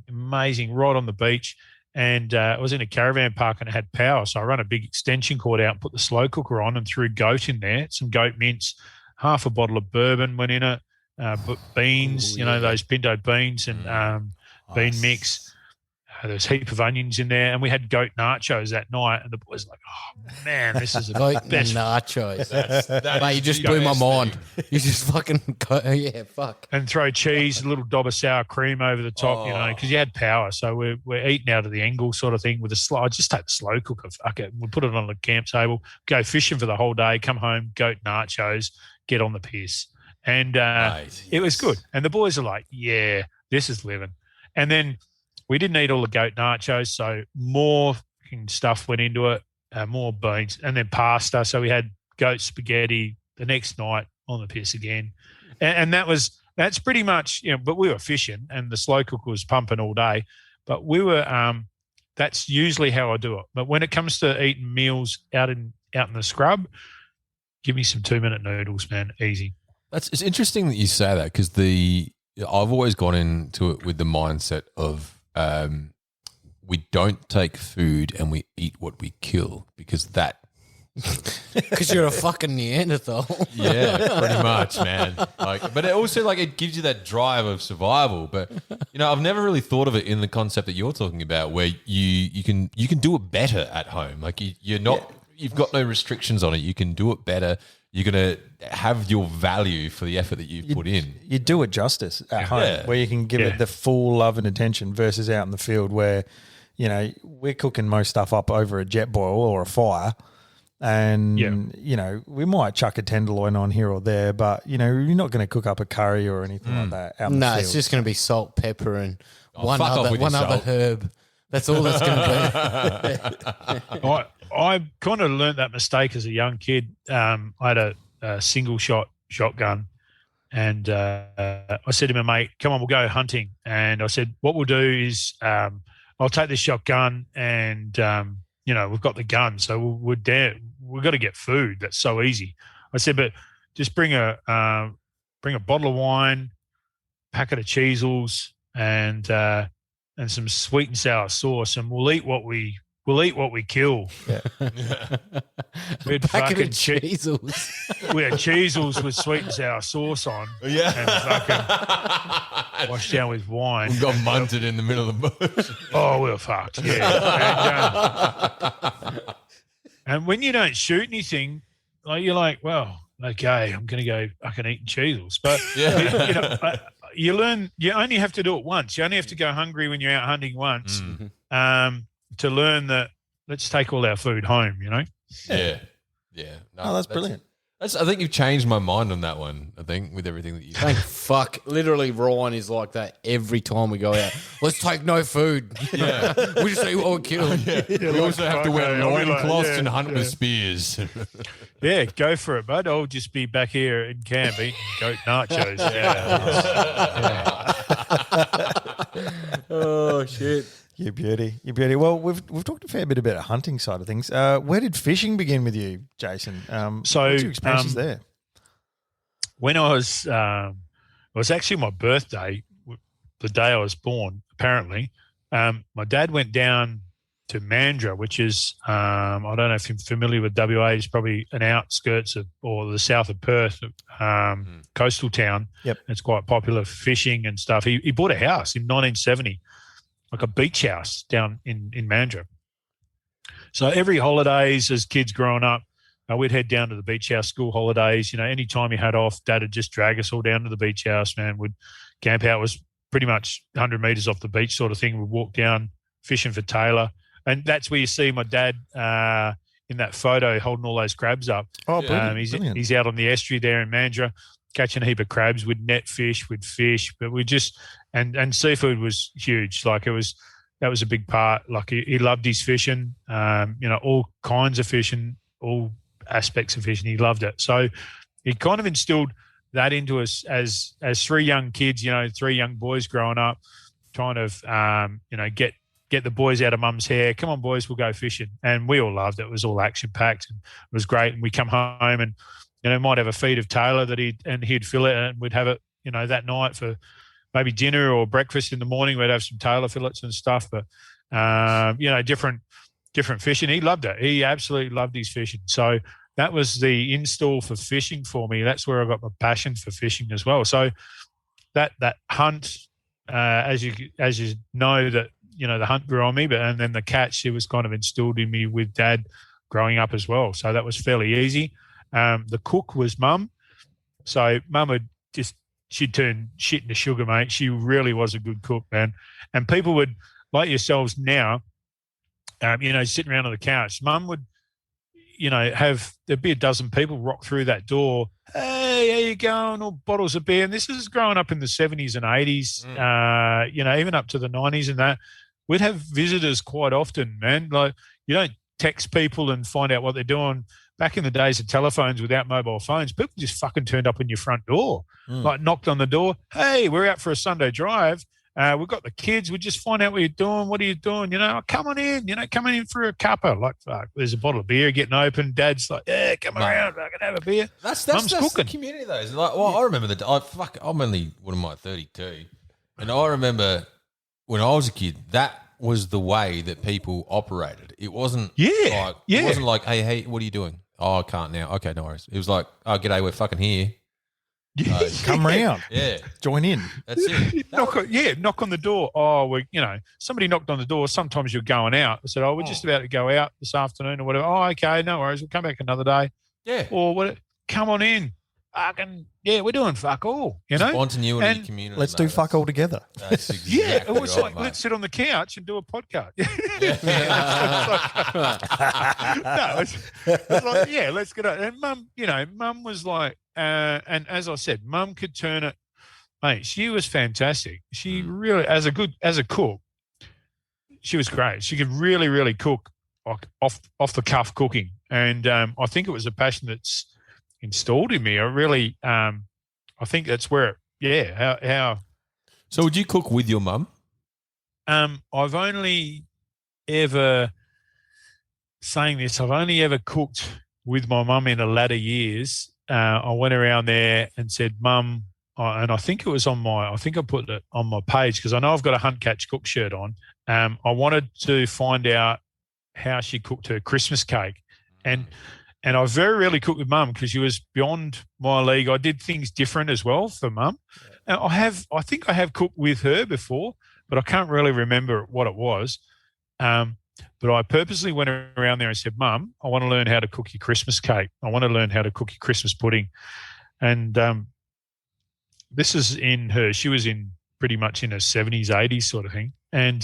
right on the beach. and I was in a caravan park and it had power. So I run a big extension cord out and put the slow cooker on and threw goat in there, some goat mince, half a bottle of bourbon went in it, beans, those pinto beans and bean mix. There's a heap of onions in there, and we had goat nachos that night. And the boys were like, "Oh man, this is the Goat best nachos. Mate, you just blew my mind. You just fucking fuck. And throw cheese, a little dob of sour cream over the top, because you had power. So we're eating out of the angle sort of thing with a slow. I just take the slow cooker. Fuck it. We put it on the camp table, go fishing for the whole day, come home, goat nachos, get on the piss. And it was good. And the boys are like, yeah, this is living. And then we didn't eat all the goat nachos, so more stuff went into it, more beans, and then pasta. So we had goat spaghetti the next night on the piss again. And that's pretty much, but we were fishing and the slow cooker was pumping all day. But we were, that's usually how I do it. But when it comes to eating meals out in the scrub, give me some 2-minute noodles, man, easy. It's interesting that you say that because I've always gone into it with the mindset of we don't take food and we eat what we kill because you're a fucking Neanderthal. Yeah, pretty much, man. But it also it gives you that drive of survival. But I've never really thought of it in the concept that you're talking about, where you can do it better at home. You've got no restrictions on it. You can do it better. You're going to have your value for the effort that you've put in. You do it justice at home, where you can give it the full love and attention versus out in the field where, we're cooking most stuff up over a jet boil or a fire and, we might chuck a tenderloin on here or there, but, you're not going to cook up a curry or anything like that out in the field. It's just going to be salt, pepper and one other herb. That's all that's going to be. I kind of learned that mistake as a young kid. I had a single shot shotgun and I said to my mate, come on, we'll go hunting. And I said, what we'll do is I'll take this shotgun and, we've got the gun. So we've got to get food. That's so easy. I said, but just bring a bottle of wine, packet of Cheezels and some sweet and sour sauce, and we'll eat what we kill. Yeah. We had packet of Cheezels. We had Cheezels with sweet and sour sauce on. Yeah. And fucking washed down with wine. We got munted in the middle of the bush. Oh, we were fucked. Yeah. And when you don't shoot anything, you're like, well, okay, I'm going to go fucking eating Cheezels. But you learn. You only have to do it once. You only have to go hungry when you're out hunting once. To learn that let's take all our food home, Yeah. No, that's brilliant. I think you've changed my mind on that one, I think, with everything that you Thank fuck. Literally, Ryan is like that every time we go out. Let's take no food. Yeah. We just eat what we kill. We also have to wear loincloths and hunt with spears. Yeah, go for it, bud. I'll just be back here in camp eating goat nachos. Oh, shit. You beauty. Well, we've talked a fair bit about the hunting side of things. Where did fishing begin with you, Jason? What's your experiences there? When it was actually my birthday, the day I was born, apparently. My dad went down to Mandurah, which is, I don't know if you're familiar with WA, it's probably an outskirts or the south of Perth, coastal town. Yep. It's quite popular for fishing and stuff. He bought a house in 1970. Like a beach house down in Mandurah. So every holidays as kids growing up, we'd head down to the beach house, school holidays. Any time you had off, Dad would just drag us all down to the beach house, man. We'd camp out. It was pretty much 100 metres off the beach sort of thing. We'd walk down fishing for Taylor. And that's where you see my dad in that photo holding all those crabs up. Oh, brilliant. He's out on the estuary there in Mandurah catching a heap of crabs. We'd net fish, we'd fish, but we just – and seafood was huge. That was a big part. He loved his fishing, all kinds of fishing, all aspects of fishing. He loved it. So he kind of instilled that into us as three young kids, three young boys growing up, trying to, get the boys out of mum's hair. Come on, boys, we'll go fishing. And we all loved it. It was all action-packed and it was great. And we come home and, might have a feed of Taylor he'd fill it and we'd have it, that night for maybe dinner or breakfast in the morning. We'd have some Taylor fillets and stuff. But different fishing. He loved it. He absolutely loved his fishing. So that was the install for fishing for me. That's where I got my passion for fishing as well. So that hunt, as you know, that the hunt grew on me, and then the catch, it was kind of instilled in me with Dad growing up as well. So that was fairly easy. The cook was Mum. So Mum she'd turn shit into sugar, mate. She really was a good cook, man. And people would, like yourselves now, sitting around on the couch, Mum would, there'd be a dozen people rock through that door. Hey, how you going? All bottles of beer. And this is growing up in the 70s and 80s, even up to the 90s and that. We'd have visitors quite often, man. Like, you don't text people and find out what they're doing. Back in the days of telephones without mobile phones, people just fucking turned up on your front door, like knocked on the door. Hey, we're out for a Sunday drive. We've got the kids. We just find out what you're doing. What are you doing? Come on in. Coming in for a cuppa. Like, fuck, there's a bottle of beer getting open. Dad's like, yeah, come around. I can have a beer. That's Mum's cooking. The community though. It's like, well, I remember I'm only, what am I, 32, and I remember when I was a kid, that was the way that people operated. It wasn't it wasn't like, hey, what are you doing? Oh, I can't now. Okay, no worries. It was like, oh, g'day, we're fucking here. Come round. Yeah. Join in. That's it. Knock on the door. Oh, somebody knocked on the door. Sometimes you're going out. I said, we're just about to go out this afternoon or whatever. Oh, okay, no worries. We'll come back another day. Yeah. Or what? Come on in. We're doing fuck all, Spontaneity and community. Let's do fuck all together. That's exactly it was right, like, mate. let's sit on the couch and do a podcast. It's like, yeah, let's get it. And Mum was like, and as I said, Mum could turn it, mate. She was fantastic. She really, as a cook, she was great. She could really, really cook, like off the cuff cooking, and I think it was a passion that's installed in me. I really, I think that's where how. So would you cook with your mum? I've only ever cooked with my mum in the latter years. I went around there and said, Mum, and I think it was I put it on my page because I know I've got a Hunt Catch Cook shirt on. I wanted to find out how she cooked her Christmas cake. And I very rarely cooked with Mum because she was beyond my league. I did things different as well for Mum. I think I have cooked with her before, but I can't really remember what it was. But I purposely went around there and said, Mum, I want to learn how to cook your Christmas cake. I want to learn how to cook your Christmas pudding. And this is she was pretty much in her 70s, 80s sort of thing. And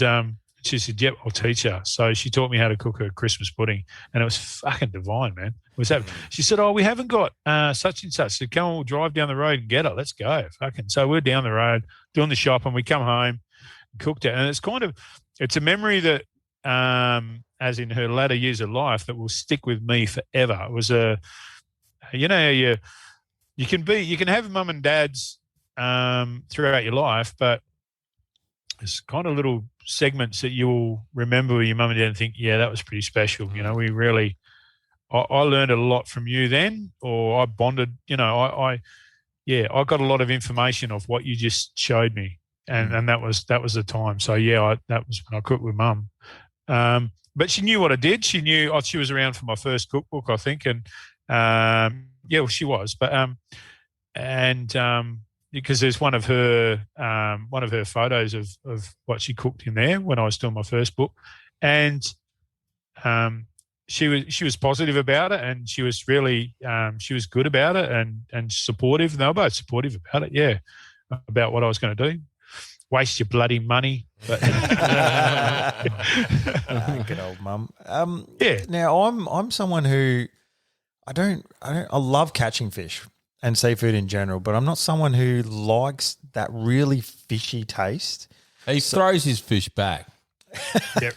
she said, yep, I'll teach her. So she taught me how to cook her Christmas pudding, and it was fucking divine, man. It was that. She said, we haven't got such and such. So come on, we'll drive down the road and get it. Let's go. Fucking. So we're down the road doing the shopping. We come home and cooked it. And it's a memory that, as in her latter years of life, that will stick with me forever. It was you can have mum and dads throughout your life, but it's kind of little segments that you'll remember with your mum and dad and think, yeah, that was pretty special. We really, I learned a lot from you then, or I bonded, I got a lot of information of what you just showed me. And that was the time. So that was when I cooked with Mum. But she knew what I did. She knew she was around for my first cookbook, I think. And she was, but, because there's one of her photos of what she cooked in there when I was doing my first book, and she was positive about it, and she was really she was good about it and supportive. They were both supportive about it, about what I was going to do. Waste your bloody money, but good old Mum. Now I'm someone who I love catching fish and seafood in general, but I'm not someone who likes that really fishy taste. He throws his fish back. Yep.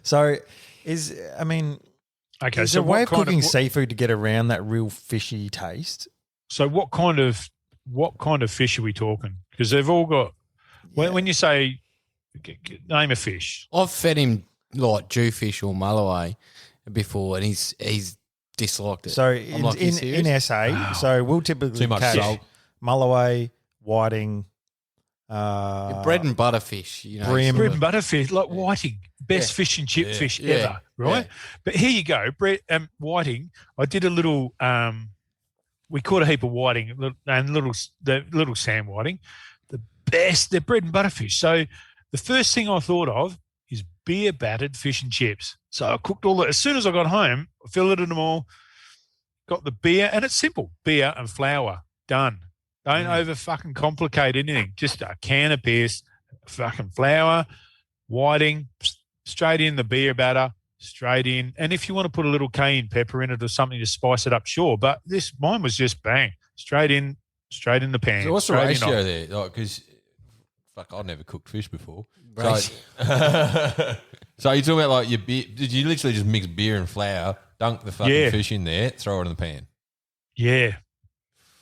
So is there a way of cooking seafood to get around that real fishy taste? So what kind of fish are we talking? Because they've all got. When you say name a fish, I've fed him like jewfish or mulloway before, and he's disliked it. So in SA, so we'll typically catch salt. mulloway, whiting, bread and butter fish. bream. bread and butter fish like whiting. best fish and chip fish ever, right? Yeah. But here you go, whiting. I did a little. We caught a heap of whiting and the little sand whiting. The best. They're bread and butter fish. So the first thing I thought of is beer battered fish and chips. So I cooked all that. As soon as I got home, I filleted them all. Got the beer, and it's simple: beer and flour. Done. Don't over fucking complicate anything. Just a can of beer, fucking flour, whiting, straight in the beer batter, straight in. And if you want to put a little cayenne pepper in it or something to spice it up, sure. But mine was just bang, straight in the pan. So what's the straight ratio in there? Because I've never cooked fish before. Right. So you're talking about like your beer? Did you literally just mix beer and flour, dunk the fucking fish in there, throw it in the pan? Yeah.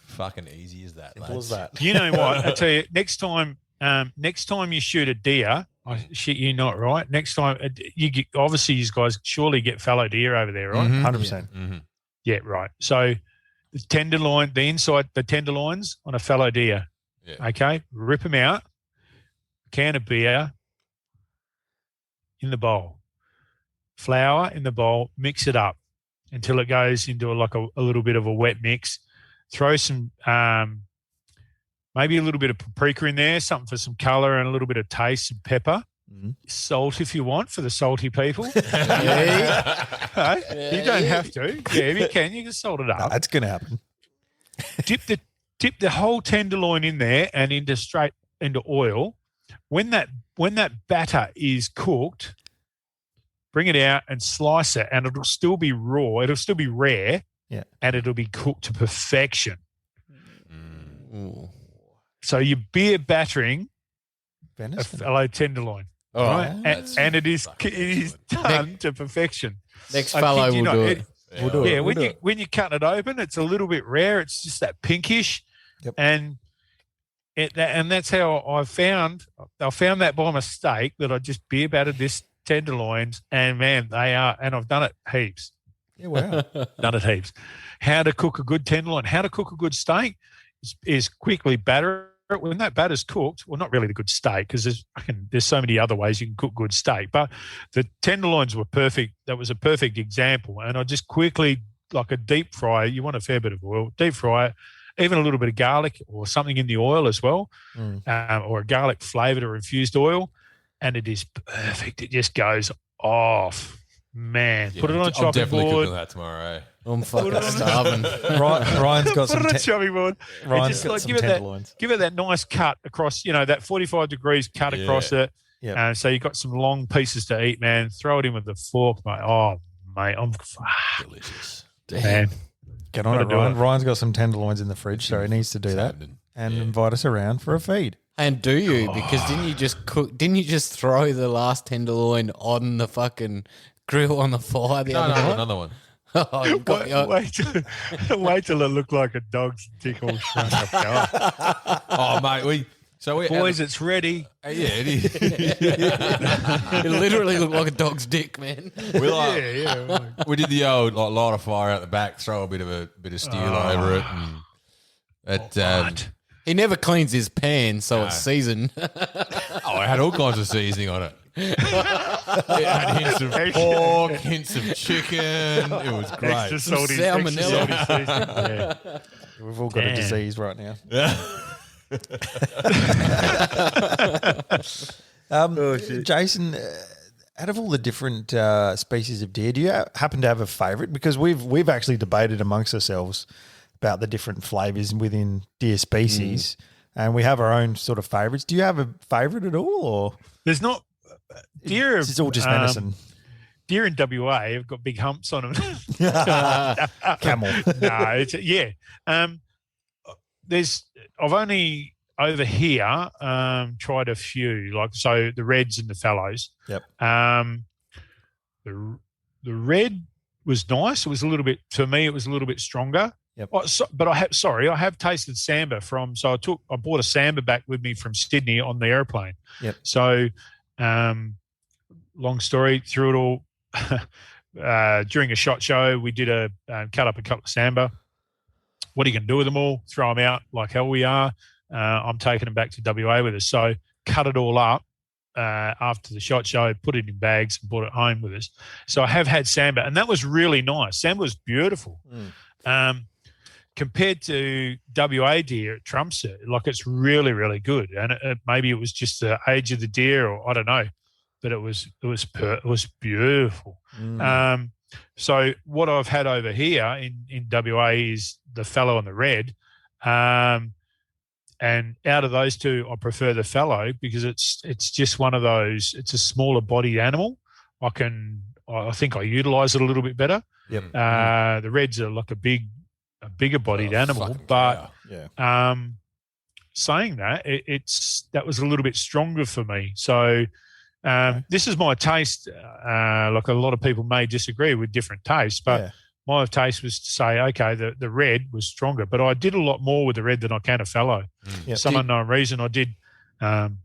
Fucking easy as that. Simple as that. You know what? I tell you, next time you shoot a deer, I shit you not, right? Next time, obviously you guys surely get fallow deer over there, right? 100%. Mm-hmm. Yeah, right. So the tenderloin, the tenderloins on a fallow deer. Yeah. Okay, rip them out. Can of beer in the bowl, flour in the bowl. Mix it up until it goes into a little bit of a wet mix. Throw some maybe a little bit of paprika in there, something for some colour and a little bit of taste, some pepper. Salt if you want for the salty people. You don't have to. Yeah, if you can salt it up. That's going to happen. Dip the whole tenderloin in there and straight into oil. When that batter is cooked, bring it out and slice it, and it'll still be raw. It'll still be rare. Yeah. And it'll be cooked to perfection. So you're beer battering a fallow tenderloin. All right? right. And it is done to perfection. Next I fellow kid you will not, do it. We'll do Yeah, it. when you cut it open, it's a little bit rare. It's just that pinkish. Yep. And that's how I found that by mistake, that I just beer battered this tenderloins, and man, they are, and I've done it heaps. Yeah, wow. Done it heaps. How to cook a good tenderloin, how to cook a good steak is quickly batter it. When that batter's cooked, well, not really the good steak, because there's so many other ways you can cook good steak, but the tenderloins were perfect. That was a perfect example. And I just quickly, like a deep fry, you want a fair bit of oil, deep fry it, even a little bit of garlic or something in the oil as well, or a garlic flavoured or infused oil, and it is perfect. It just goes off. Man, put it on a chopping I'm definitely board. cooking that tomorrow. I'm fucking starving. Ryan's got Put some. it on a chopping board. Ryan's Just got like some tenderloins. give it that nice cut across, that 45 degrees cut across it. Yeah. So you've got some long pieces to eat, man. Throw it in with the fork, mate. Oh, mate, Delicious. man. Get on it, Gotta do Ryan. it. Ryan's got some tenderloins in the fridge, so he needs to do that and invite us around for a feed. And do you? Because didn't you just cook? Didn't you just throw the last tenderloin on the fucking grill on the fire the No, other night? another one. Oh, you've got your- Wait till it looked like a dog's dick all shrunk up. Oh, mate, we Boys, it's ready. yeah, it is. it literally looked like a dog's dick, man. We like, Yeah. we did the old light a fire out the back, throw a bit of steel over it, and He never cleans his pan, so it's seasoned. I had all kinds of seasoning on it. It had hints of pork, hints of chicken. It was great. Extra salty, salmonella. extra salty seasoning. Yeah. We've all got a Damn. disease right now. Jason, out of all the different species of deer, do you happen to have a favourite? Because we've actually debated amongst ourselves about the different flavours within deer species, and we have our own sort of favourites. Do you have a favourite at all, or There's not deer. it's all just venison? Deer in WA have got big humps on them. Camel. No, I've only over here tried a few, so the reds and the fallows. Yep. The red was nice. It was a little bit, for me, it was a little bit stronger. Yep. But I have tasted Samba I bought a Samba back with me from Sydney on the airplane. Yep. So, long story, through it all, during a shot show, we did cut up a couple of Samba. What are you going to do with them all? Throw them out like hell we are. I'm taking them back to WA with us. So cut it all up after the SHOT Show, put it in bags and brought it home with us. So I have had sambar, and that was really nice. Sambar was beautiful. Compared to WA deer, it trumps it. Like, it's really, really good. And maybe it was just the age of the deer, or I don't know, but it was beautiful. So what I've had over here in WA is the fallow and the red. And out of those two, I prefer the fallow because it's just one of those. It's a smaller bodied animal. I think I utilise it a little bit better. Yep. The reds are like a bigger bodied animal, but saying that, that was a little bit stronger for me. So this is my taste. Like, a lot of people may disagree with different tastes, but my taste was to say, okay, the red was stronger, but I did a lot more with the red than I can a fallow. Yep. Some unknown reason I did the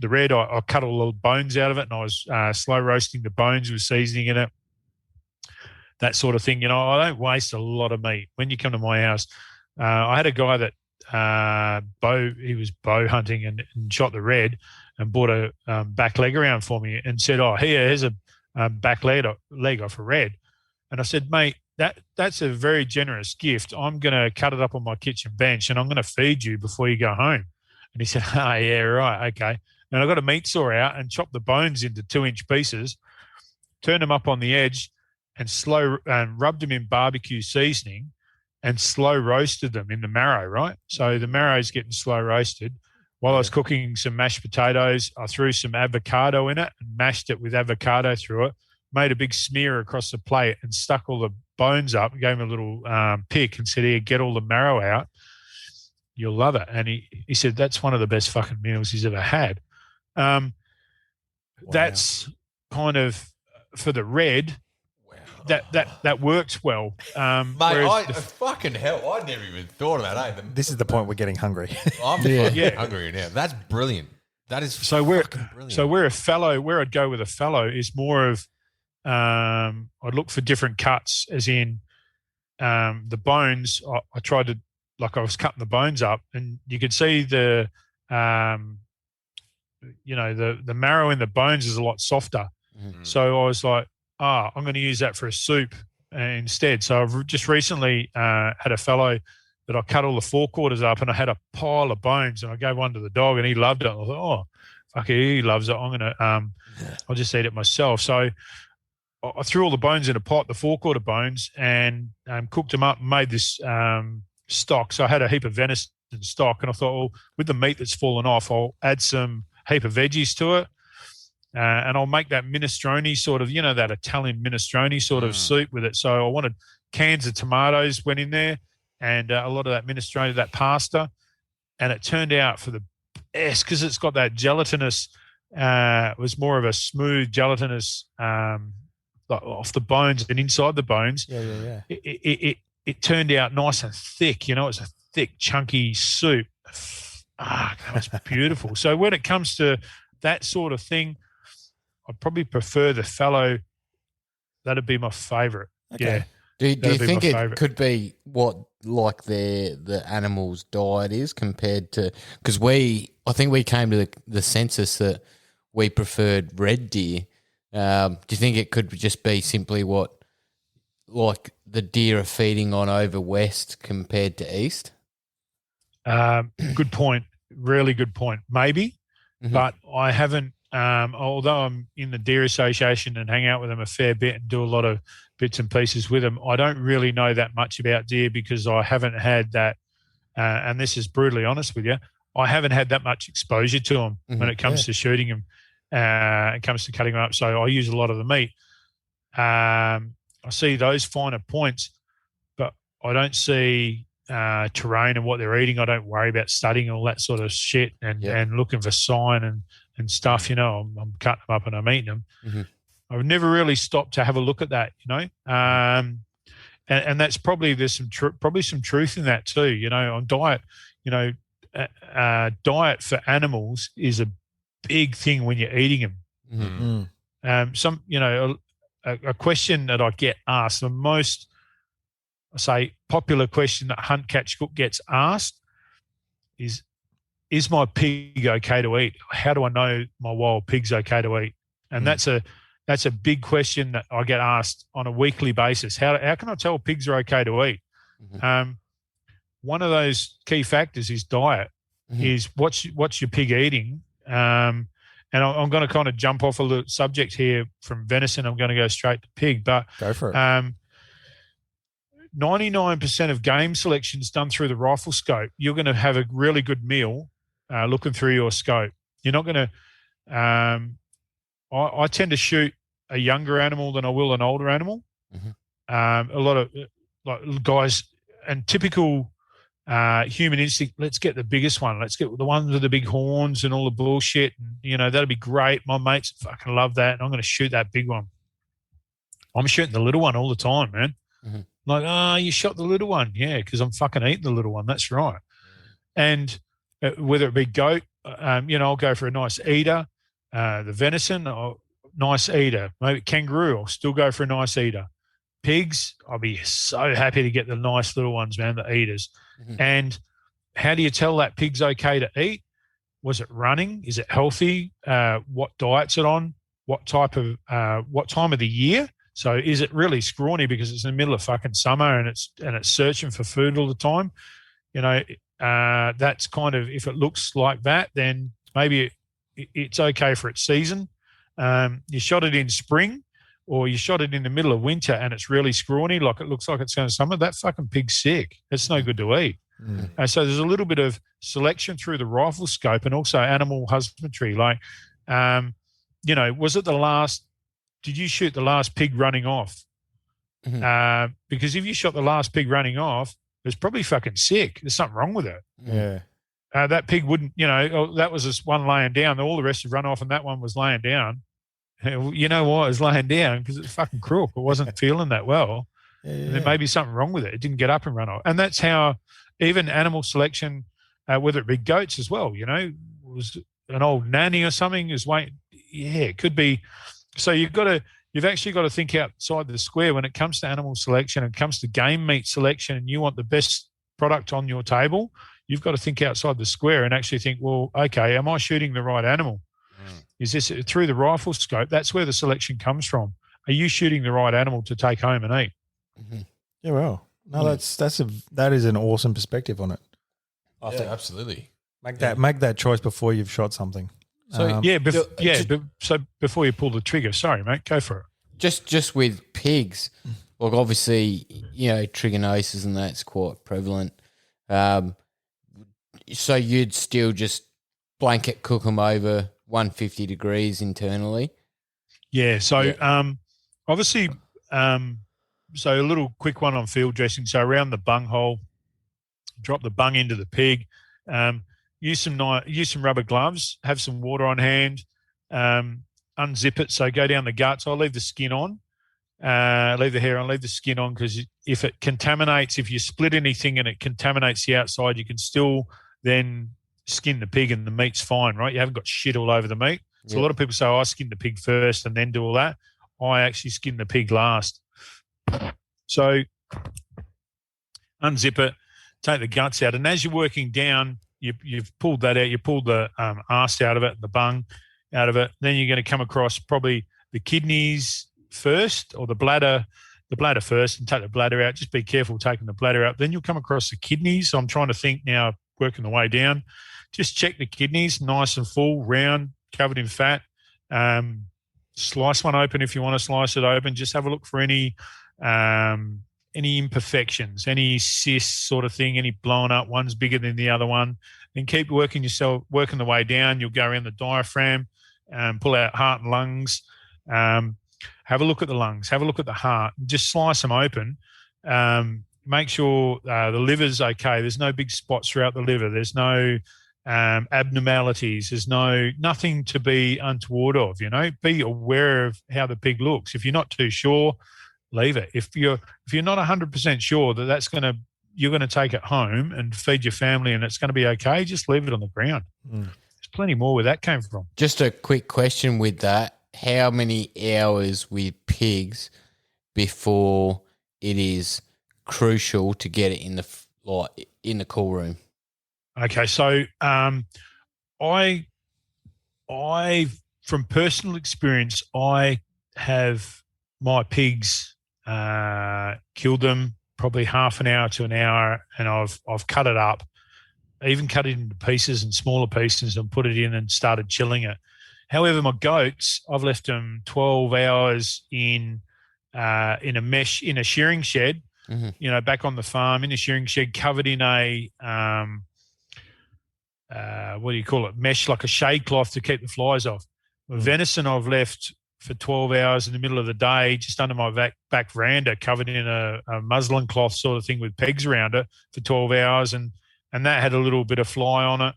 red. I cut all the bones out of it, and I was slow roasting the bones with seasoning in it, that sort of thing. You know, I don't waste a lot of meat. When you come to my house, I had a guy that he was bow hunting and shot the red and bought a back leg around for me and said, "Oh, here's a back leg off a red." And I said, "Mate, that's a very generous gift. I'm going to cut it up on my kitchen bench and I'm going to feed you before you go home." And he said, "Oh, yeah, right, okay." And I got a meat saw out and chopped the bones into 2-inch pieces, turned them up on the edge, and rubbed them in barbecue seasoning and slow roasted them in the marrow, right? So the marrow's getting slow roasted. While I was cooking some mashed potatoes, I threw some avocado in it and mashed it with avocado through it, made a big smear across the plate and stuck all the bones up and gave him a little pick and said, "Here, get all the marrow out. You'll love it." And he said that's one of the best fucking meals he's ever had. That's kind of for the red. That works well. Mate, fucking hell, I never even thought about it. This is the point we're getting hungry. I'm fucking hungry now. That's brilliant. That is so brilliant. So where I'd go with a fallow is more of I'd look for different cuts, as in the bones. I tried to, like, I was cutting the bones up, and you could see the marrow in the bones is a lot softer. So I was like, I'm going to use that for a soup instead. So I've just recently had a fallow that I cut all the forequarters up, and I had a pile of bones, and I gave one to the dog, and he loved it. I thought, oh, fuck it, he loves it. I'm going to, I'll just eat it myself. So I threw all the bones in a pot, the forequarter bones, and cooked them up and made this stock. So I had a heap of venison stock, and I thought, well, with the meat that's fallen off, I'll add some heap of veggies to it. And I'll make that minestrone sort of, that Italian minestrone sort of soup with it. So I wanted cans of tomatoes went in there and a lot of that minestrone, that pasta. And it turned out for the best because it's got that gelatinous, it was more of a smooth gelatinous off the bones and inside the bones. Yeah. It turned out nice and thick. It's a thick, chunky soup. That was beautiful. So when it comes to that sort of thing, I'd probably prefer the fallow. That'd be my favourite. Okay. Yeah. Do you think it could be what like the animal's diet is compared to? Because I think we came to the census that we preferred red deer. Do you think it could just be simply what like the deer are feeding on over west compared to east? Good point. Really good point. Maybe, but I haven't. Although I'm in the Deer Association and hang out with them a fair bit and do a lot of bits and pieces with them, I don't really know that much about deer because I haven't had that, and this is brutally honest with you, I haven't had that much exposure to them when it comes to shooting them, it comes to cutting them up. So I use a lot of the meat. I see those finer points, but I don't see terrain and what they're eating. I don't worry about studying all that sort of shit and looking for sign and stuff. I'm cutting them up and I'm eating them. I've never really stopped to have a look at that, and that's probably there's some truth in that too. On diet, diet for animals is a big thing when you're eating them. A question that I get asked, the most popular question that Hunt Catch Cook gets asked is, is my pig okay to eat? How do I know my wild pig's okay to eat? And that's a big question that I get asked on a weekly basis. How can I tell pigs are okay to eat? One of those key factors is diet. Is what's your pig eating? And I'm going to kind of jump off a little subject here from venison. I'm going to go straight to pig, but Go for it. 99% of game selections done through the rifle scope, you're going to have a really good meal looking through your scope. You're not going to I tend to shoot a younger animal than I will an older animal. A lot of guys and typical human instinct, let's get the biggest one. Let's get the ones with the big horns and all the bullshit. And, that'll be great. My mates fucking love that. And I'm going to shoot that big one. I'm shooting the little one all the time, man. Like, you shot the little one. Yeah, because I'm fucking eating the little one. That's right. And whether it be goat, I'll go for a nice eater. The venison, nice eater. Maybe kangaroo, I'll still go for a nice eater. Pigs, I'll be so happy to get the nice little ones, man, the eaters. And how do you tell that pig's okay to eat? Was it running? Is it healthy? What diet's it on? What time of the year? So is it really scrawny because it's in the middle of fucking summer and it's searching for food all the time? That's kind of, if it looks like that, then maybe it's okay for its season. You shot it in spring or you shot it in the middle of winter and it's really scrawny, like it looks like it's going to summer, that fucking pig's sick. It's no good to eat. So there's a little bit of selection through the rifle scope and also animal husbandry. Like, was it did you shoot the last pig running off? Because if you shot the last pig running off, it's probably fucking sick. There's something wrong with it. Yeah. That pig wouldn't, that was just one laying down. All the rest had run off and that one was laying down. You know why it was laying down? Because it's fucking crook. It wasn't feeling that well. And there may be something wrong with it. It didn't get up and run off. And that's how even animal selection, whether it be goats as well, was an old nanny or something is waiting. Yeah, it could be. So you've actually got to think outside the square when it comes to animal selection and comes to game meat selection and you want the best product on your table. You've got to think outside the square and actually think, well, okay, am I shooting the right animal? Is this through the rifle scope? That's where the selection comes from. Are you shooting the right animal to take home and eat? Yeah, well, no, that is an awesome perspective on it. I think absolutely. Make that choice before you've shot something. So so before you pull the trigger, sorry, mate, go for it. Just with pigs, like obviously, trichinosis and that's quite prevalent. So you'd still just blanket cook them over 150 degrees internally? Yeah. So obviously, so a little quick one on field dressing. So around the bung hole, drop the bung into the pig. Use some rubber gloves. Have some water on hand. Unzip it. So go down the guts. I'll leave the skin on. Leave the hair on. Leave the skin on because if it contaminates, if you split anything and it contaminates the outside, you can still then skin the pig and the meat's fine, right? You haven't got shit all over the meat. So a lot of people say, I skin the pig first and then do all that. I actually skin the pig last. So unzip it, take the guts out. And as you're working down, you've pulled that out. You pulled the arse out of it, the bung out of it. Then you're going to come across probably the kidneys first or the bladder first and take the bladder out. Just be careful taking the bladder out. Then you'll come across the kidneys. So I'm trying to think now, working the way down. Just check the kidneys, nice and full, round, covered in fat. Slice one open if you want to slice it open. Just have a look for any imperfections, any cysts sort of thing, any blown up, one's bigger than the other one. Then keep working the way down. You'll go around the diaphragm, pull out heart and lungs. Have a look at the lungs, have a look at the heart, just slice them open. Make sure the liver's okay. There's no big spots throughout the liver. There's no abnormalities. There's nothing to be untoward of, Be aware of how the pig looks. If you're not too sure, leave it. If you're not 100% sure that you're going to take it home and feed your family and it's going to be okay, just leave it on the ground. There's plenty more where that came from. Just a quick question with that. How many hours with pigs before it is crucial to get it in the cool room? Okay, so I from personal experience, I have my pigs killed them probably half an hour to an hour, and I've cut it up. I even cut it into pieces and smaller pieces and put it in and started chilling it. However, my goats, I've left them 12 hours in a shearing shed, back on the farm in a shearing shed, covered in a what do you call it? Mesh, like a shade cloth to keep the flies off. Venison I've left for 12 hours in the middle of the day, just under my back veranda, covered in a muslin cloth sort of thing with pegs around it for 12 hours. And that had a little bit of fly on it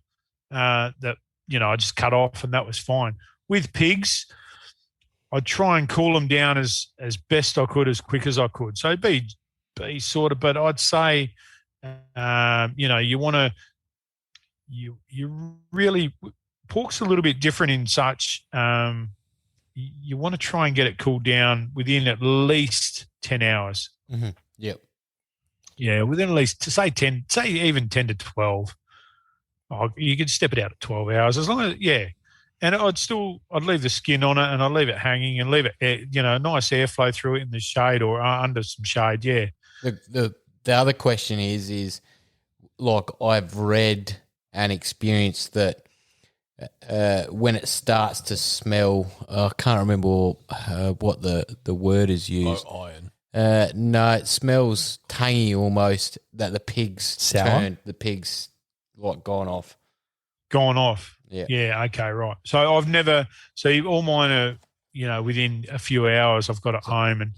that, I just cut off, and that was fine. With pigs, I'd try and cool them down as best I could, as quick as I could. So be sort of, but I'd say, you want to, you really, pork's a little bit different in such, you want to try and get it cooled down within at least 10 hours. Mm-hmm. Yep. Yeah, within at least, say even 10 to 12. You could step it out at 12 hours as long as, and I'd leave the skin on it, and I'd leave it hanging and leave it, nice airflow through it in the shade or under some shade. Yeah. The other question is like, I've read and experienced that when it starts to smell, I can't remember what the word is used. Oh, iron. No, it smells tangy almost, that the pigs Sour? the pigs like gone off. Gone off. Yeah. Yeah. Okay. Right. So I've never. So all mine are, within a few hours, I've got it home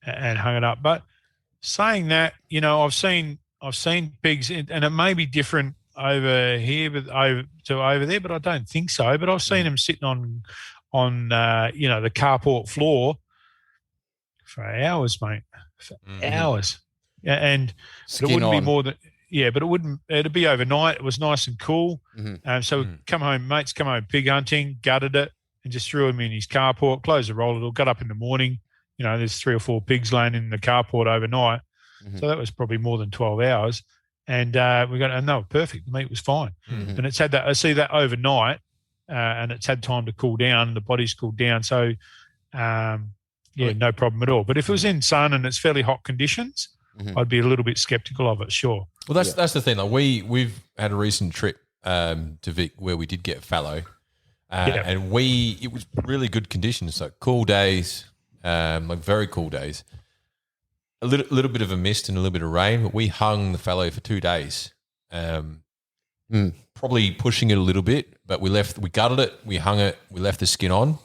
and hung it up. But saying that, I've seen pigs, and it may be different over here, but over there, but I don't think so. But I've seen them sitting on the carport floor for hours, mate. For hours. Yeah, and it wouldn't be more than. Yeah, but it'd be overnight. It was nice and cool. So mates come home pig hunting, gutted it, and just threw him in his carport, closed the roller, got up in the morning. There's 3 or 4 pigs laying in the carport overnight. So that was probably more than 12 hours. And and they were perfect. The meat was fine. And it's had that, I see that overnight, and it's had time to cool down, and the body's cooled down. So, no problem at all. But if it was in sun and it's fairly hot conditions, I'd be a little bit skeptical of it, sure. Well, that's the thing. Like we've had a recent trip to Vic where we did get fallow, and it was really good conditions. So cool days, like very cool days. A little bit of a mist and a little bit of rain, but we hung the fallow for 2 days. Probably pushing it a little bit, but we gutted it, we hung it, we left the skin on.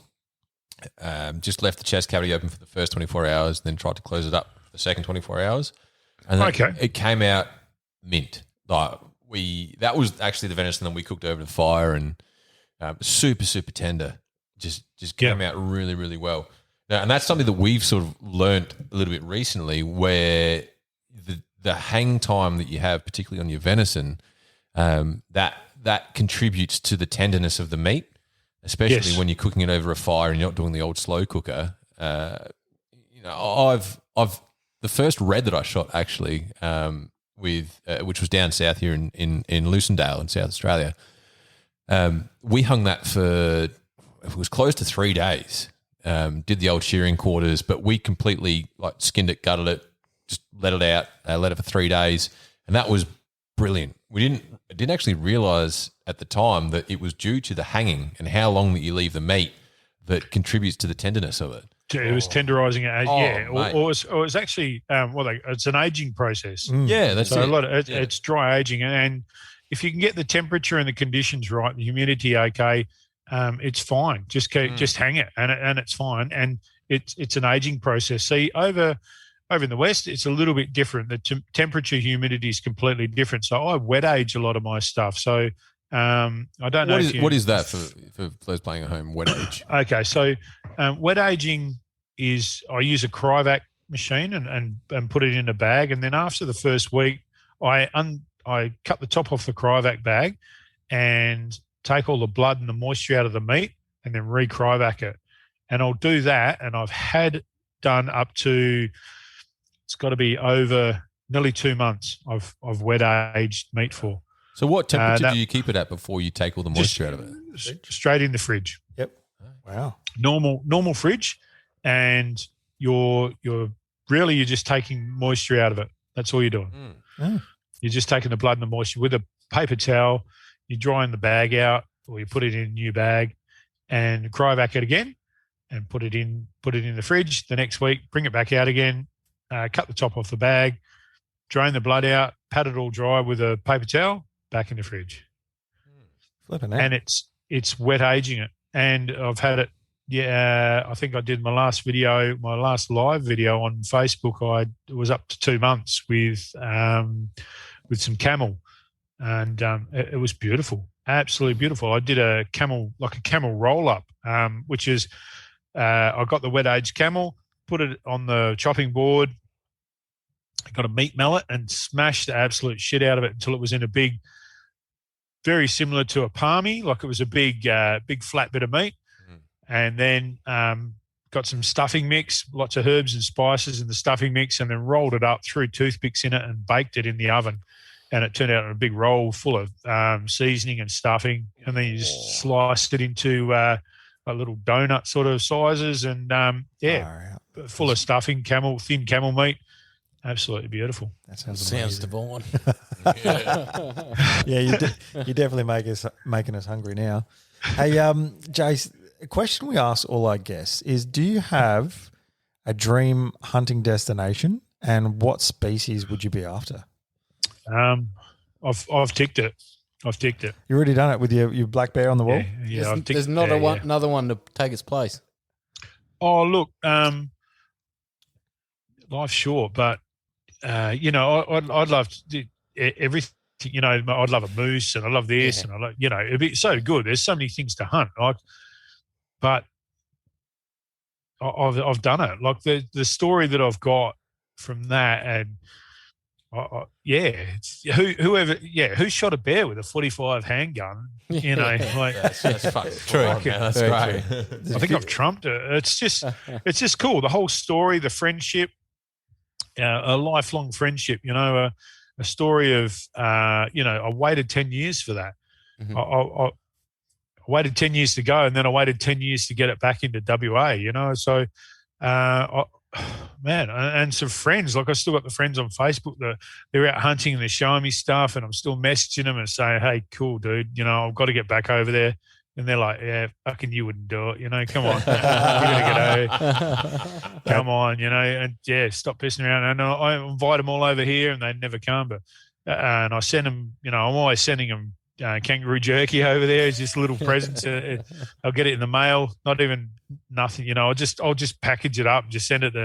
Just left the chest cavity open for the first 24 hours, then tried to close it up for the second 24 hours. And then it came out mint. Like that was actually the venison that we cooked over the fire, and super, super tender. Just came out really, really well. Now, and that's something that we've sort of learnt a little bit recently, where the hang time that you have, particularly on your venison, that contributes to the tenderness of the meat, especially when you're cooking it over a fire and you're not doing the old slow cooker. I've the first red that I shot actually with which was down south here in Lucendale in South Australia. We hung that for, it was close to 3 days. Did the old shearing quarters, but we completely skinned it, gutted it, just let it out, let it for 3 days, and that was brilliant. I didn't actually realise at the time that it was due to the hanging and how long that you leave the meat that contributes to the tenderness of it. It was tenderising it, or it's actually it's an aging process. Yeah, that's it. It's dry aging, and if you can get the temperature and the conditions right, the humidity okay, it's fine. Just hang it, and it's fine. And it's an aging process. See, over in the West, it's a little bit different. The temperature, humidity is completely different. So I wet age a lot of my stuff. So I don't know. What is that for those playing at home? Wet age. Okay, so wet aging is, I use a Cryovac machine and put it in a bag, and then after the first week, I cut the top off the Cryovac bag and take all the blood and the moisture out of the meat, and then re-Cryovac it. And I'll do that, and I've had done up to, it's got to be over nearly 2 months I've wet aged meat for. So what temperature do you keep it at before you take all the moisture out of it? Straight in the fridge. Yep. Wow. Normal fridge, and you're just taking moisture out of it. That's all you're doing. You're just taking the blood and the moisture with a paper towel. You're drying the bag out, or you put it in a new bag, and cryovac it again, and put it in the fridge. The next week, bring it back out again, cut the top off the bag, drain the blood out, pat it all dry with a paper towel, back in the fridge. And it's wet aging it. And I've had it. Yeah, I think I did my last live video on Facebook. It was up to 2 months with some camel, and it was beautiful, absolutely beautiful. I did a camel roll up, which is I got the wet aged camel, put it on the chopping board, got a meat mallet and smashed the absolute shit out of it until it was in a big, very similar to a palmy, like it was a big flat bit of meat. And then got some stuffing mix, lots of herbs and spices in the stuffing mix, and then rolled it up, threw toothpicks in it and baked it in the oven. And it turned out a big roll full of seasoning and stuffing. And then you just sliced it into like little donut sort of sizes, and full of stuffing, thin camel meat. Absolutely beautiful. That sounds divine. Yeah, you definitely making us hungry now. Hey, Jace, a question we ask all our guests is, do you have a dream hunting destination, and what species would you be after? I've ticked it. You already done it with your black bear on the wall? Yeah, there's not another one to take its place. Oh, look, life's short, but I'd love to do everything. I'd love a moose, and I love this, and I love, it'd be so good. There's so many things to hunt, but I've done it. Like the story that I've got from that, and who shot a bear with a 45 handgun? That's fucking true. That's great. I think I've trumped it. It's just cool. The whole story, the friendship, a lifelong friendship. A story of I waited 10 years for that. Mm-hmm. I waited 10 years to go, and then I waited 10 years to get it back into WA. So. Man, and some friends, like I still got the friends on Facebook that they're out hunting and they're showing me stuff, and I'm still messaging them and saying, hey, cool, dude, I've got to get back over there. And they're like, yeah, fucking you wouldn't do it, come on. We're going to get over. Come on, and stop pissing around. And I invite them all over here and they never come. But and I send them, I'm always sending them kangaroo jerky over there. It's just little presents. I'll get it in the mail, not even nothing, I'll just package it up and just send it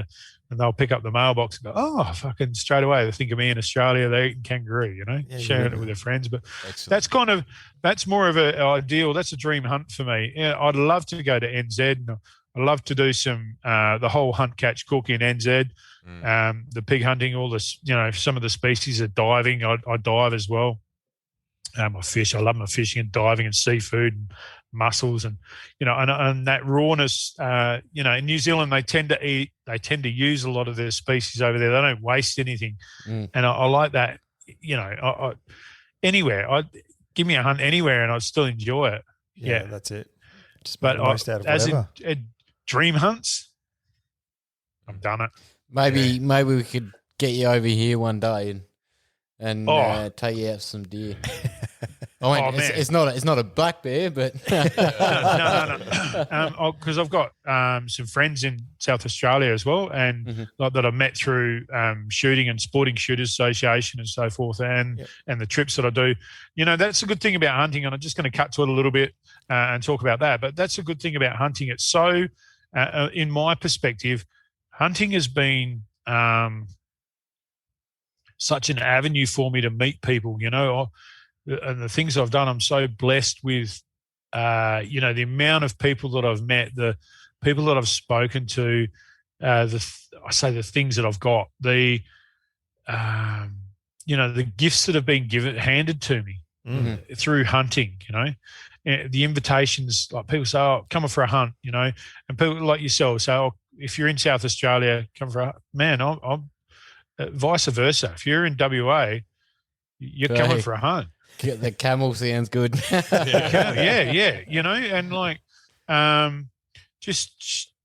and they'll pick up the mailbox and go, oh, fucking straight away. They think of me in Australia, they're eating kangaroo, sharing it with their friends. But excellent. That's more of an ideal. That's a dream hunt for me. Yeah, I'd love to go to NZ. I'd love to do some, the whole hunt, catch, cook in NZ, the pig hunting, all this, some of the species of diving. I dive as well. I fish. I love my fishing and diving and seafood and mussels and and that rawness. In New Zealand they tend to use a lot of their species over there. They don't waste anything, and I like that. Anywhere, give me a hunt anywhere, and I'd still enjoy it. Yeah, that's it. Just make the most out of whatever. As dream hunts, I've done it. Maybe we could get you over here one day and take you out some deer. It's not a black bear, but no. Because I've got some friends in South Australia as well, and that I've met through shooting and Sporting Shooters Association and so forth, and the trips that I do. That's a good thing about hunting, and I'm just going to cut to it a little bit and talk about that. But that's a good thing about hunting. It's so, in my perspective, hunting has been such an avenue for me to meet people, and the things I've done. I'm so blessed with, the amount of people that I've met, the people that I've spoken to, the things that I've got, the gifts that have been handed to me through hunting, the invitations, like people say, oh, come for a hunt, and people like yourself say, oh, if you're in South Australia, come for a hunt. Man, I'm vice versa. If you're in WA, you're coming for a hunt. The camel sounds good. Yeah. You know, and like,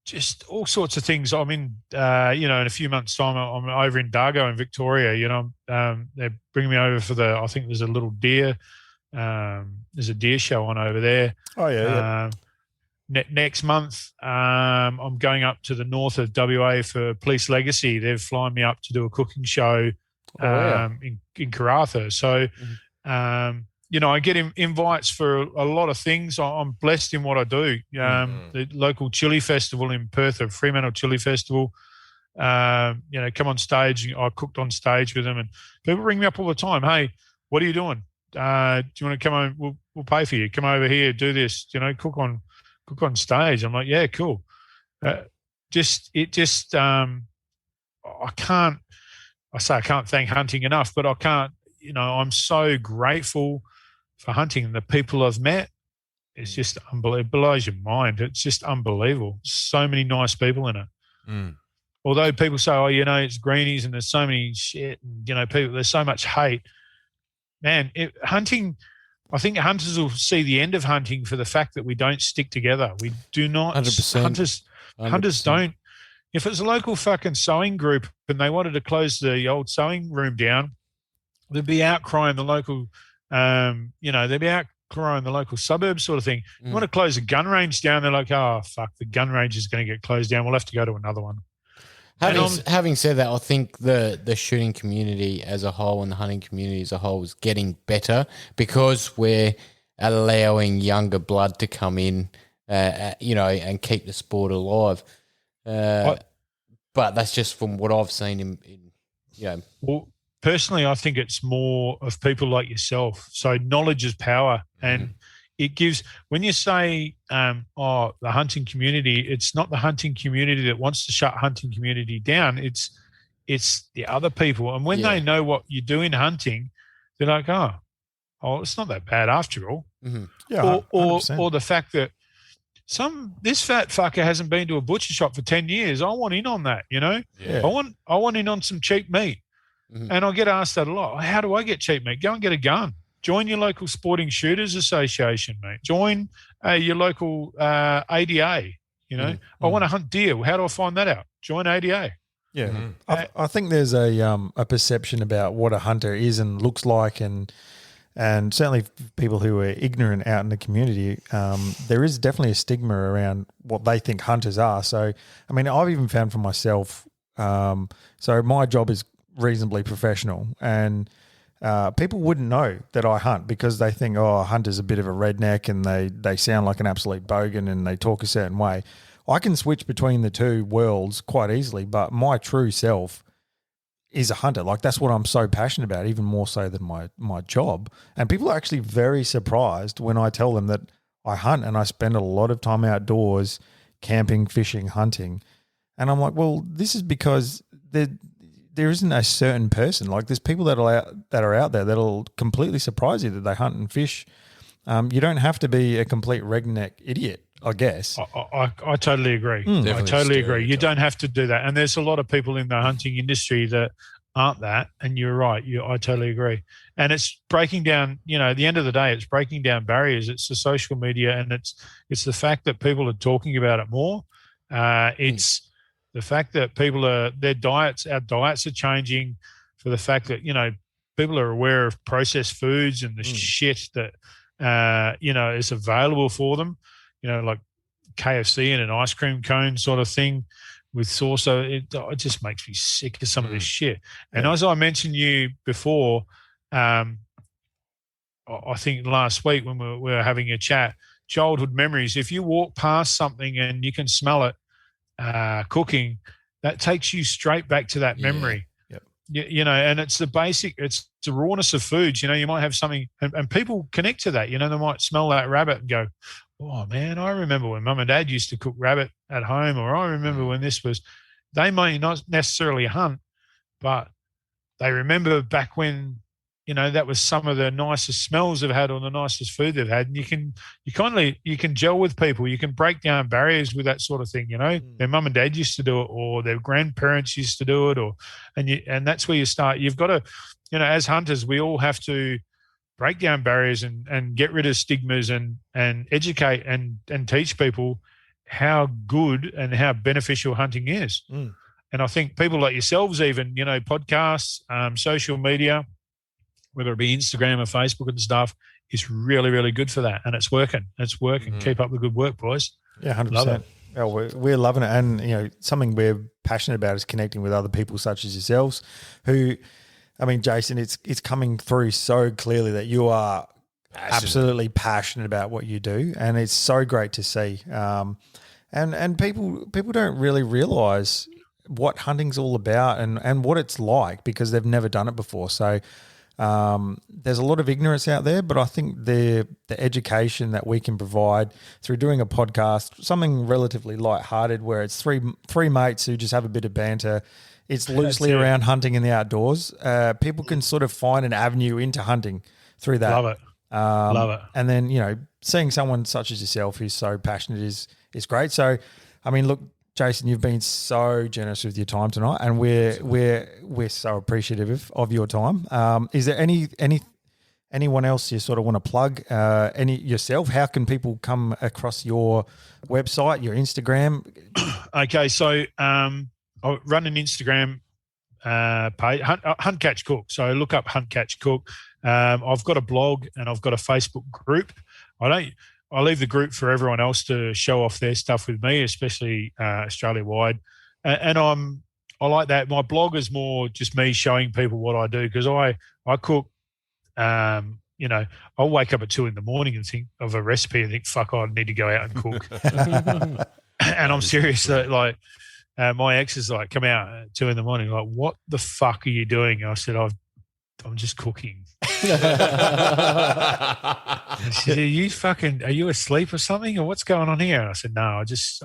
just all sorts of things. I'm in, you know, in a few months' time, I'm over in Dargo in Victoria. You know, they're bringing me over for I think there's a little deer. There's a deer show on over there. Oh yeah. Next month, I'm going up to the north of WA for Police Legacy. They're flying me up to do a cooking show in Karratha. So, you know, I get invites for a lot of things. I'm blessed in what I do. The local chili festival in Perth, the Fremantle Chili Festival, you know, come on stage. I cooked on stage with them, and people ring me up all the time. Hey, what are you doing? Do you want to come on? We'll pay for you. Come over here, do this. You know, cook on stage. I'm like, yeah, cool. I can't thank hunting enough, but I can't. You know, I'm so grateful for hunting and the people I've met. It's just unbelievable. It blows your mind. It's just unbelievable. So many nice people in it. Although people say, oh, you know, it's greenies and there's so many shit and, you know, there's so much hate. Man, hunting, I think hunters will see the end of hunting for the fact that we don't stick together. We do not. 100%. Hunters don't. If it's a local fucking sewing group and they wanted to close the old sewing room down, they'd be outcrying the local, you know, they'd be outcrying the local suburb sort of thing. You want to close a gun range down, they're like, oh, fuck, the gun range is going to get closed down. We'll have to go to another one. Having said that, I think the shooting community as a whole and the hunting community as a whole is getting better because we're allowing younger blood to come in, you know, and keep the sport alive. But that's just from what I've seen in you know. Well, personally, I think it's more of people like yourself. So knowledge is power, and it gives. When you say, "Oh, the hunting community," it's not the hunting community that wants to shut hunting community down. It's the other people, and when they know what you do in hunting, they're like, "Oh, it's not that bad after all." Yeah, or the fact that this fat fucker hasn't been to a butcher shop for 10 years. I want in on that, you know. Yeah. I want in on some cheap meat. And I get asked that a lot. How do I get cheap meat? Go and get a gun. Join your local Sporting Shooters Association, mate. Join your local ADA, you know. I want to hunt deer. How do I find that out? Join ADA. Yeah. I think there's a perception about what a hunter is and looks like, and certainly people who are ignorant out in the community, there is definitely a stigma around what they think hunters are. So, I mean, I've even found for myself, so my job is reasonably professional, and people wouldn't know that I hunt because they think, oh, a hunter's a bit of a redneck and they sound like an absolute bogan and they talk a certain way. I can switch between the two worlds quite easily, but my true self is a hunter. Like, that's what I'm so passionate about, even more so than my job. And people are actually very surprised when I tell them that I hunt and I spend a lot of time outdoors, camping, fishing, hunting. And I'm like, well, this is because there isn't a certain person. Like, there's people that are out there that'll completely surprise you that they hunt and fish. You don't have to be a complete redneck idiot, I guess. I totally agree. I totally agree. You don't have to do that. And there's a lot of people in the hunting industry that aren't that. And you're right. I totally agree. And it's breaking down, you know, at the end of the day, it's breaking down barriers. It's the social media, and it's the fact that people are talking about it more. It's the fact that our diets are changing, for the fact that, you know, people are aware of processed foods and the shit that, you know, is available for them, you know, like KFC and an ice cream cone sort of thing with sauce. So it just makes me sick of some of this shit. And as I mentioned you before, I think last week when we were having a chat, childhood memories, if you walk past something and you can smell it cooking, that takes you straight back to that memory. You know, and it's the rawness of foods. You know, you might have something, and people connect to that. You know, they might smell that rabbit and go, oh man, I remember when mum and dad used to cook rabbit at home, or I remember when this was. They may not necessarily hunt, but they remember back when, you know, that was some of the nicest smells they've had or the nicest food they've had. And you can gel with people. You can break down barriers with that sort of thing. You know, their mum and dad used to do it, or their grandparents used to do it, and that's where you start. You've got to, you know, as hunters, we all have to break down barriers and get rid of stigmas and educate and teach people how good and how beneficial hunting is. And I think people like yourselves, even, podcasts, social media, whether it be Instagram or Facebook and stuff, is really, really good for that. And it's working. Keep up the good work, boys. Yeah, 100%. Oh, we're loving it. And, something we're passionate about is connecting with other people such as yourselves who, I mean, Jason, it's coming through so clearly that you are absolutely passionate about what you do. And it's so great to see. And people don't really realise what hunting's all about and what it's like because they've never done it before. So there's a lot of ignorance out there, but I think the education that we can provide through doing a podcast, something relatively lighthearted where it's three mates who just have a bit of banter, it's loosely around hunting in the outdoors. People can sort of find an avenue into hunting through that. Love it. Love it. And then, seeing someone such as yourself who's so passionate is great. So, I mean, look, Jason, you've been so generous with your time tonight, and we're so appreciative of your time. Is there anyone else you sort of want to plug? Any yourself? How can people come across your website, your Instagram? Okay, so I run an Instagram page, Hunt Catch Cook. So look up Hunt Catch Cook. I've got a blog and I've got a Facebook group. I leave the group for everyone else to show off their stuff with me, especially Australia-wide. And I like that. My blog is more just me showing people what I do because I cook, I'll wake up at 2 a.m. and think of a recipe and think, fuck, I need to go out and cook. And I'm serious. That, my ex is like, come out at 2 a.m, like, what the fuck are you doing? And I said, I'm just cooking. She said, are you asleep or something, or what's going on here? And I said, no, I've just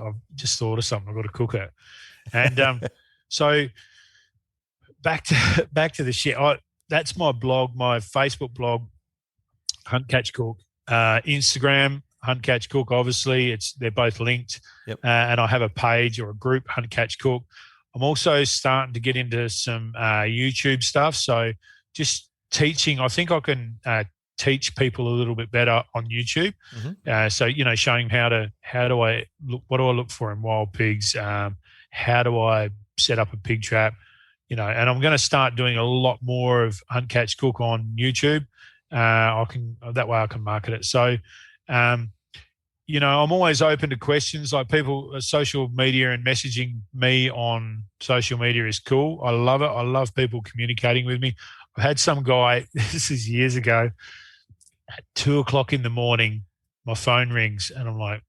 thought of something. I've got to cook it. And so back to the shit. That's my blog, my Facebook blog, Hunt Catch Cook. Instagram, Hunt Catch Cook. Obviously, they're both linked. Yep. And I have a page or a group, Hunt Catch Cook. I'm also starting to get into some YouTube stuff. So just teaching, I think I can teach people a little bit better on YouTube. Mm-hmm. So, showing how do I look, what do I look for in wild pigs? How do I set up a pig trap? And I'm going to start doing a lot more of Hunt Catch Cook on YouTube. That way I can market it. So, I'm always open to questions. Like people, social media and messaging me on social media is cool. I love it. I love people communicating with me. I had some guy, this is years ago, at 2 o'clock in the morning, my phone rings and I'm like,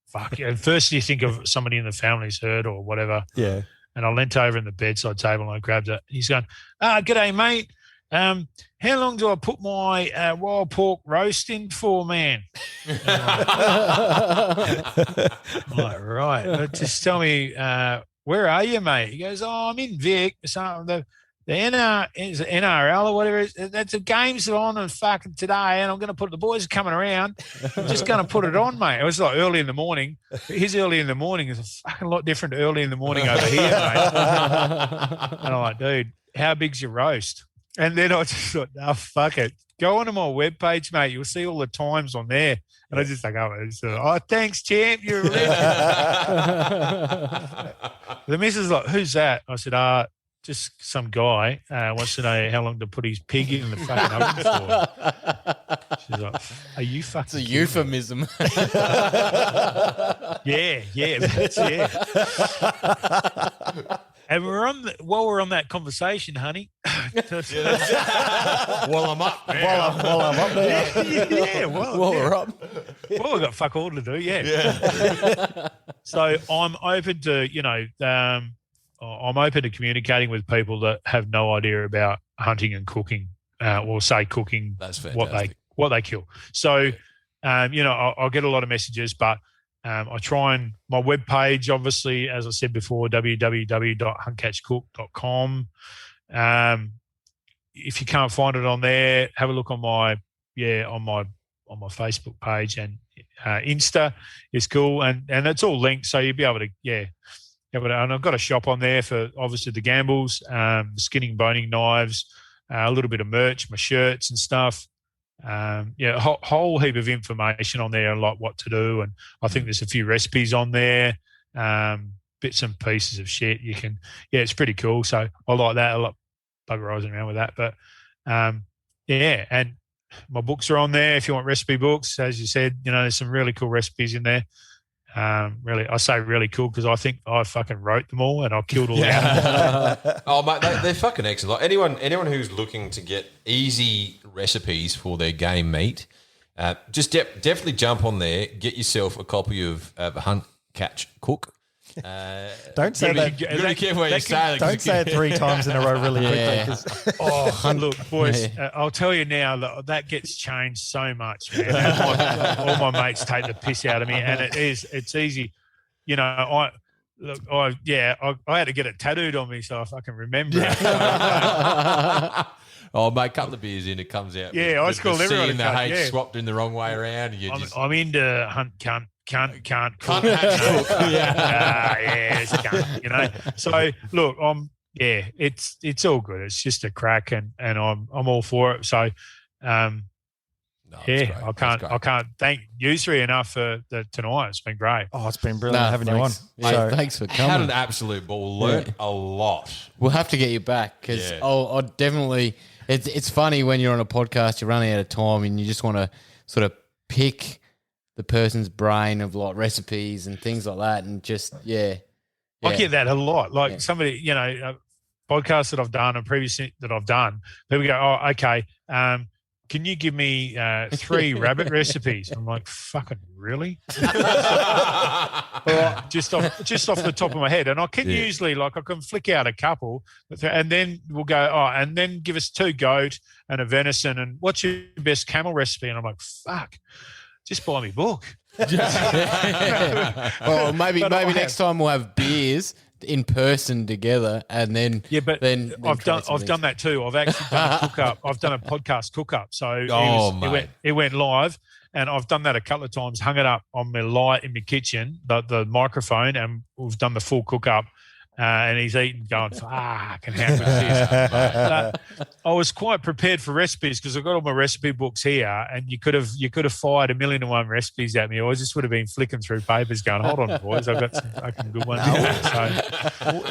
fuck. At first you think of somebody in the family's heard or whatever. Yeah. And I leant over in the bedside table and I grabbed it. He's going, g'day, mate. How long do I put my wild pork roast in for, man? I'm like, right. Just tell me, where are you, mate? He goes, I'm in Vic. The NRL or whatever it is, that's the games are on and fucking today, and I'm going to the boys are coming around. I'm just going to put it on, mate. It was like early in the morning. His early in the morning is a fucking lot different to early in the morning over here, mate. And I'm like, dude, how big's your roast? And then I just thought, no, fuck it. Go onto my webpage, mate. You'll see all the times on there. And I just like, oh, thanks, champ. You're a legend. The missus is like, who's that? I said, just some guy wants to know how long to put his pig in the fucking oven for. She's like, are you fucking... It's a euphemism. Yeah, that's it. And while we're on that conversation, honey. While I'm up. While I'm up there. Yeah, while we're up. Well, we've got fuck all to do, yeah. So I'm open to, I'm open to communicating with people that have no idea about hunting and cooking, or say cooking. That's fantastic. What they kill. So, I'll get a lot of messages, but I try and my webpage, obviously, as I said before, www.huntcatchcook.com. If you can't find it on there, have a look on my Facebook page, and Insta is cool, and it's all linked, so you'll be able to and I've got a shop on there for obviously the gambles, the skinning, boning knives, a little bit of merch, my shirts and stuff. Yeah, a whole heap of information on there, like what to do, and I think there's a few recipes on there, bits and pieces of shit you can. Yeah, it's pretty cool. So I like that. I like buggerizing around with that, but yeah, and my books are on there if you want recipe books. As you said, there's some really cool recipes in there. Really, I say really cool because I think I fucking wrote them all and I killed all the animals. Oh, mate, they're fucking excellent. Like anyone who's looking to get easy recipes for their game meat, just definitely jump on there. Get yourself a copy of Hunt, Catch, Cook. Don't say that. You gotta be careful what you say. Don't say it 3 times in a row really quickly. Oh, look, boys, I'll tell you now that gets changed so much, man. All my mates take the piss out of me, and it's easy. I had to get it tattooed on me so I fucking remember it. Oh, mate, a couple of beers in, it comes out. Yeah, I just called everyone. And the H swapped in the wrong way around. And I'm into Hunt, can't cook. Yeah, it's a cunt, So look, it's all good. It's just a crack, and I'm all for it. So, I can't thank you three enough for tonight. It's been great. Oh, it's been brilliant having you on. Yeah, thanks for coming. Had an absolute ball. Learned a lot. We'll have to get you back because I'll definitely. It's funny when you're on a podcast, you're running out of time, and you just want to sort of pick the person's brain of like recipes and things like that, and just I get that a lot. Like somebody, podcasts that I've done and previously that I've done, people go, "Oh, okay, can you give me 3 rabbit recipes?" I'm like, "Fucking really?" just off the top of my head, and I can usually I can flick out a couple, and then we'll go, and then give us 2 goat and a venison, and what's your best camel recipe? And I'm like, "Fuck." Just buy me book. Well, maybe next time we'll have beers in person together, and then then I've done that too. I've actually done a cook up. I've done a podcast cook up. So it went live, and I've done that a couple of times. Hung it up on my light in my kitchen, the microphone, and we've done the full cook up. And he's eating, going, fuck, and how good is this? I was quite prepared for recipes because I've got all my recipe books here, and you could have fired 1,000,001 recipes at me, or I just would have been flicking through papers going, hold on, boys, I've got some fucking good ones.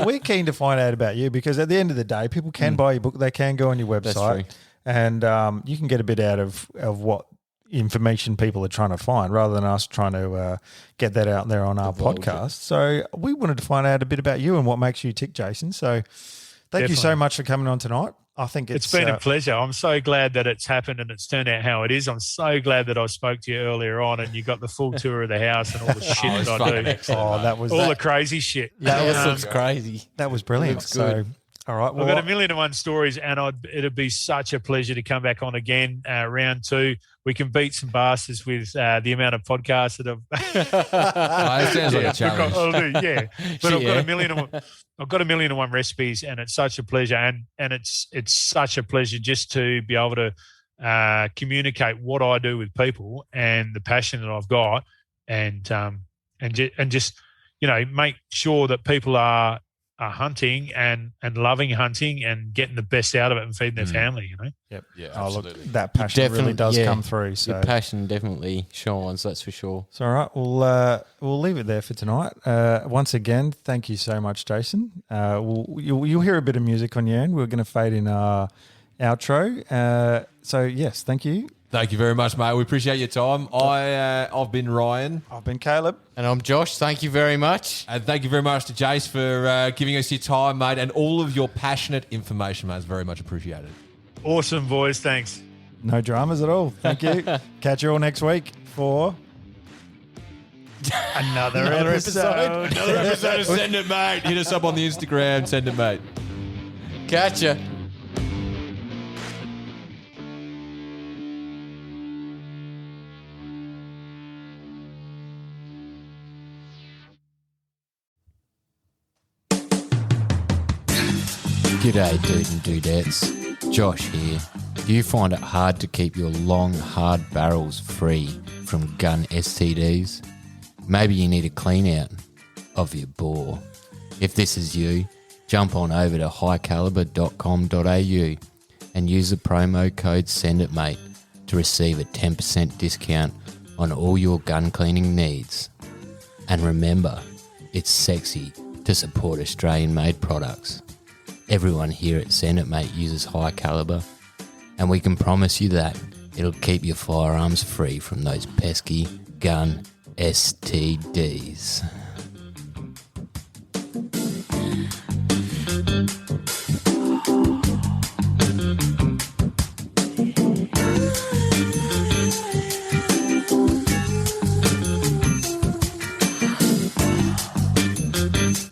We're keen to find out about you because at the end of the day, people can buy your book, they can go on your website, and you can get a bit out of what information people are trying to find rather than us trying to get that out there on our podcast. So we wanted to find out a bit about you and what makes you tick, Jason. So thank you so much for coming on tonight. I think it's been a pleasure. I'm so glad that it's happened and it's turned out how it is. I'm so glad that I spoke to you earlier on and you got the full tour of the house and all the shit that I do. That was the crazy shit. That was crazy. That was brilliant. So all right. Well, I've got 1,000,001 stories, and it'd be such a pleasure to come back on again, round 2. We can beat some bastards with the amount of podcasts that I've. It sounds like a challenge. I'll do, but I've got 1,000,001 recipes, and it's such a pleasure, and it's such a pleasure just to be able to communicate what I do with people and the passion that I've got, and just make sure that people are hunting and loving hunting and getting the best out of it and feeding their family, Yep. Yeah, absolutely. Look, that passion really does come through. So your passion definitely shines, that's for sure. So all right, we'll leave it there for tonight. Once again, thank you so much, Jason. You'll hear a bit of music on your end. We're going to fade in our outro. So yes, thank you. Thank you very much, mate. We appreciate your time. I've been Ryan. I've been Caleb. And I'm Josh. Thank you very much. And thank you very much to Jace for giving us your time, mate, and all of your passionate information, mate. It's very much appreciated. Awesome, boys. Thanks. No dramas at all. Thank you. Catch you all next week for another episode. Another episode of Send It, Mate. Hit us up on the Instagram. Send It, Mate. Catch ya. G'day, dude and dudettes. Josh here. Do you find it hard to keep your long, hard barrels free from gun STDs? Maybe you need a clean out of your bore. If this is you, jump on over to highcaliber.com.au and use the promo code SENDITMATE to receive a 10% discount on all your gun cleaning needs. And remember, it's sexy to support Australian-made products. Everyone here at Send It Mate uses high caliber, and we can promise you that it'll keep your firearms free from those pesky gun STDs.